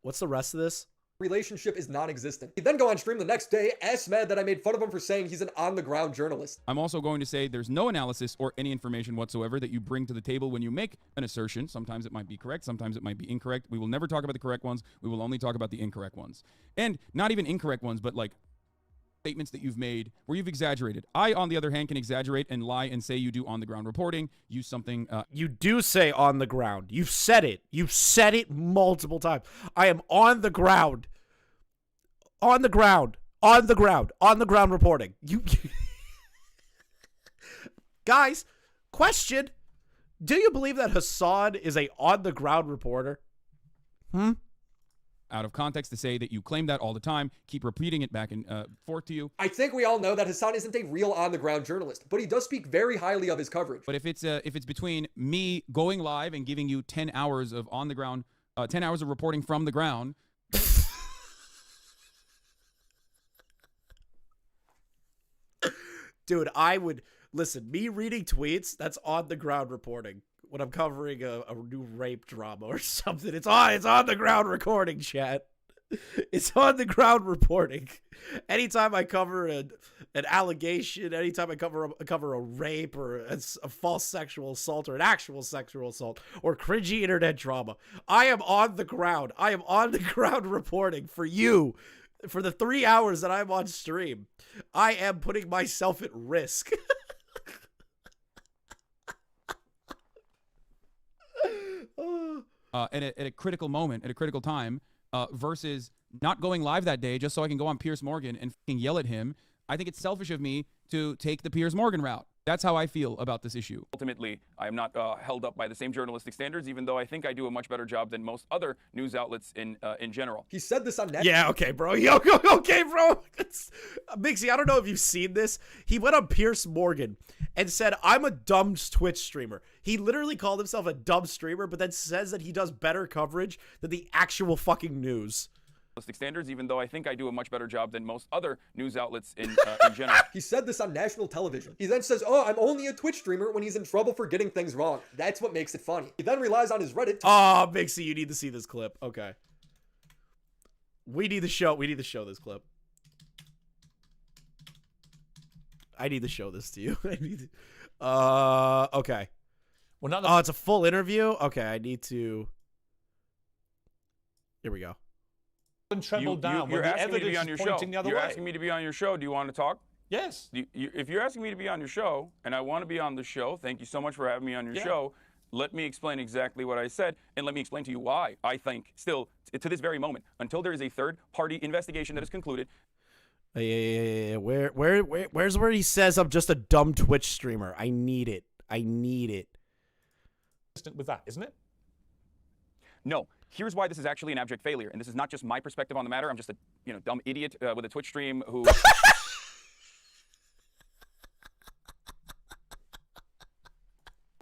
What's the rest of this? relationship is non-existent. He then go on stream the next day, ass mad that I made fun of him for saying he's an on-the-ground journalist. I'm also going to say there's no analysis or any information whatsoever that you bring to the table when you make an assertion. Sometimes it might be correct, sometimes it might be incorrect. We will never talk about the correct ones. We will only talk about the incorrect ones. And not even incorrect ones, but like statements that you've made where you've exaggerated. I, on the other hand, can exaggerate and lie and say you do on-the-ground reporting, use something. You do say on the ground. You've said it. You've said it multiple times. I am on the ground. On the ground. On the ground. On the ground reporting. You guys, question. Do you believe that Hasan is a on-the-ground reporter? Out of context to say that you claim that all the time, keep repeating it back and forth to you. I think we all know that Hasan isn't a real on-the-ground journalist, but he does speak very highly of his coverage. But if it's between me going live and giving you 10 hours of on the ground, 10 hours of reporting from the ground. Dude, I would listen, me reading tweets, that's on the ground reporting. When I'm covering a new rape drama or something, it's on the ground recording, chat. It's on the ground reporting. Anytime I cover an allegation, anytime I cover a rape or a false sexual assault or an actual sexual assault or cringy internet drama, I am on the ground. I am on the ground reporting for you. For the 3 hours that I'm on stream, I am putting myself at risk. At a critical moment, at a critical time, versus not going live that day just so I can go on Piers Morgan and fucking yell at him. I think it's selfish of me to take the Piers Morgan route. That's how I feel about this issue. Ultimately, I am not held up by the same journalistic standards, even though I think I do a much better job than most other news outlets in general. He said this on Netflix. Yeah, okay, bro. Okay, bro. Mixie, I don't know if you've seen this. He went on Piers Morgan and said, I'm a dumb Twitch streamer. He literally called himself a dumb streamer, but then says that he does better coverage than the actual fucking news. Standards, even though I think I do a much better job than most other news outlets in general. He said this on national television. He then says, oh, I'm only a Twitch streamer when he's in trouble for getting things wrong. That's what makes it funny. He then relies on his Reddit to— Oh, Mixie, you need to see this clip. Okay. We need to show this clip. I need to show this to you. Okay. Well, not oh, it's a full interview? Okay, I need to... Here we go. You're asking me to be on your show. You're asking me to be on your show. Do you want to talk? Yes. If you're asking me to be on your show, and I want to be on the show, thank you so much for having me on your show. Let me explain exactly what I said, and let me explain to you why I think still, to this very moment, until there is a third-party investigation that is concluded. Yeah. Where's where he says I'm just a dumb Twitch streamer? I need it. With that, isn't it? No. Here's why this is actually an abject failure, and this is not just my perspective on the matter. I'm just a dumb idiot with a Twitch stream who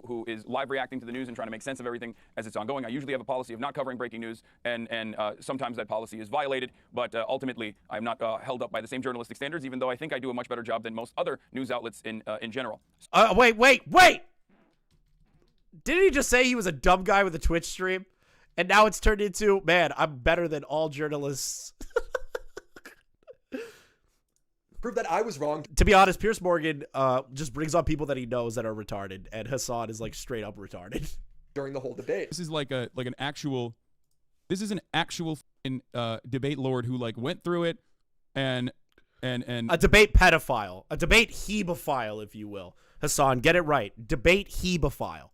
who is live reacting to the news and trying to make sense of everything as it's ongoing. I usually have a policy of not covering breaking news, and sometimes that policy is violated, but ultimately I'm not held up by the same journalistic standards, even though I think I do a much better job than most other news outlets in general. Wait! Didn't he just say he was a dumb guy with a Twitch stream? And now it's turned into, man, I'm better than all journalists. Prove that I was wrong. To be honest, Piers Morgan just brings on people that he knows that are retarded, and Hasan is like straight up retarded. During the whole debate. This is like an actual debate lord who like went through it and a debate pedophile, a debate hebephile, if you will. Hasan, get it right. Debate hebephile.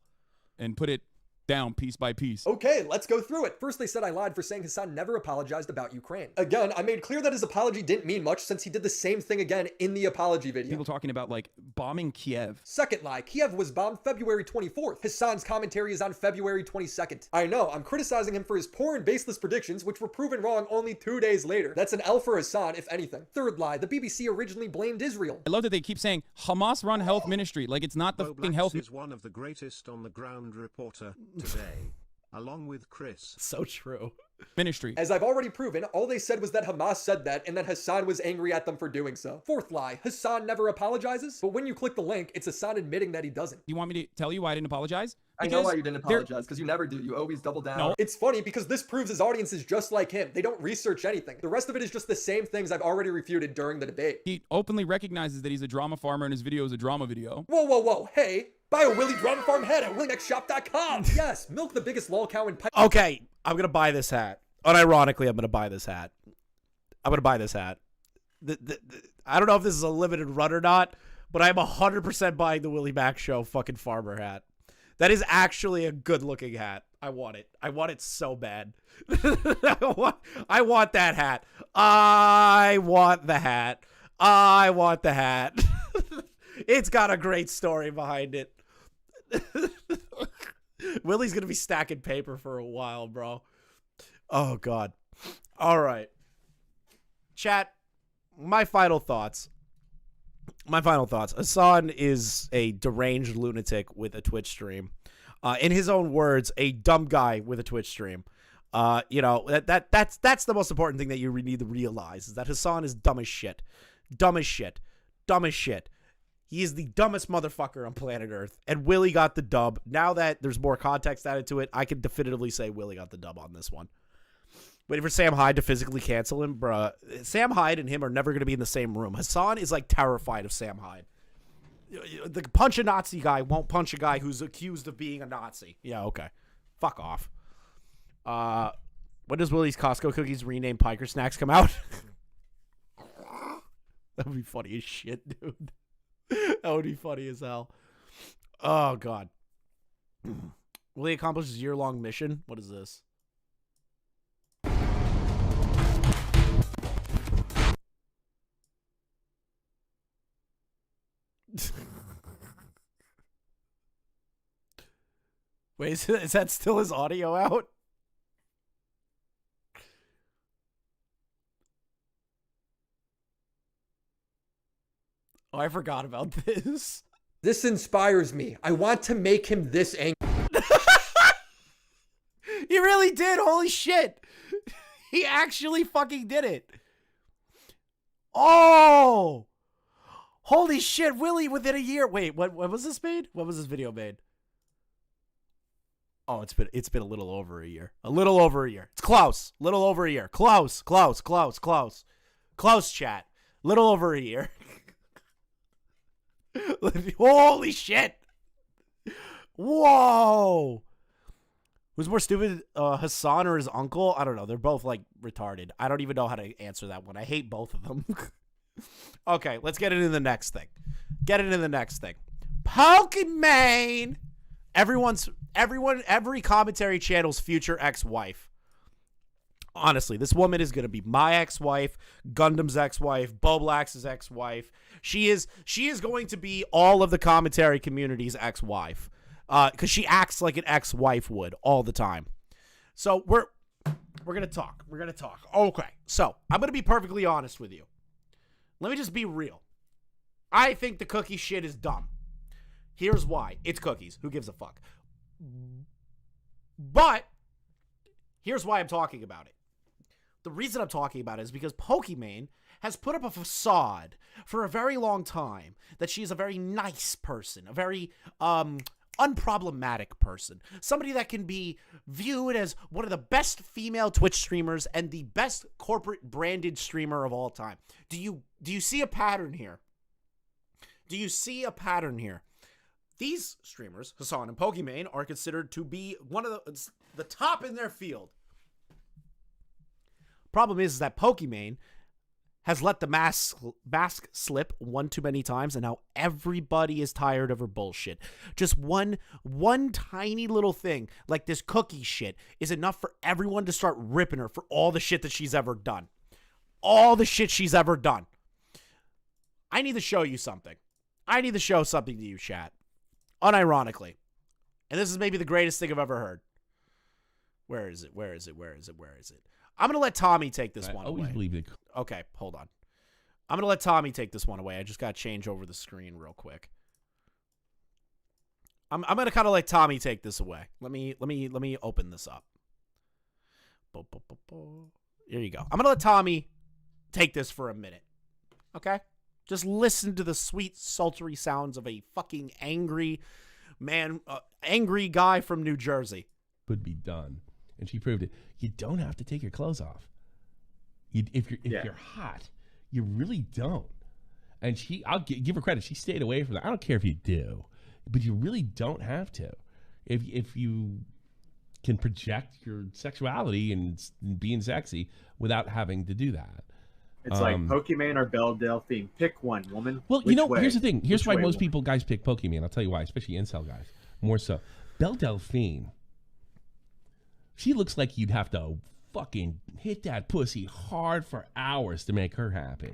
And put it down piece by piece. Okay, let's go through it. First, they said I lied for saying Hasan never apologized about Ukraine. Again, I made clear that his apology didn't mean much since he did the same thing again in the apology video. People talking about like bombing Kiev. Second lie, Kiev was bombed February 24th. Hasan's commentary is on February 22nd. I know, I'm criticizing him for his poor and baseless predictions, which were proven wrong only 2 days later. That's an L for Hasan, if anything. Third lie, the BBC originally blamed Israel. I love that they keep saying Hamas run health ministry, like it's not the fucking health. Is one of the greatest on the ground reporter today. Along with Chris. So true. Ministry. As I've already proven, all they said was that Hamas said that and that Hasan was angry at them for doing so. Fourth lie, Hasan never apologizes, but when you click the link, it's Hasan admitting that he doesn't. You want me to tell you why I didn't apologize? I know why you didn't apologize, because you never do. You always double down. No. It's funny because this proves his audience is just like him. They don't research anything. The rest of it is just the same things I've already refuted during the debate. He openly recognizes that he's a drama farmer and his video is a drama video. Whoa, whoa, whoa. Hey, buy a Willy Drama Farm head at willynextshop.com. Yes, milk the biggest lol cow in pipe. Okay, I'm going to buy this hat. Unironically, I'm going to buy this hat. I'm going to buy this hat. I don't know if this is a limited run or not, but I'm 100% buying the Willy Mac Show fucking farmer hat. That is actually a good-looking hat. I want it. I want it so bad. I want that hat. I want the hat. I want the hat. It's got a great story behind it. Willy's going to be stacking paper for a while, bro. Oh, God. All right. Chat, my final thoughts. Hasan is a deranged lunatic with a Twitch stream. In his own words, a dumb guy with a Twitch stream. That's the most important thing that you need to realize, is that Hasan is dumb as shit. Dumb as shit. Dumb as shit. He is the dumbest motherfucker on planet Earth. And Willy got the dub. Now that there's more context added to it, I can definitively say Willy got the dub on this one. Waiting for Sam Hyde to physically cancel him, bruh. Sam Hyde and him are never going to be in the same room. Hasan is like terrified of Sam Hyde. The punch a Nazi guy won't punch a guy who's accused of being a Nazi. Yeah, okay. Fuck off. When does Willy's Costco cookies renamed Piker Snacks come out? That would be funny as shit, dude. That would be funny as hell. Oh, God. Willy accomplishes year-long mission? What is this? Wait, is that still his audio out? Oh, I forgot about this. This inspires me. I want to make him this angry. He really did. Holy shit. He actually fucking did it. Oh. Holy shit, Willy within a year. Wait, when was this made? When was this video made? Oh, it's been a little over a year. A little over a year. It's close. Little over a year. Close, chat. Little over a year. Holy shit. Whoa. Who's more stupid, Hasan or his uncle? I don't know. They're both, like, retarded. I don't even know how to answer that one. I hate both of them. Okay, let's get into the next thing. Pokimaine. Every commentary channel's future ex-wife. Honestly, this woman is going to be my ex-wife, Gundam's ex-wife, Boblax's ex-wife. She is going to be all of the commentary community's ex-wife. Because she acts like an ex-wife would all the time. So we're going to talk. Okay, so I'm going to be perfectly honest with you. Let me just be real. I think the cookie shit is dumb. Here's why. It's cookies. Who gives a fuck? But here's why I'm talking about it. The reason I'm talking about it is because Pokimaine has put up a facade for a very long time that she's a very nice person, a very unproblematic person, somebody that can be viewed as one of the best female Twitch streamers and the best corporate branded streamer of all time. Do you see a pattern here? These streamers, Hasan and Pokimaine, are considered to be one of the top in their field. Problem is that Pokimaine has let the mask slip one too many times, and now everybody is tired of her bullshit. Just one tiny little thing, like this cookie shit, is enough for everyone to start ripping her for all the shit that she's ever done. All the shit she's ever done. I need to show you something. I need to show something to you, chat. Unironically. And this is maybe the greatest thing I've ever heard. Where is it? I'm going to let Tommy take this one away. Okay, hold on. I'm going to let Tommy take this one away. I just got to change over the screen real quick. I'm going to kind of let Tommy take this away. Let me open this up. Here you go. I'm going to let Tommy take this for a minute. Okay? Just listen to the sweet, sultry sounds of a fucking angry, angry guy from New Jersey. Would be done, and she proved it. You don't have to take your clothes off. If you're hot, you really don't. And I'll give her credit. She stayed away from that. I don't care if you do, but you really don't have to. If you can project your sexuality and being sexy without having to do that. It's like Pokimaine or Belle Delphine. Pick one, woman. Well, here's the thing. Here's why most guys pick Pokimaine. I'll tell you why, especially incel guys. More so. Belle Delphine, she looks like you'd have to fucking hit that pussy hard for hours to make her happy.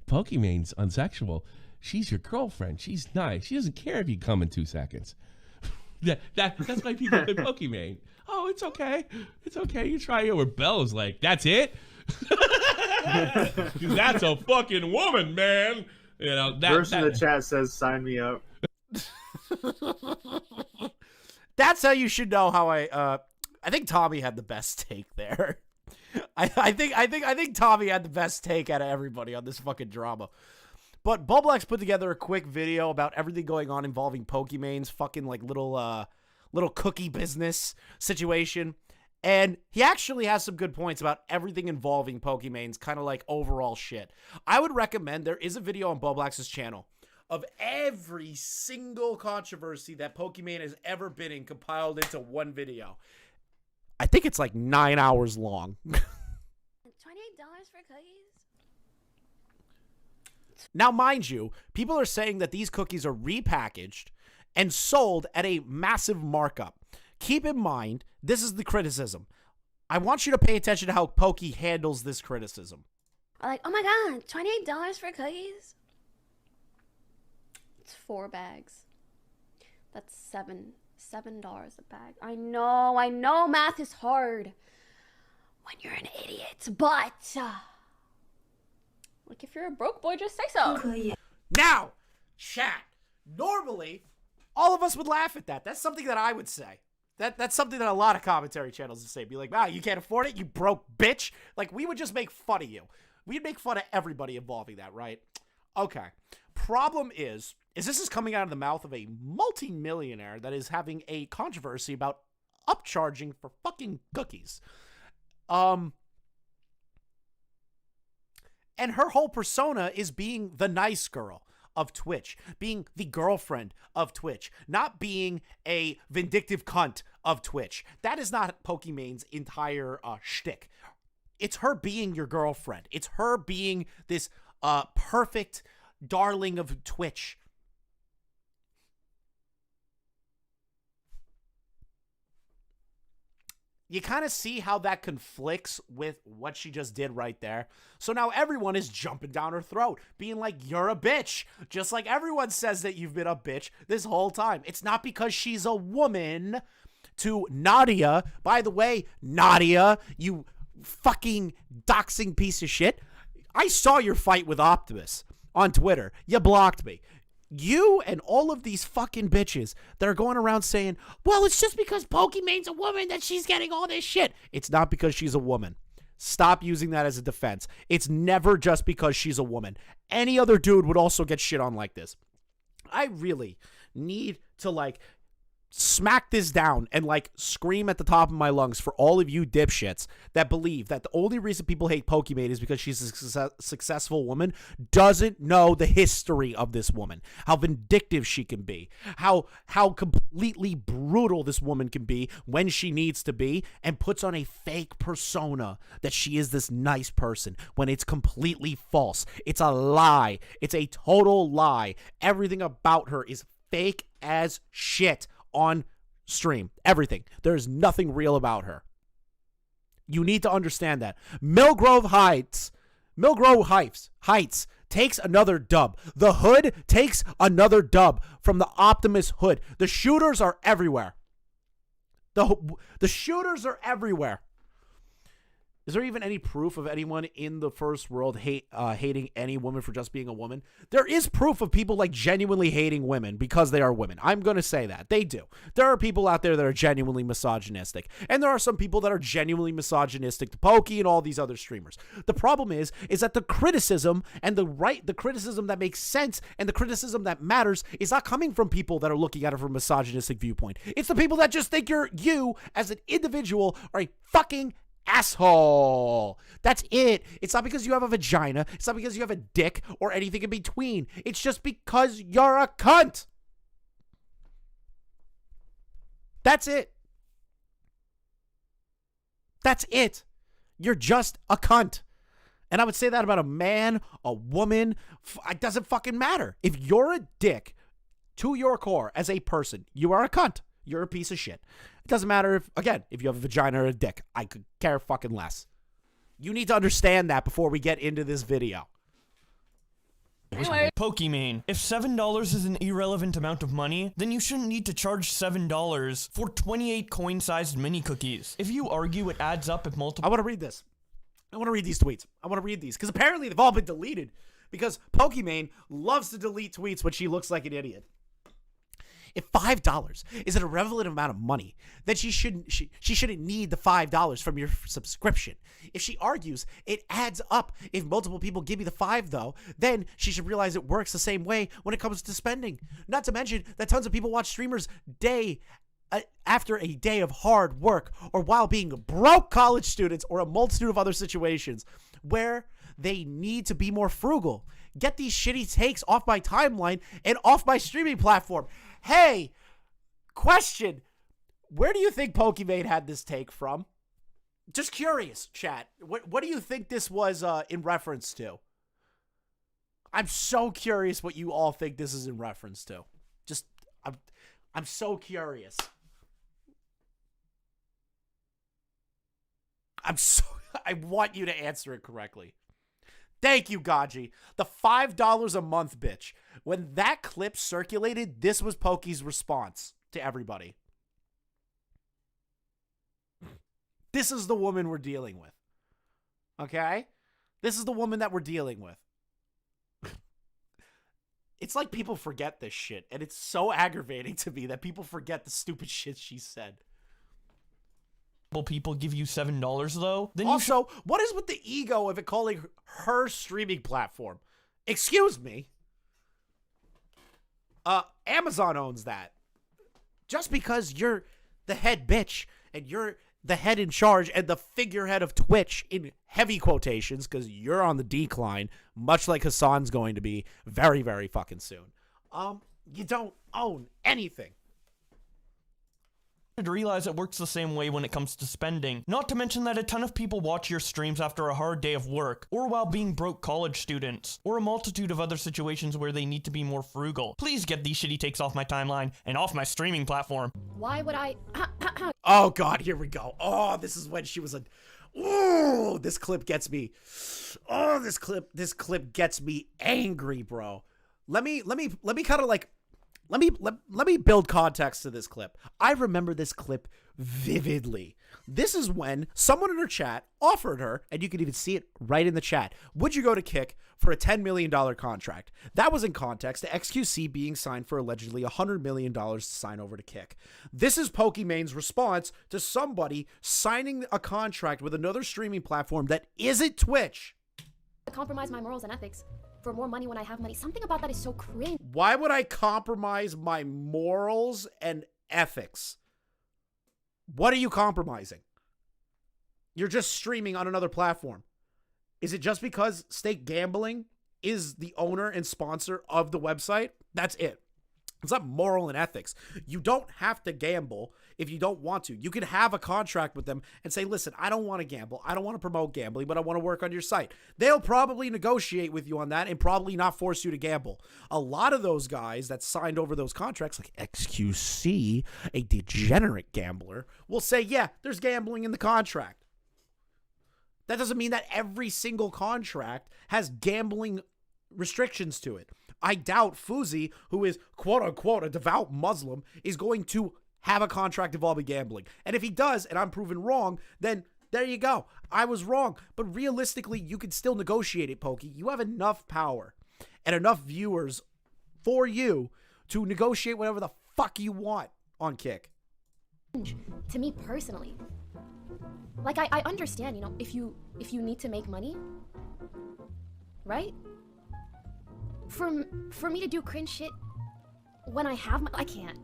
Pokimaine's unsexual. She's your girlfriend. She's nice. She doesn't care if you come in 2 seconds. That's why people pick Pokimaine. Oh, it's okay. It's okay. You try it. Where Belle's like, that's it? That's a fucking woman, man. You know, Verse in the chat says, sign me up. That's how you should know how I think Tommy had the best take there. I think Tommy had the best take out of everybody on this fucking drama. But Bublex put together a quick video about everything going on involving Pokimaine's fucking like little cookie business situation. And he actually has some good points about everything involving Pokimaine's kind of like overall shit. I would recommend, there is a video on Bublex's channel of every single controversy that Pokimaine has ever been in compiled into one video. I think it's like 9 hours long. $28 for cookies? Now, mind you, people are saying that these cookies are repackaged and sold at a massive markup. Keep in mind, this is the criticism. I want you to pay attention to how Pokey handles this criticism. Like, oh my god, $28 for cookies? It's 4 bags. That's $7 a bag. I know math is hard when you're an idiot, but like if you're a broke boy, just say so. Now, chat. Normally, all of us would laugh at that. That's something that I would say. That's something that a lot of commentary channels would say. Be like, wow, you can't afford it, you broke bitch. Like, we would just make fun of you. We'd make fun of everybody involving that, right? Okay. Problem is this is coming out of the mouth of a multi-millionaire that is having a controversy about upcharging for fucking cookies. And her whole persona is being the nice girl of Twitch, being the girlfriend of Twitch, not being a vindictive cunt of Twitch. That is not Pokimaine's entire shtick. It's her being your girlfriend. It's her being this perfect darling of Twitch. You kind of see how that conflicts with what she just did right there. So now everyone is jumping down her throat, being like, you're a bitch. Just like everyone says that you've been a bitch this whole time. It's not because she's a woman. To Nadia, by the way, Nadia, you fucking doxing piece of shit. I saw your fight with Optimus on Twitter. You blocked me. You and all of these fucking bitches that are going around saying, well, it's just because Pokimaine's a woman that she's getting all this shit. It's not because she's a woman. Stop using that as a defense. It's never just because she's a woman. Any other dude would also get shit on like this. I really need to like smack this down and like scream at the top of my lungs for all of you dipshits that believe that the only reason people hate Pokimaine is because she's a successful woman, doesn't know the history of this woman, how vindictive she can be, how completely brutal this woman can be when she needs to be, and puts on a fake persona that she is this nice person when it's completely false. It's a lie. It's a total lie. Everything about her is fake as shit. On stream, everything. There's nothing real about her. You need to understand that. Millgrove Heights takes another dub. The Hood takes another dub from the Optimus Hood. The shooters are everywhere. The shooters are everywhere. Is there even any proof of anyone in the first world hating any woman for just being a woman? There is proof of people like genuinely hating women because they are women. I'm going to say that. They do. There are people out there that are genuinely misogynistic. And there are some people that are genuinely misogynistic to Pokey and all these other streamers. The problem is that the criticism and the criticism that makes sense and the criticism that matters is not coming from people that are looking at it from a misogynistic viewpoint. It's the people that just think you as an individual are a fucking asshole. That's it. It's not because you have a vagina. It's not because you have a dick or anything in between. It's just because you're a cunt. That's it. That's it. You're just a cunt. And I would say that about a man, a woman. It doesn't fucking matter. If you're a dick to your core as a person, you are a cunt. You're a piece of shit. It doesn't matter if you have a vagina or a dick. I could care fucking less. You need to understand that before we get into this video. Anyway. Pokimaine, if $7 is an irrelevant amount of money, then you shouldn't need to charge $7 for 28 coin-sized mini cookies. If you argue it adds up if multiple— I want to read this. I want to read these tweets. I want to read these because apparently they've all been deleted because Pokimaine loves to delete tweets when she looks like an idiot. If $5 is an irrelevant amount of money, then she shouldn't need the $5 from your subscription. If she argues it adds up if multiple people give you the $5 though, then she should realize it works the same way when it comes to spending. Not to mention that tons of people watch streamers after a day of hard work or while being broke college students or a multitude of other situations where they need to be more frugal. Get these shitty takes off my timeline and off my streaming platform. Hey, question. Where do you think Pokimaine had this take from? Just curious, chat. What do you think this was in reference to? I'm so curious what you all think this is in reference to. Just, I'm so curious. I want you to answer it correctly. Thank you, Gaji. The $5 a month bitch. When that clip circulated, this was Pokey's response to everybody. This is the woman we're dealing with. Okay? This is the woman that we're dealing with. It's like people forget this shit, and it's so aggravating to me that people forget the stupid shit she said. People give you $7 though, then also, what is with the ego of it calling her streaming platform? Excuse me. Amazon owns that. Just because you're the head bitch and you're the head in charge and the figurehead of Twitch in heavy quotations, because you're on the decline, much like Hasan's going to be very, very fucking soon. You don't own anything. Should realize it works the same way when it comes to spending. Not to mention that a ton of people watch your streams after a hard day of work, or while being broke college students, or a multitude of other situations where they need to be more frugal. Please get these shitty takes off my timeline and off my streaming platform. Why would I? Oh God, here we go. Oh, this is when she was a. Oh, this clip gets me. Oh, this clip gets me angry, bro. Let me kind of like. Let me build context to this clip. I remember this clip vividly. This is when someone in her chat offered her, and you can even see it right in the chat, would you go to Kick for a $10 million contract? That was in context to XQC being signed for allegedly $100 million to sign over to Kick. This is Pokimaine's response to somebody signing a contract with another streaming platform that isn't Twitch. Compromise my morals and ethics for more money when I have money. Something about that is so cringe. Why would I compromise my morals and ethics? What are you compromising? You're just streaming on another platform. Is it just because Stake Gambling is the owner and sponsor of the website? That's it. It's not moral and ethics. You don't have to gamble if you don't want to. You can have a contract with them and say, listen, I don't want to gamble. I don't want to promote gambling, but I want to work on your site. They'll probably negotiate with you on that and probably not force you to gamble. A lot of those guys that signed over those contracts, like XQC, a degenerate gambler, will say, yeah, there's gambling in the contract. That doesn't mean that every single contract has gambling restrictions to it. I doubt Fuzi, who is quote-unquote a devout Muslim, is going to have a contract involving gambling. And if he does, and I'm proven wrong, then There you go. I was wrong. But realistically, you can still negotiate it, Pokey. You have enough power and enough viewers for you to negotiate whatever the fuck you want on Kick. To me personally, like I understand, you know, if you need to make money, right? For me to do cringe shit when I have I can't.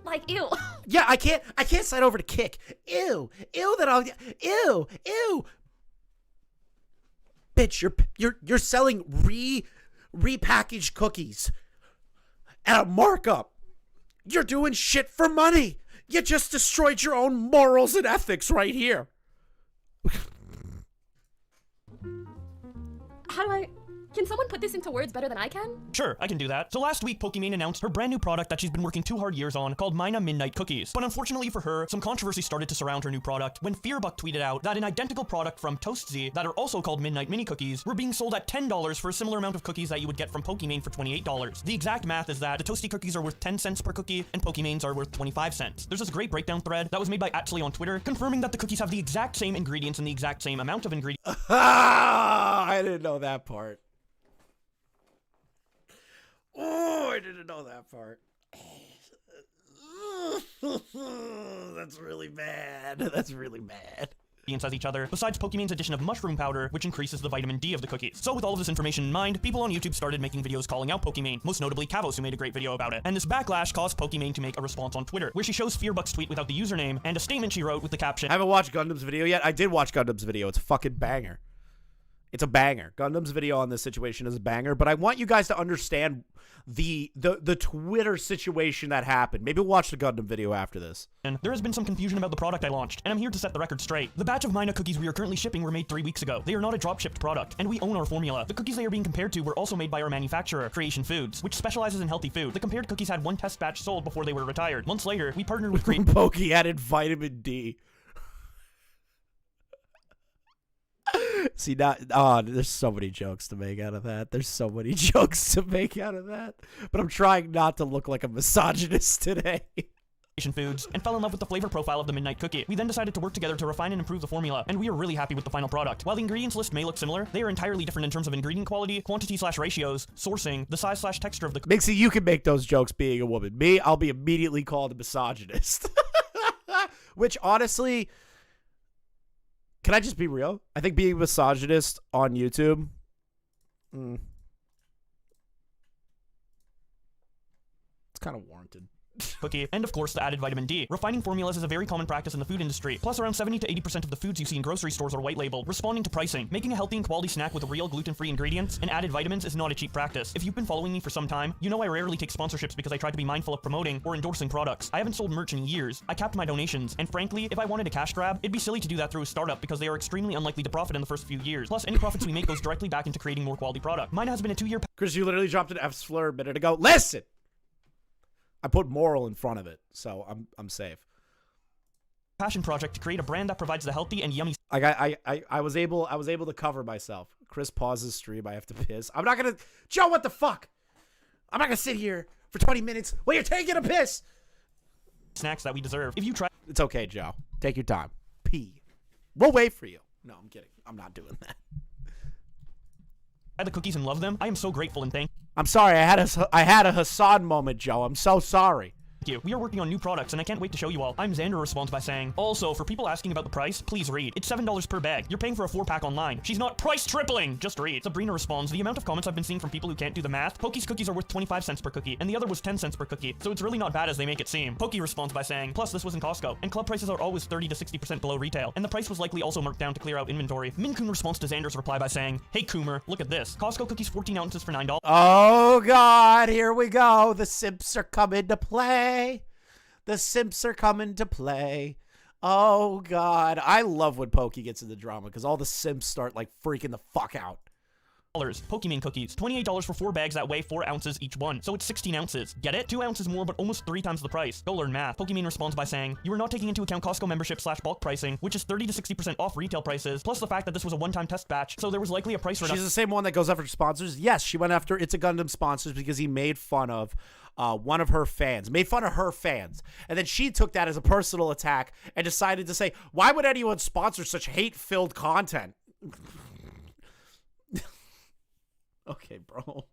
Like, ew. Yeah, I can't sign over to Kick. Ew. Bitch, you're selling repackaged cookies at a markup. You're doing shit for money. You just destroyed your own morals and ethics right here. How do I... Can someone put this into words better than I can? Sure, I can do that. So last week, Pokimaine announced her brand new product that she's been working 2 hard years on called Mina Midnight Cookies. But unfortunately for her, some controversy started to surround her new product when Fearbuck tweeted out that an identical product from Toasty that are also called Midnight Mini Cookies were being sold at $10 for a similar amount of cookies that you would get from Pokimaine for $28. The exact math is that the Toasty cookies are worth 10 cents per cookie and Pokimane's are worth 25 cents. There's this great breakdown thread that was made by Atsley on Twitter confirming that the cookies have the exact same ingredients and the exact same amount of ingredients. I didn't know that part. Oh, I didn't know that part. That's really bad. That's really bad. As each other, besides Pokimaine's addition of mushroom powder, which increases the vitamin D of the cookies. So with all of this information in mind, people on YouTube started making videos calling out Pokimaine, most notably Kavos, who made a great video about it. And this backlash caused Pokimaine to make a response on Twitter, where she shows Fearbuck's tweet without the username, and a statement she wrote with the caption, I haven't watched Gundam's video yet. I did watch Gundam's video. It's a fucking banger. It's a banger. Gundam's video on this situation is a banger, but I want you guys to understand the Twitter situation that happened. Maybe we'll watch the Gundam video after this. And there has been some confusion about the product I launched, and I'm here to set the record straight. The batch of Mina cookies we are currently shipping were made 3 weeks ago. They are not a drop-shipped product, and we own our formula. The cookies they are being compared to were also made by our manufacturer, Creation Foods, which specializes in healthy food. The compared cookies had 1 test batch sold before they were retired. Months later, we partnered with Pokey added vitamin D. See, there's so many jokes to make out of that. There's so many jokes to make out of that. But I'm trying not to look like a misogynist today. Foods and fell in love with the flavor profile of the Midnight Cookie. We then decided to work together to refine and improve the formula, and we are really happy with the final product. While the ingredients list may look similar, they are entirely different in terms of ingredient quality, quantity/ratios, sourcing, the size/texture of the cookie. Mixie, you can make those jokes being a woman. Me, I'll be immediately called a misogynist. Which, honestly... Can I just be real? I think being a misogynist on YouTube, it's kind of warranted. Cookie, and of course the added vitamin D. Refining formulas is a very common practice in the food industry. Plus, around 70 to 80% of the foods you see in grocery stores are white labeled. Responding to pricing, making a healthy and quality snack with real gluten-free ingredients and added vitamins is not a cheap practice. If you've been following me for some time, you know I rarely take sponsorships because I try to be mindful of promoting or endorsing products. I haven't sold merch in years. I capped my donations, and frankly, if I wanted a cash grab, it'd be silly to do that through a startup because they are extremely unlikely to profit in the first few years. Plus, any profits we make goes directly back into creating more quality product. Mine has been a 2-year. Chris, you literally dropped an F slur a minute ago. Listen. I put moral in front of it, so I'm safe. Passion project to create a brand that provides the healthy and yummy. I was able to cover myself. Chris pauses stream. I have to piss. I'm not gonna. Joe, what the fuck? I'm not gonna sit here for 20 minutes while you're taking a piss. Snacks that we deserve. If you try, it's okay, Joe. Take your time. Pee. We'll wait for you. No, I'm kidding. I'm not doing that. The cookies and love them. I am so grateful and thank you. I'm sorry. I had a Hasan moment, Joe. I'm so sorry. you. We are working on new products, and I can't wait to show you all. I'm Xander responds by saying, also, for people asking about the price, please read. It's $7 per bag. You're paying for a 4-pack online. She's not price tripling. Just read. Sabrina responds, the amount of comments I've been seeing from people who can't do the math, Pokey's cookies are worth 25 cents per cookie, and the other was 10 cents per cookie, so it's really not bad as they make it seem. Pokey responds by saying, plus this was in Costco, and club prices are always 30 to 60% below retail, and the price was likely also marked down to clear out inventory. Minkun responds to Xander's reply by saying, hey Coomer, look at this. Costco cookies 14 ounces for $9. Oh god, here we go. The simps are coming to play. The simps are coming to play. Oh god, I love when Pokey gets into drama because all the simps start like freaking the fuck out. Pokimaine cookies, $28 for 4 bags that weigh 4 ounces each one, so it's 16 ounces. Get it? 2 ounces more, but almost 3 times the price. Go learn math. Pokimaine responds by saying, you are not taking into account Costco membership / bulk pricing, which is 30 to 60% off retail prices, plus the fact that this was a one-time test batch, so there was likely a price reduction. She's the same one that goes after sponsors. Yes, she went after It's a Gundam sponsors because he made fun of one of her fans, made fun of her fans. And then she took that as a personal attack and decided to say, why would anyone sponsor such hate-filled content? Okay, bro.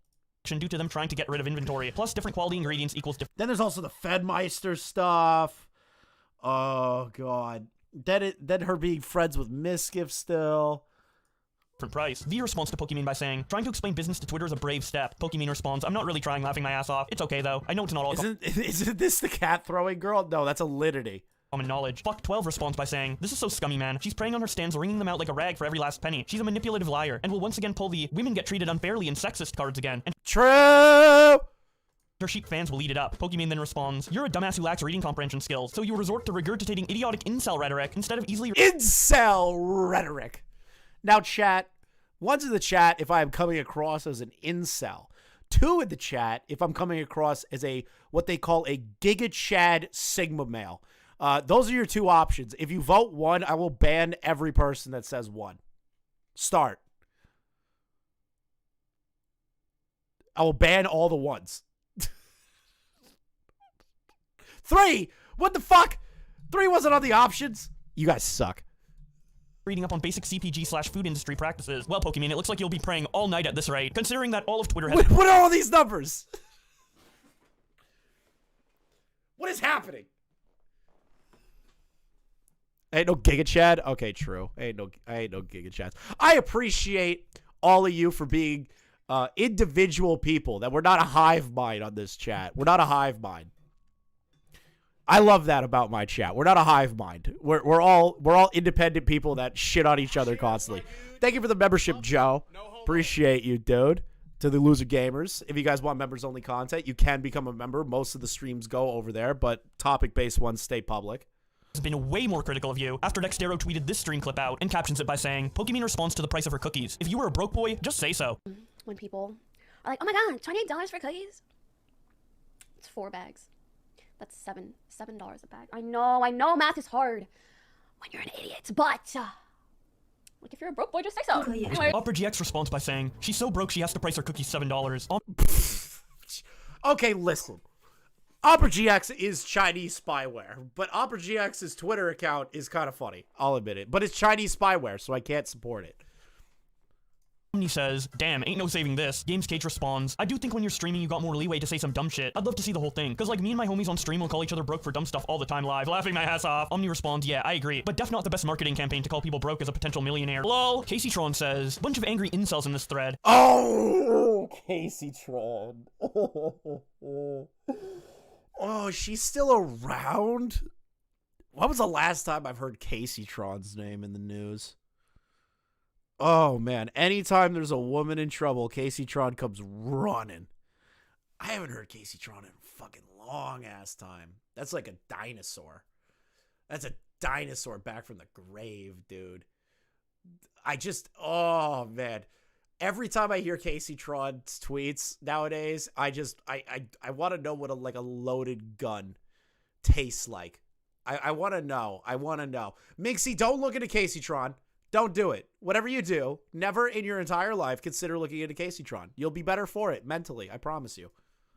Due to them trying to get rid of inventory, plus different quality ingredients equals Then there's also the Fedmeister stuff. Oh, God. Then her being friends with Miskiff still. Price. V responds to Pokimaine by saying, trying to explain business to Twitter is a brave step. Pokimaine responds, I'm not really trying, laughing my ass off. It's okay though. I know it's not all Isn't this the cat throwing girl? No, that's Alinity. Common knowledge. Fuck 12 responds by saying, this is so scummy, man. She's preying on her stands, wringing them out like a rag for every last penny. She's a manipulative liar, and will once again pull the women get treated unfairly and sexist cards again. And true! Her sheep fans will eat it up. Pokimaine then responds, you're a dumbass who lacks reading comprehension skills, so you resort to regurgitating idiotic incel rhetoric instead of easily— Incel rhetoric! Now, chat, one's in the chat if I am coming across as an incel. 2 in the chat if I'm coming across as what they call a Giga Chad Sigma male. Those are your 2 options. If you vote 1, I will ban every person that says 1. Start. I will ban all the 1s. 3! What the fuck? 3 wasn't on the options. You guys suck. Reading up on basic CPG / food industry practices. Well, Pokimaine, it looks like you'll be praying all night at this rate, considering that all of Twitter has— What are all these numbers? What is happening? Ain't no Giga Chad? Okay, true. I ain't no Giga Chads. I appreciate all of you for being individual people, that we're not a hive mind on this chat. We're not a hive mind. I love that about my chat. We're not a hive mind. We're all independent people that shit on each other constantly. Thank you for the membership, Joe. Appreciate you, dude. To the loser gamers, if you guys want members only content, you can become a member. Most of the streams go over there, but topic based ones stay public. Has been way more critical of you after Dextero tweeted this stream clip out and captions it by saying, Pokimaine responds to the price of her cookies. If you were a broke boy, just say so. When people are like, oh my god, $28 for cookies? It's 4 bags. That's $7 a bag. I know math is hard when you're an idiot, but like if you're a broke boy, just say so. Anyway. Opera GX responds by saying, she's so broke she has to price her cookies $7. Okay, listen. Opera GX is Chinese spyware, but Opera GX's Twitter account is kind of funny. I'll admit it. But it's Chinese spyware, so I can't support it. He says, damn, ain't no saving this. Games Cage responds, I do think when you're streaming you got more leeway to say some dumb shit. I'd love to see the whole thing. Cause like me and my homies on stream will call each other broke for dumb stuff all the time live, laughing my ass off. Omni responds, yeah, I agree. But def not the best marketing campaign to call people broke as a potential millionaire. Lol. Casey Tron says, bunch of angry incels in this thread. Oh, Casey Tron. Oh, she's still around? When was the last time I've heard Casey Tron's name in the news? Oh, man. Anytime there's a woman in trouble, Casey Tron comes running. I haven't heard Casey Tron in a fucking long-ass time. That's like a dinosaur. That's a dinosaur back from the grave, dude. Oh, man. Every time I hear Casey Tron's tweets nowadays, I want to know what a loaded gun tastes like. I want to know. Minxie, don't look into Casey Tron. Don't do it. Whatever you do, never in your entire life consider looking into Casey Tron. You'll be better for it mentally. I promise you.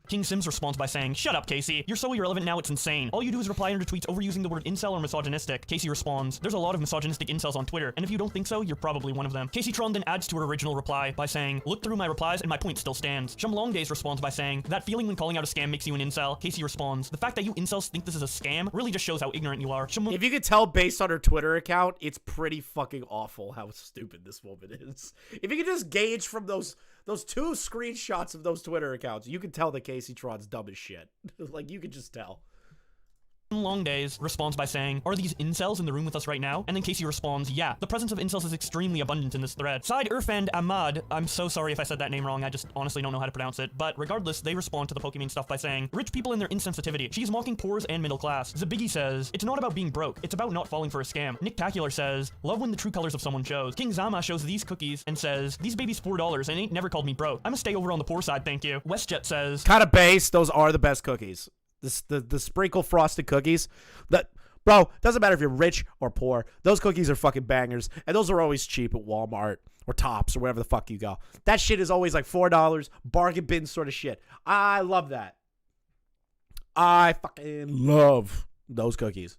King Sims responds by saying, shut up, Casey. You're so irrelevant now, it's insane. All you do is reply under tweets overusing the word incel or misogynistic. Casey responds, there's a lot of misogynistic incels on Twitter, and if you don't think so, you're probably one of them. Casey Tron then adds to her original reply by saying, look through my replies and my point still stands. Shum Longdays responds by saying, that feeling when calling out a scam makes you an incel. Casey responds, the fact that you incels think this is a scam really just shows how ignorant you are. If you could tell based on her Twitter account, it's pretty fucking awful how stupid this woman is. If you could just gauge from those 2 screenshots of those Twitter accounts, you can tell that Casey Tron's dumb as shit. Like, you can just tell. long days, responds by saying, "Are these incels in the room with us right now?" And then Casey responds, "Yeah, the presence of incels is extremely abundant in this thread." Side Irfan Ahmad, I'm so sorry if I said that name wrong, I just honestly don't know how to pronounce it, but regardless, they respond to the Pokimaine stuff by saying, "Rich people and their insensitivity. She's mocking poors and middle class." Zabiggy says, "It's not about being broke, it's about not falling for a scam." Nick Tacular says, "Love when the true colors of someone shows." King Zama shows these cookies and says, "These babies $4 and ain't never called me broke. I'ma stay over on the poor side, thank you." WestJet says, Kind of base, those are the best cookies. The sprinkle frosted cookies. That, bro, doesn't matter if you're rich or poor. Those cookies are fucking bangers. And those are always cheap at Walmart or Tops or wherever the fuck you go. That shit is always like $4, bargain bin sort of shit. I love that. I fucking love those cookies.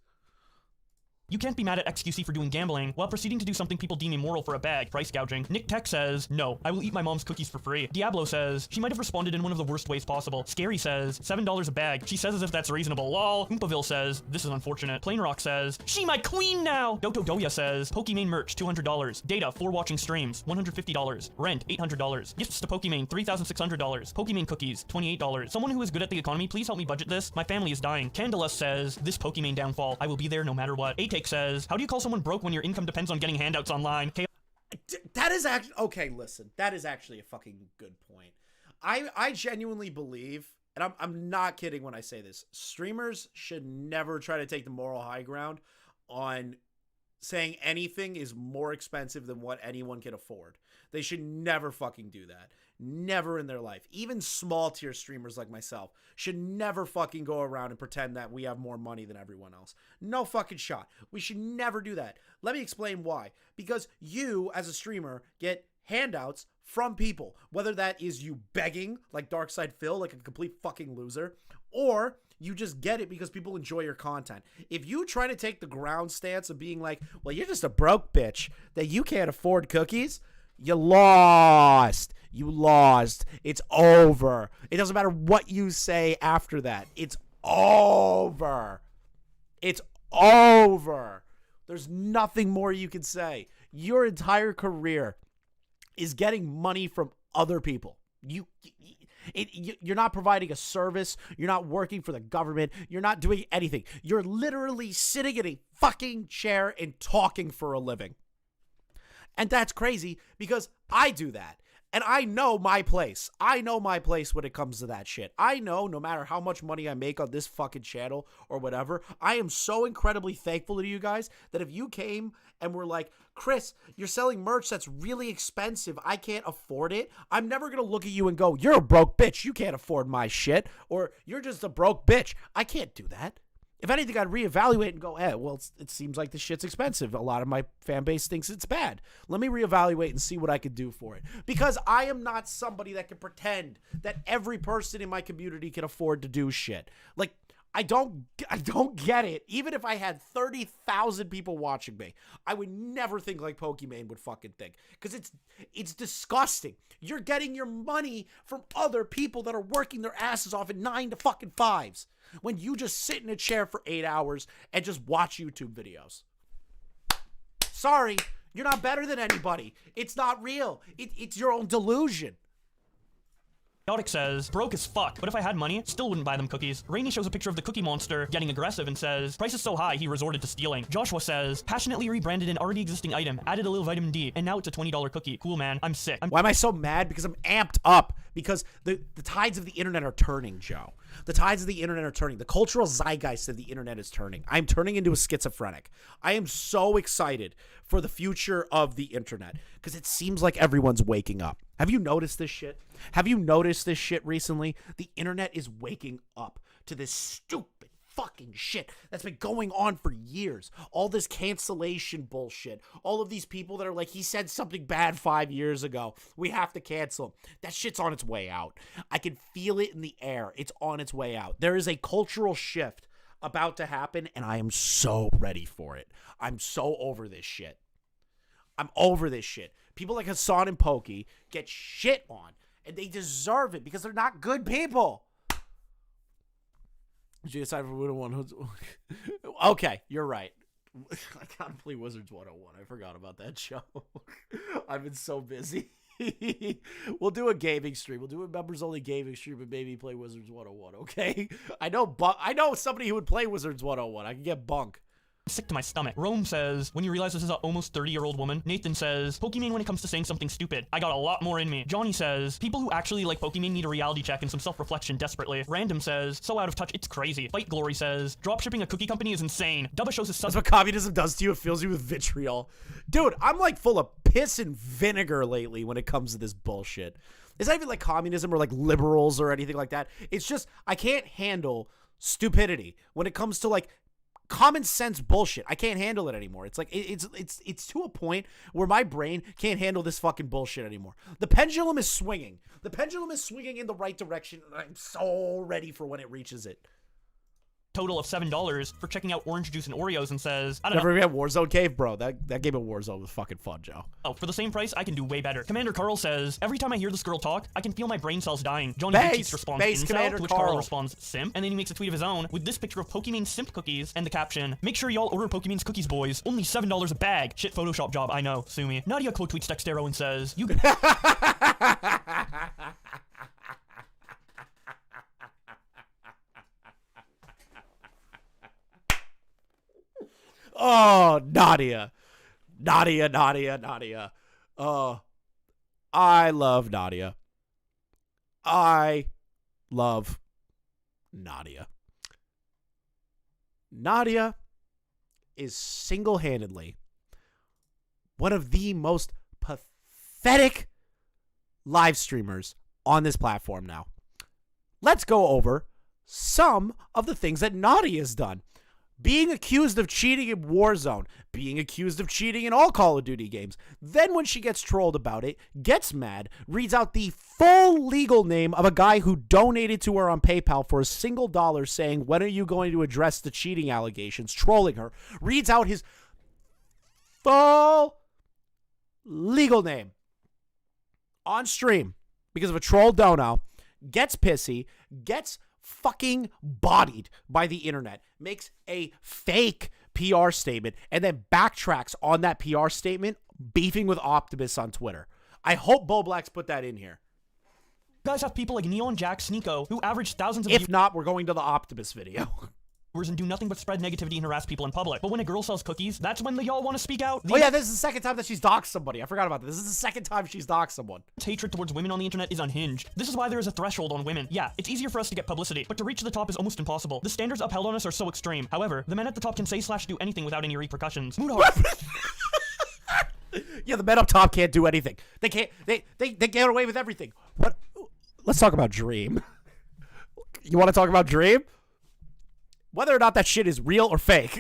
"You can't be mad at XQC for doing gambling while proceeding to do something people deem immoral for a bag, price gouging." Nick Tech says, "No, I will eat my mom's cookies for free." Diablo says, "She might have responded in one of the worst ways possible." Scary says, $7 a bag. She says as if that's reasonable. Lol. Oompaville says, "This is unfortunate." Plain Rock says, "She my queen now." Doto Doya says, "Pokimaine merch, $200. Data, 4 watching streams, $150. Rent, $800. Gifts to Pokimaine, $3,600. Pokimaine cookies, $28. Someone who is good at the economy, please help me budget this. My family is dying." Candela says, "This Pokimaine downfall. I will be there no matter what." Take says, "How do you call someone broke when your income depends on getting handouts online?" That is actually, okay, listen, that is actually a fucking good point. I genuinely believe, and I'm not kidding when I say this, streamers should never try to take the moral high ground on saying anything is more expensive than what anyone can afford. They should never fucking do that. Never in their life. Even small tier streamers like myself should never fucking go around and pretend that we have more money than everyone else. No fucking shot. We should never do that. Let me explain why. Because you, as a streamer, get handouts from people. Whether that is you begging, like Darkside Phil, like a complete fucking loser, or you just get it because people enjoy your content. If you try to take the ground stance of being like, well, you're just a broke bitch, that you can't afford cookies, you lost. You lost. It's over. It doesn't matter what you say after that. It's over. It's over. There's nothing more you can say. Your entire career is getting money from other people. You're not providing a service. You're not working for the government. You're not doing anything. You're literally sitting in a fucking chair and talking for a living. And that's crazy because I do that. And I know my place. I know my place when it comes to that shit. I know no matter how much money I make on this fucking channel or whatever, I am so incredibly thankful to you guys that if you came and were like, Chris, you're selling merch that's really expensive, I can't afford it, I'm never going to look at you and go, you're a broke bitch, you can't afford my shit, or you're just a broke bitch. I can't do that. If anything, I'd reevaluate and go, well, it seems like this shit's expensive. A lot of my fan base thinks it's bad. Let me reevaluate and see what I could do for it. Because I am not somebody that can pretend that every person in my community can afford to do shit. Like, I don't get it. Even if I had 30,000 people watching me, I would never think like Pokimaine would fucking think. Because it's disgusting. You're getting your money from other people that are working their asses off at 9 to fucking 5s. When you just sit in a chair for 8 hours and just watch YouTube videos. Sorry, you're not better than anybody. It's not real. It's your own delusion. Chaotic says, "Broke as fuck, but if I had money, still wouldn't buy them cookies." Rainey shows a picture of the Cookie Monster getting aggressive and says, "Price is so high, he resorted to stealing." Joshua says, "Passionately rebranded an already existing item, added a little vitamin D, and now it's a $20 cookie. Cool, man. I'm sick." Why am I so mad? Because I'm amped up. Because the tides of the internet are turning, Joe. The tides of the internet are turning. The cultural zeitgeist of the internet is turning. I'm turning into a schizophrenic. I am so excited for the future of the internet because it seems like everyone's waking up. Have you noticed this shit? Have you noticed this shit recently? The internet is waking up to this stupid fucking shit that's been going on for years. All this cancellation bullshit. All of these people that are like, he said something bad 5 years ago, we have to cancel him. That shit's on its way out. I can feel it in the air. It's on its way out. There is a cultural shift about to happen, and I am so ready for it. I'm so over this shit. I'm over this shit. People like Hasan and Pokey get shit on, and they deserve it because they're not good people. Did you decide for one? Okay, you're right. I gotta play Wizards 101. I forgot about that show. I've been so busy. We'll do a gaming stream. We'll do a members only gaming stream and maybe play Wizards 101. Okay. I know somebody who would play Wizards 101. I can get bunk. Sick to my stomach. Rome says, when you realize this is an almost 30-year-old woman. Nathan says, Pokimaine when it comes to saying something stupid. I got a lot more in me. Johnny says, people who actually like Pokimaine need a reality check and some self-reflection desperately. Random says, so out of touch, it's crazy. Fight Glory says, dropshipping a cookie company is insane. Dubba shows his That's what communism does to you. It fills you with vitriol. Dude, I'm like full of piss and vinegar lately when it comes to this bullshit. It's not even like communism or like liberals or anything like that. It's just, I can't handle stupidity when it comes to like common sense bullshit. I can't handle it anymore. It's like it's to a point where my brain can't handle this fucking bullshit anymore. The pendulum is swinging. The pendulum is swinging in the right direction, and I'm so ready for when it reaches it. total of $7 for checking out orange juice and Oreos and says, I don't Never know. forget Warzone Cave, bro. That game of Warzone was fucking fun, Joe. Oh, for the same price, I can do way better. Commander Carl says, every time I hear this girl talk, I can feel my brain cells dying. Johnny Base responds incel, Commander to which Carl. Carl responds simp, and then he makes a tweet of his own with this picture of Pokimaine simp cookies and the caption, make sure y'all order Pokimaine's cookies, boys. Only $7 a bag. Shit Photoshop job, I know. Sue me. Nadia quote tweets Dextero and says, you Oh, Nadia. Nadia. Oh, I love Nadia. I love Nadia. Nadia is single-handedly one of the most pathetic live streamers on this platform now. Let's go over some of the things that Nadia has done. Being accused of cheating in Warzone, being accused of cheating in all Call of Duty games. Then when she gets trolled about it, gets mad, reads out the full legal name of a guy who donated to her on PayPal for $1 saying, when are you going to address the cheating allegations, trolling her, reads out his full legal name on stream because of a troll dono, gets pissy, gets fucking bodied by the internet, makes a fake PR statement, and then backtracks on that PR statement, beefing with Optimus on Twitter. I hope Bo Black's put that in here. You guys have people like Neon Jack Sneeko who average thousands of If not, we're going to the Optimus video. and do nothing but spread negativity and harass people in public. But when a girl sells cookies, that's when y'all want to speak out. Oh yeah, this is the second time that she's doxed somebody. I forgot about this. This is the second time she's doxed someone. Hatred towards women on the internet is unhinged. This is why there is a threshold on women. Yeah, it's easier for us to get publicity, but to reach the top is almost impossible. The standards upheld on us are so extreme. However, the men at the top can say/do anything without any repercussions. Yeah, the men up top can't do anything. They can't. They get away with everything. What? Let's talk about Dream. You want to talk about Dream? Whether or not that shit is real or fake.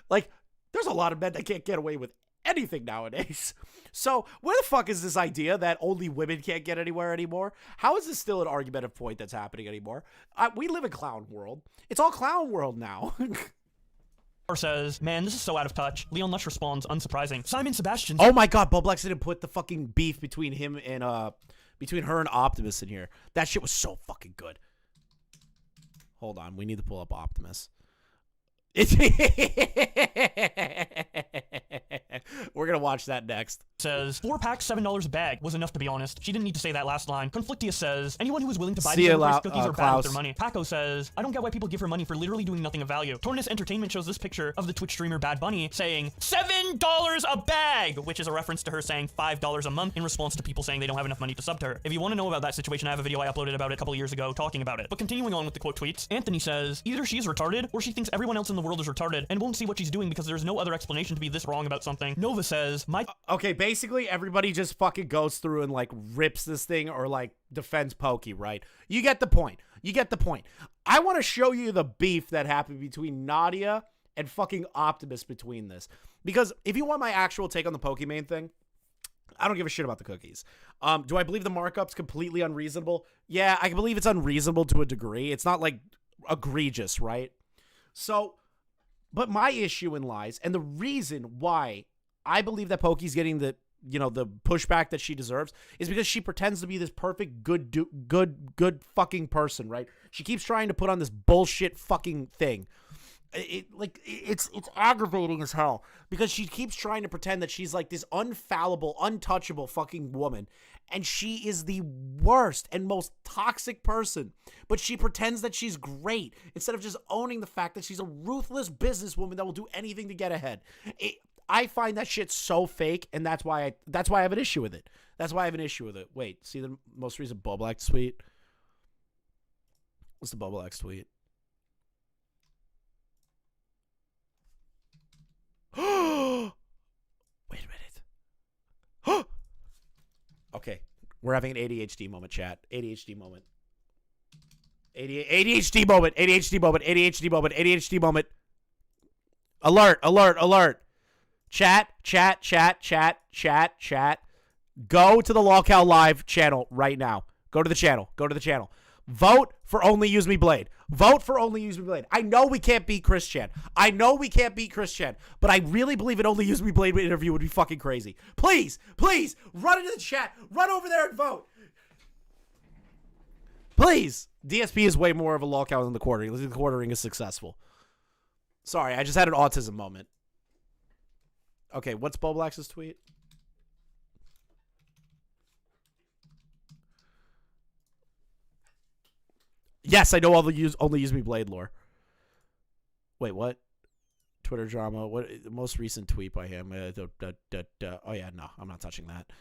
Like, there's a lot of men that can't get away with anything nowadays. So, where the fuck is this idea that only women can't get anywhere anymore? How is this still an argumentative point that's happening anymore? We live in clown world. It's all clown world now. Says, man, this is so out of touch. Leon Lush responds, unsurprising. Simon Sebastian. Oh my god, Bo Black didn't put the fucking beef between him and, between her and Optimus in here. That shit was so fucking good. Hold on, we need to pull up Optimus. We're gonna watch that next. Says 4 packs, $7 a bag was enough, to be honest. She didn't need to say that last line. Conflictia says, anyone who is willing to buy See these you, overpriced cookies are bad Klaus. with their money. Paco says, I don't get why people give her money for literally doing nothing of value. Tornus Entertainment shows this picture of the Twitch streamer Bad Bunny saying $7 a bag, which is a reference to her saying $5 a month in response to people saying they don't have enough money to sub to her. If you want to know about that situation, I have a video I uploaded about it a couple years ago talking about it. But continuing on with the quote tweets, Anthony says, either she is retarded or she thinks everyone else in the world is retarded and won't see what she's doing because there's no other explanation to be this wrong about something. Nova says, Okay, basically everybody just fucking goes through and like rips this thing or like defends Pokey, right? You get the point. I want to show you the beef that happened between Nadia and fucking Optimus between this. Because if you want my actual take on the Pokimaine thing, I don't give a shit about the cookies. Do I believe the markup's completely unreasonable? Yeah, I can believe it's unreasonable to a degree. It's not like egregious, right? So, but my issue in lies, and the reason why I believe that Pokey's getting the pushback that she deserves is because she pretends to be this perfect, good fucking person, right? She keeps trying to put on this bullshit fucking thing. It's aggravating as hell because she keeps trying to pretend that she's like this unfallible, untouchable fucking woman, and she is the worst and most toxic person. But she pretends that she's great instead of just owning the fact that she's a ruthless businesswoman that will do anything to get ahead. I find that shit so fake, and that's why I have an issue with it. That's why I have an issue with it. Wait, see the most recent Bubble X tweet? What's the Bubble X tweet? Wait a minute. Okay, we're having an ADHD moment, chat. ADHD moment. ADHD moment. ADHD moment. ADHD moment. ADHD moment. Alert, alert, alert. Chat. Go to the Lolcow Live channel right now. Go to the channel. Go to the channel. Vote for Only Use Me Blade. Vote for Only Use Me Blade. I know we can't beat Chris Chan. I know we can't beat Chris Chan. But I really believe an Only Use Me Blade interview would be fucking crazy. Please, please, run into the chat. Run over there and vote. Please. DSP is way more of a Lolcow than the quartering. The quartering is successful. Sorry, I just had an autism moment. Okay, what's Boblax's tweet? Yes, I know all the Only Use Me Blade lore. Wait, what? Twitter drama. What? The most recent tweet by him. Oh yeah, no, I'm not touching that.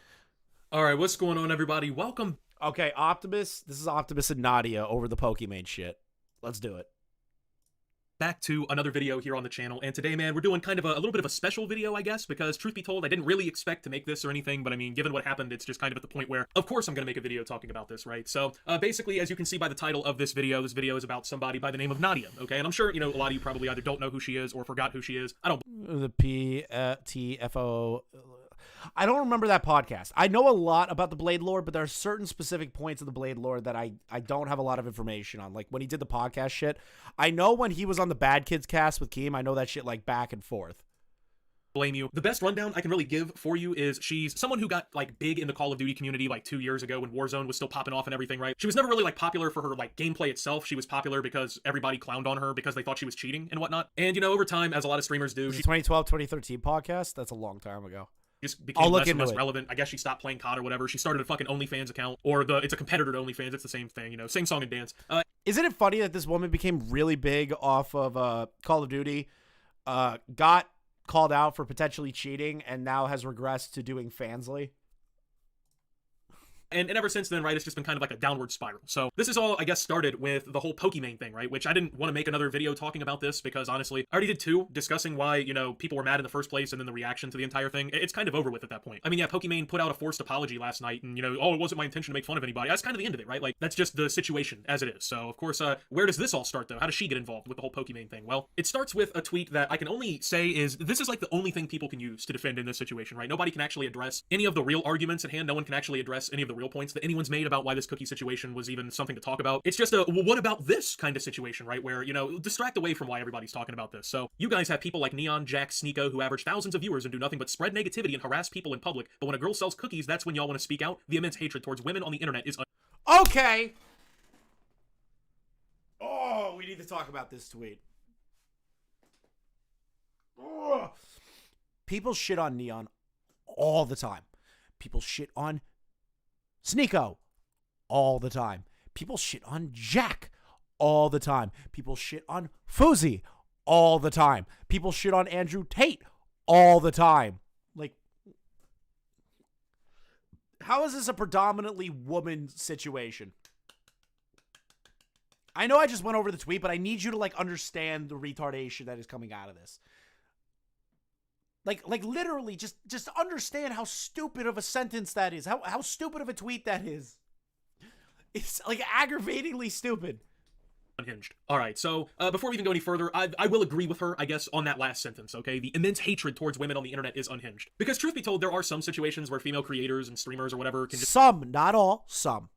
All right, what's going on, everybody? Welcome. Okay, Optimus. This is Optimus and Nadia over the Pokimaine shit. Let's do it. Back to another video here on the channel, and today, man, we're doing kind of a little bit of a special video, I guess, because truth be told, I didn't really expect to make this or anything, but I mean, given what happened, it's just kind of at the point where, of course, I'm going to make a video talking about this, right? So, basically, as you can see by the title of this video is about somebody by the name of Nadia, okay? And I'm sure, you know, a lot of you probably either don't know who she is or forgot who she is. I don't... The PTFO... I don't remember that podcast. I know a lot about the Blade lore, but there are certain specific points of the Blade lore that I don't have a lot of information on. Like when he did the podcast shit, I know when he was on the Bad Kids cast with Keem, I know that shit like back and forth. Blame you. The best rundown I can really give for you is she's someone who got like big in the Call of Duty community like 2 years ago when Warzone was still popping off and everything, right? She was never really like popular for her like gameplay itself. She was popular because everybody clowned on her because they thought she was cheating and whatnot. And you know, over time, as a lot of streamers do, 2012, 2013 podcast? That's a long time ago. Just became less and less relevant. I guess she stopped playing COD or whatever. She started a fucking OnlyFans account, or it's a competitor to OnlyFans. It's the same thing, you know, same song and dance. Isn't it funny that this woman became really big off of Call of Duty, got called out for potentially cheating, and now has regressed to doing Fansly? And ever since then, right, it's just been kind of like a downward spiral. So this is all, I guess, started with the whole Pokimaine thing, right? Which I didn't want to make another video talking about this because, honestly, I already did two discussing why, you know, people were mad in the first place and then the reaction to the entire thing. It's kind of over with at that point. I mean, yeah, Pokimaine put out a forced apology last night and, you know, oh, it wasn't my intention to make fun of anybody. That's kind of the end of it, right? Like, that's just the situation as it is. So, of course, where does this all start, though? How does she get involved with the whole Pokimaine thing? Well, it starts with a tweet that I can only say is, this is like the only thing people can use to defend in this situation, right? Nobody can actually address any of the real arguments at hand. No one can actually address any of the real points that anyone's made about why this cookie situation was even something to talk about. It's just a, well, what about this kind of situation, right? Where, you know, distract away from why everybody's talking about this. So you guys have people like Neon, Jack, Sneeko, who average thousands of viewers and do nothing but spread negativity and harass people in public. But when a girl sells cookies, that's when y'all want to speak out. The immense hatred towards women on the internet is okay. Oh, we need to talk about this tweet. Ugh. People shit on Neon all the time. People shit on Sneeko all the time. People shit on Jack all the time. People shit on Fuzi all the time. People shit on Andrew Tate all the time. Like, how is this a predominantly woman situation? I know I just went over the tweet, but I need you to like understand the retardation that is coming out of this. Like literally, just understand how stupid of a sentence that is. How stupid of a tweet that is. It's like aggravatingly stupid. Unhinged. All right, so before we even go any further, I will agree with her, I guess, on that last sentence, okay? The immense hatred towards women on the internet is unhinged. Because truth be told, there are some situations where female creators and streamers or whatever can just... Some, not all, some.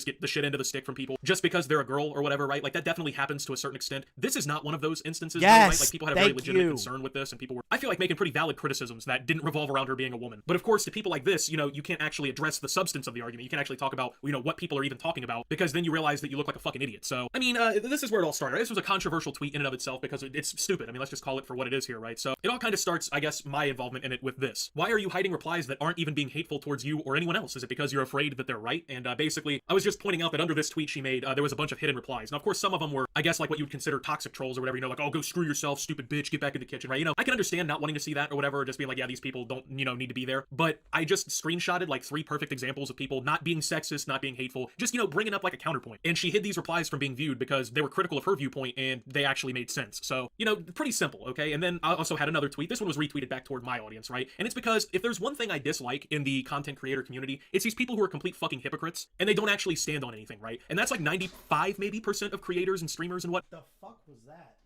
get the shit into the stick from people just because they're a girl or whatever, right? Like that definitely happens to a certain extent. This is not one of those instances, though, right? Like people had a very legitimate concern with this, and people were, I feel like, making pretty valid criticisms that didn't revolve around her being a woman. But of course, to people like this, you know, you can't actually address the substance of the argument. You can't actually talk about, you know, what people are even talking about, because then you realize that you look like a fucking idiot. So, I mean, this is where it all started. This was a controversial tweet in and of itself because it's stupid. I mean, let's just call it for what it is here, right? So it all kind of starts, I guess, my involvement in it with this. Why are you hiding replies that aren't even being hateful towards you or anyone else? Is it because you're afraid that they're right? And basically, I was just pointing out that under this tweet she made, there was a bunch of hidden replies. Now, of course, some of them were, I guess, like what you'd consider toxic trolls or whatever, you know, like, oh, go screw yourself, stupid bitch, get back in the kitchen, right? You know, I can understand not wanting to see that or whatever, or just being like, yeah, these people don't, you know, need to be there. But I just screenshotted like 3 perfect examples of people not being sexist, not being hateful, just, you know, bringing up like a counterpoint. And she hid these replies from being viewed because they were critical of her viewpoint and they actually made sense. So, you know, pretty simple, okay? And then I also had another tweet. This one was retweeted back toward my audience, right? And it's because if there's one thing I dislike in the content creator community, it's these people who are complete fucking hypocrites and they don't actually stand on anything, right? And that's like 95 maybe % of creators and streamers and what the fuck was that?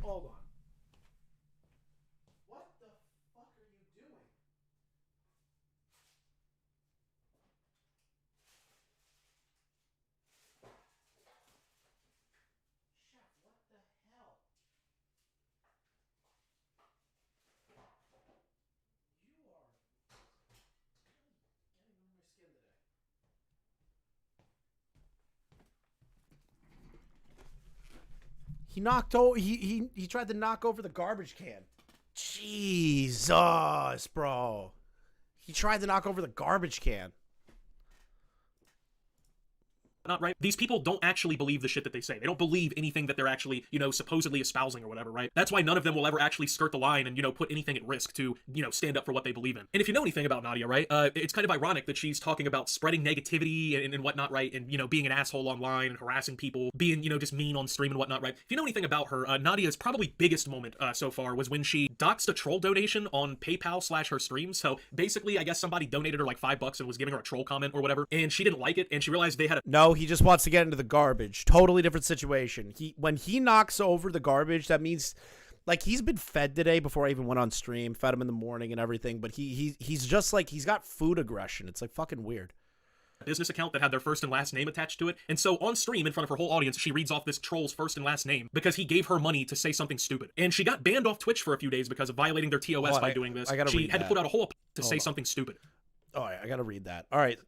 Hold on. What the fuck are you doing? Chef, what the hell? You are getting under my skin today. He knocked over. He tried to knock over the garbage can. Jesus, bro. He tried to knock over the garbage can. not right. These people don't actually believe the shit that they say. They don't believe anything that they're actually, you know, supposedly espousing or whatever, right? That's why none of them will ever actually skirt the line and, you know, put anything at risk to, you know, stand up for what they believe in. And if you know anything about Nadia, right, it's kind of ironic that she's talking about spreading negativity and whatnot, right? And, you know, being an asshole online and harassing people, being, you know, just mean on stream and whatnot, right? If you know anything about her, Nadia's probably biggest moment so far was when she doxed a troll donation on PayPal/her stream. So basically, I guess somebody donated her like $5 and was giving her a troll comment or whatever, and she didn't like it, and she realized they had a— No, he just wants to get into the garbage. Totally different situation. When he knocks over the garbage, that means, like, he's been fed today before I even went on stream, fed him in the morning and everything, but he's just like, he's got food aggression. It's like fucking weird. Business account that had their first and last name attached to it, and so on stream in front of her whole audience, she reads off this troll's first and last name because he gave her money to say something stupid, and she got banned off Twitch for a few days because of violating their TOS by doing this. She had to put out a whole to say something stupid. All right, I gotta read that. All right.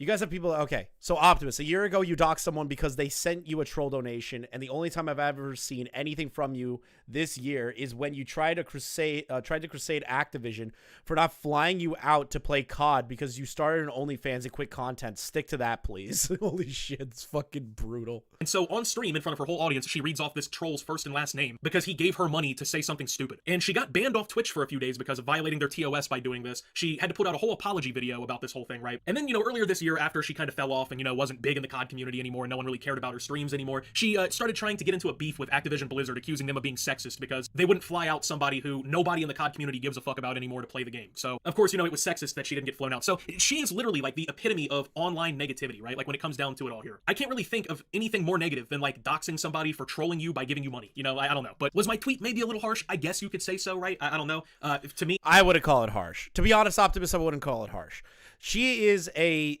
You guys have people, okay, so Optimus, a year ago you doxed someone because they sent you a troll donation, and the only time I've ever seen anything from you this year is when you tried to crusade Activision for not flying you out to play COD because you started an OnlyFans and quit content. Stick to that, please. Holy shit, it's fucking brutal. And so on stream in front of her whole audience, she reads off this troll's first and last name because he gave her money to say something stupid. And she got banned off Twitch for a few days because of violating their TOS by doing this. She had to put out a whole apology video about this whole thing, right? And then, you know, earlier this year, after she kind of fell off and, you know, wasn't big in the COD community anymore and no one really cared about her streams anymore, she started trying to get into a beef with Activision Blizzard, accusing them of being sexist because they wouldn't fly out somebody who nobody in the COD community gives a fuck about anymore to play the game. So, of course, you know, it was sexist that she didn't get flown out. So she is literally like the epitome of online negativity, right? Like when it comes down to it all here. I can't really think of anything more negative than like doxing somebody for trolling you by giving you money. You know, I don't know. But was my tweet maybe a little harsh? I guess you could say so, right? I don't know. To me, I wouldn't call it harsh. To be honest, Optimus, I wouldn't call it harsh. She's a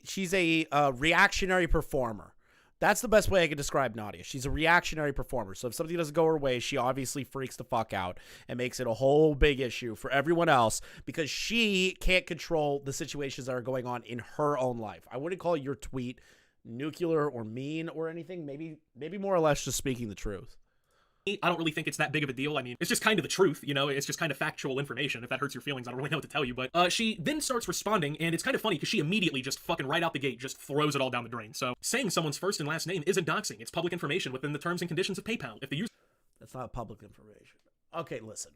reactionary performer. That's the best way I could describe Nadia. She's a reactionary performer. So if something doesn't go her way, she obviously freaks the fuck out and makes it a whole big issue for everyone else because she can't control the situations that are going on in her own life. I wouldn't call your tweet nuclear or mean or anything. Maybe more or less just speaking the truth. I don't really think it's that big of a deal. I mean, it's just kind of the truth, you know, it's just kind of factual information. If that hurts your feelings, I don't really know what to tell you. But she then starts responding, and it's kind of funny because she immediately just fucking right out the gate just throws it all down the drain. So saying someone's first and last name isn't doxing. It's public information within the terms and conditions of PayPal. If the user— That's not public information. Okay, listen.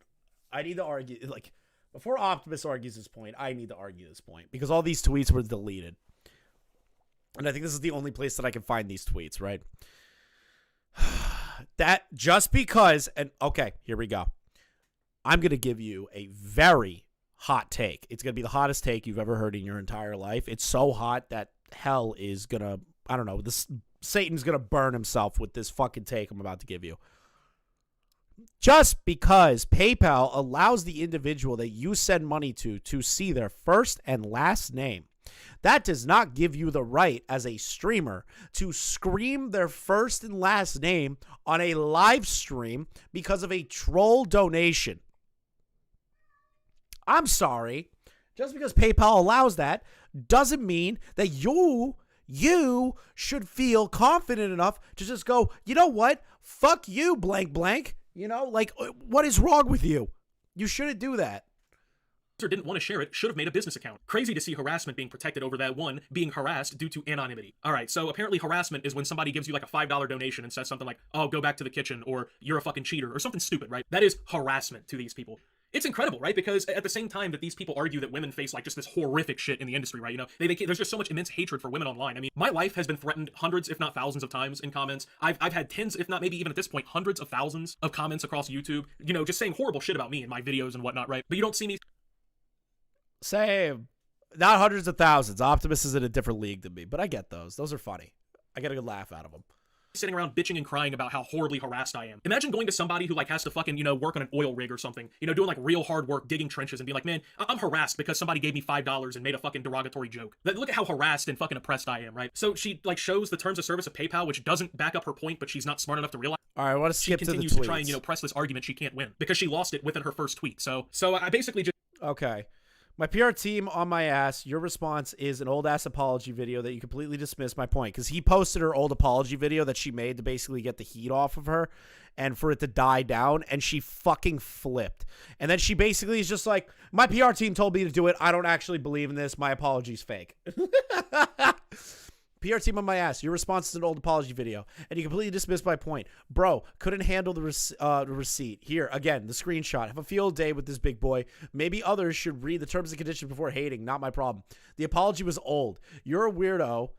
I need to argue, like, before Optimus argues this point, I need to argue this point because all these tweets were deleted. And I think this is the only place that I can find these tweets, right? That just because, and okay, here we go. I'm going to give you a very hot take. It's going to be the hottest take you've ever heard in your entire life. It's so hot that hell is going to, I don't know, Satan's going to burn himself with this fucking take I'm about to give you. Just because PayPal allows the individual that you send money to see their first and last name, That does not give you the right as a streamer to scream their first and last name on a live stream because of a troll donation. I'm sorry. Just because PayPal allows that doesn't mean that you should feel confident enough to just go, you know what? Fuck you, blank blank. You know, like, what is wrong with you? You shouldn't do that. Or didn't want to share it, should have made a business account. Crazy to see harassment being protected over that one being harassed due to anonymity. All right, so apparently harassment is when somebody gives you like a $5 donation and says something like, oh, go back to the kitchen, or you're a fucking cheater, or something stupid, right? That is harassment to these people. It's incredible, right? Because at the same time that these people argue that women face like just this horrific shit in the industry, right? You know, there's just so much immense hatred for women online. I mean, my life has been threatened hundreds, if not thousands of times in comments. I've had tens, if not maybe even at this point, hundreds of thousands of comments across YouTube, you know, just saying horrible shit about me in my videos and whatnot, right? But you don't see me. Same. Not hundreds of thousands. Optimus is in a different league than me, but I get those. Those are funny. I get a good laugh out of them. Sitting around bitching and crying about how horribly harassed I am. Imagine going to somebody who like has to fucking, you know, work on an oil rig or something, you know, doing like real hard work, digging trenches, and be like, man, I'm harassed because somebody gave me $5 and made a fucking derogatory joke. Look at how harassed and fucking oppressed I am, right? So she like shows the terms of service of PayPal, which doesn't back up her point, but she's not smart enough to realize. All right, I want to skip to the tweets. She continues to try and, you know, press this argument she can't win because she lost it within her first tweet. So I basically just. Okay. My PR team on my ass. Your response is an old ass apology video that you completely dismissed my point because he posted her old apology video that she made to basically get the heat off of her and for it to die down, and she fucking flipped. And then she basically is just like, my PR team told me to do it. I don't actually believe in this. My apology's fake. PR team on my ass. Your response is an old apology video, and you completely dismissed my point. Bro, couldn't handle the receipt. Here, again, the screenshot. Have a field day with this big boy. Maybe others should read the terms and conditions before hating. Not my problem. The apology was old. You're a weirdo,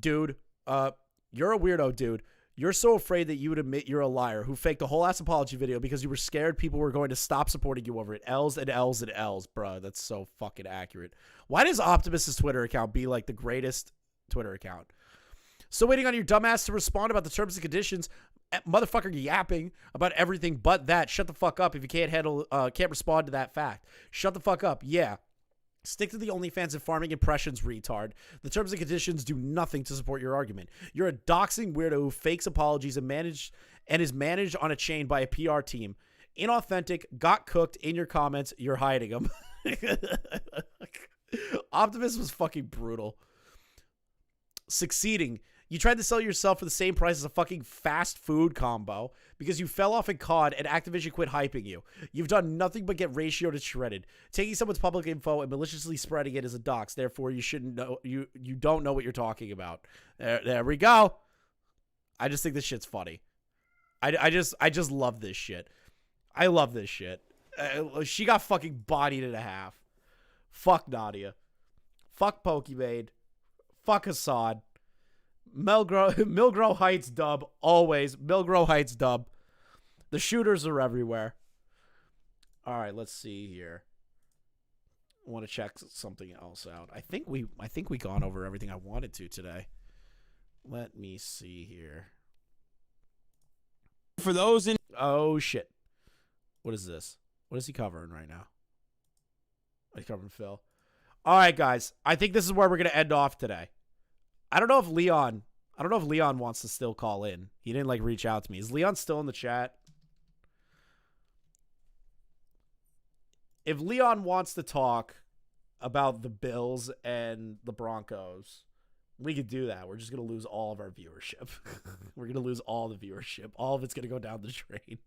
dude. You're a weirdo, dude. You're so afraid that you would admit you're a liar who faked a whole ass apology video because you were scared people were going to stop supporting you over it. L's and L's and L's, bro. That's so fucking accurate. Why does Optimus's Twitter account be like the greatest Twitter account? So waiting on your dumbass to respond about the terms and conditions, motherfucker yapping about everything but that. Shut the fuck up if you can't respond to that fact. Shut the fuck up. Yeah. Stick to the OnlyFans and farming impressions, retard. The terms and conditions do nothing to support your argument. You're a doxing weirdo who fakes apologies and is managed on a chain by a PR team. Inauthentic, got cooked in your comments. You're hiding them. Optimus was fucking brutal. Succeeding. You tried to sell yourself for the same price as a fucking fast food combo because you fell off in COD and Activision quit hyping you. You've done nothing but get ratioed and shredded. Taking someone's public info and maliciously spreading it is a dox. Therefore, you shouldn't know. You don't know what you're talking about. There we go. I just think this shit's funny. I just love this shit. I love this shit. She got fucking bodied in a half. Fuck Nadia. Fuck Pokimaine. Fuck Hasan. Milgro Heights dub. Always. Milgro Heights dub. The shooters are everywhere. All right, let's see here. I want to check something else out. I think we gone over everything I wanted to today. Let me see here. For those in Oh shit. What is this? What is he covering right now? He's covering Phil. All right, guys. I think this is where we're going to end off today. I don't know if Leon wants to still call in. He didn't like reach out to me. Is Leon still in the chat? If Leon wants to talk about the Bills and the Broncos, we could do that. We're just going to lose all of our viewership. We're going to lose all the viewership. All of it's going to go down the drain.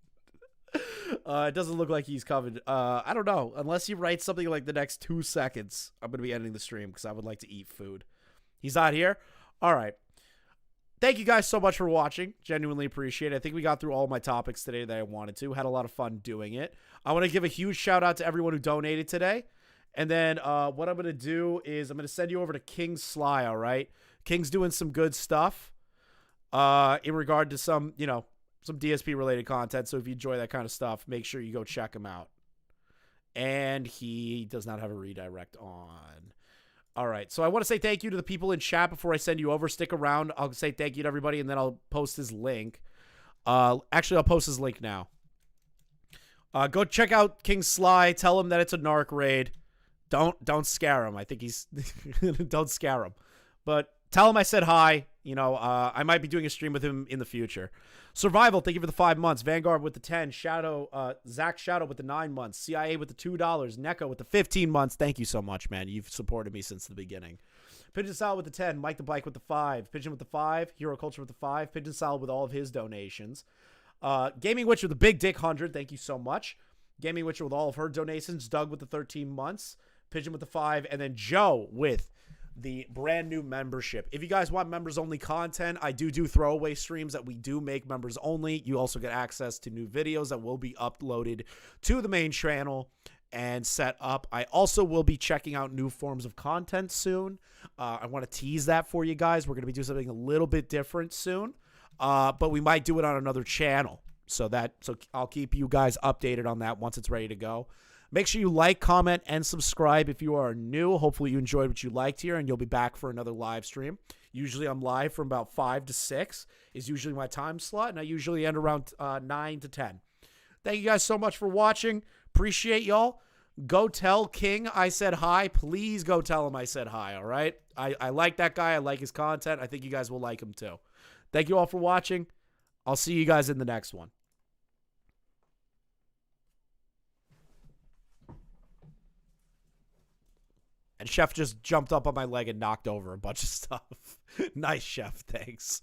It doesn't look like he's coming. I don't know. Unless he writes something like the next 2 seconds, I'm going to be ending the stream because I would like to eat food. He's not here? All right. Thank you guys so much for watching. Genuinely appreciate it. I think we got through all my topics today that I wanted to. Had a lot of fun doing it. I want to give a huge shout out to everyone who donated today. And then what I'm going to do is I'm going to send you over to King Sly, all right? King's doing some good stuff in regard to some DSP-related content. So if you enjoy that kind of stuff, make sure you go check him out. And he does not have a redirect on. All right, so I want to say thank you to the people in chat before I send you over. Stick around. I'll say thank you to everybody, and then I'll post his link. Actually, I'll post his link now. Go check out King Sly. Tell him that it's a narc raid. don't scare him. I think he's don't scare him. But tell him I said hi. You know, I might be doing a stream with him in the future. Survival, thank you for the 5 months. Vanguard with the 10. Shadow, Zach Shadow with the 9 months. CIA with the $2. Neko with the 15 months. Thank you so much, man. You've supported me since the beginning. Pigeon Salad with the 10. Mike the Bike with the 5. Pigeon with the 5. Hero Culture with the 5. Pigeon Salad with all of his donations. Gaming Witcher with the big dick 100. Thank you so much. Gaming Witcher with all of her donations. Doug with the 13 months. Pigeon with the 5. And then Joe with the brand new membership. If you guys want members only content, I do throwaway streams that we do make members only. You also get access to new videos that will be uploaded to the main channel and set up. I also will be checking out new forms of content soon. I want to tease that for you guys. We're going to be doing something a little bit different soon, but we might do it on another channel. So I'll keep you guys updated on that once it's ready to go. Make sure you like, comment, and subscribe if you are new. Hopefully you enjoyed what you liked here, and you'll be back for another live stream. Usually I'm live from about 5 to 6 is usually my time slot, and I usually end around 9 to 10. Thank you guys so much for watching. Appreciate y'all. Go tell King I said hi. Please go tell him I said hi, all right? I like that guy. I like his content. I think you guys will like him too. Thank you all for watching. I'll see you guys in the next one. And Chef just jumped up on my leg and knocked over a bunch of stuff. Nice, Chef. Thanks.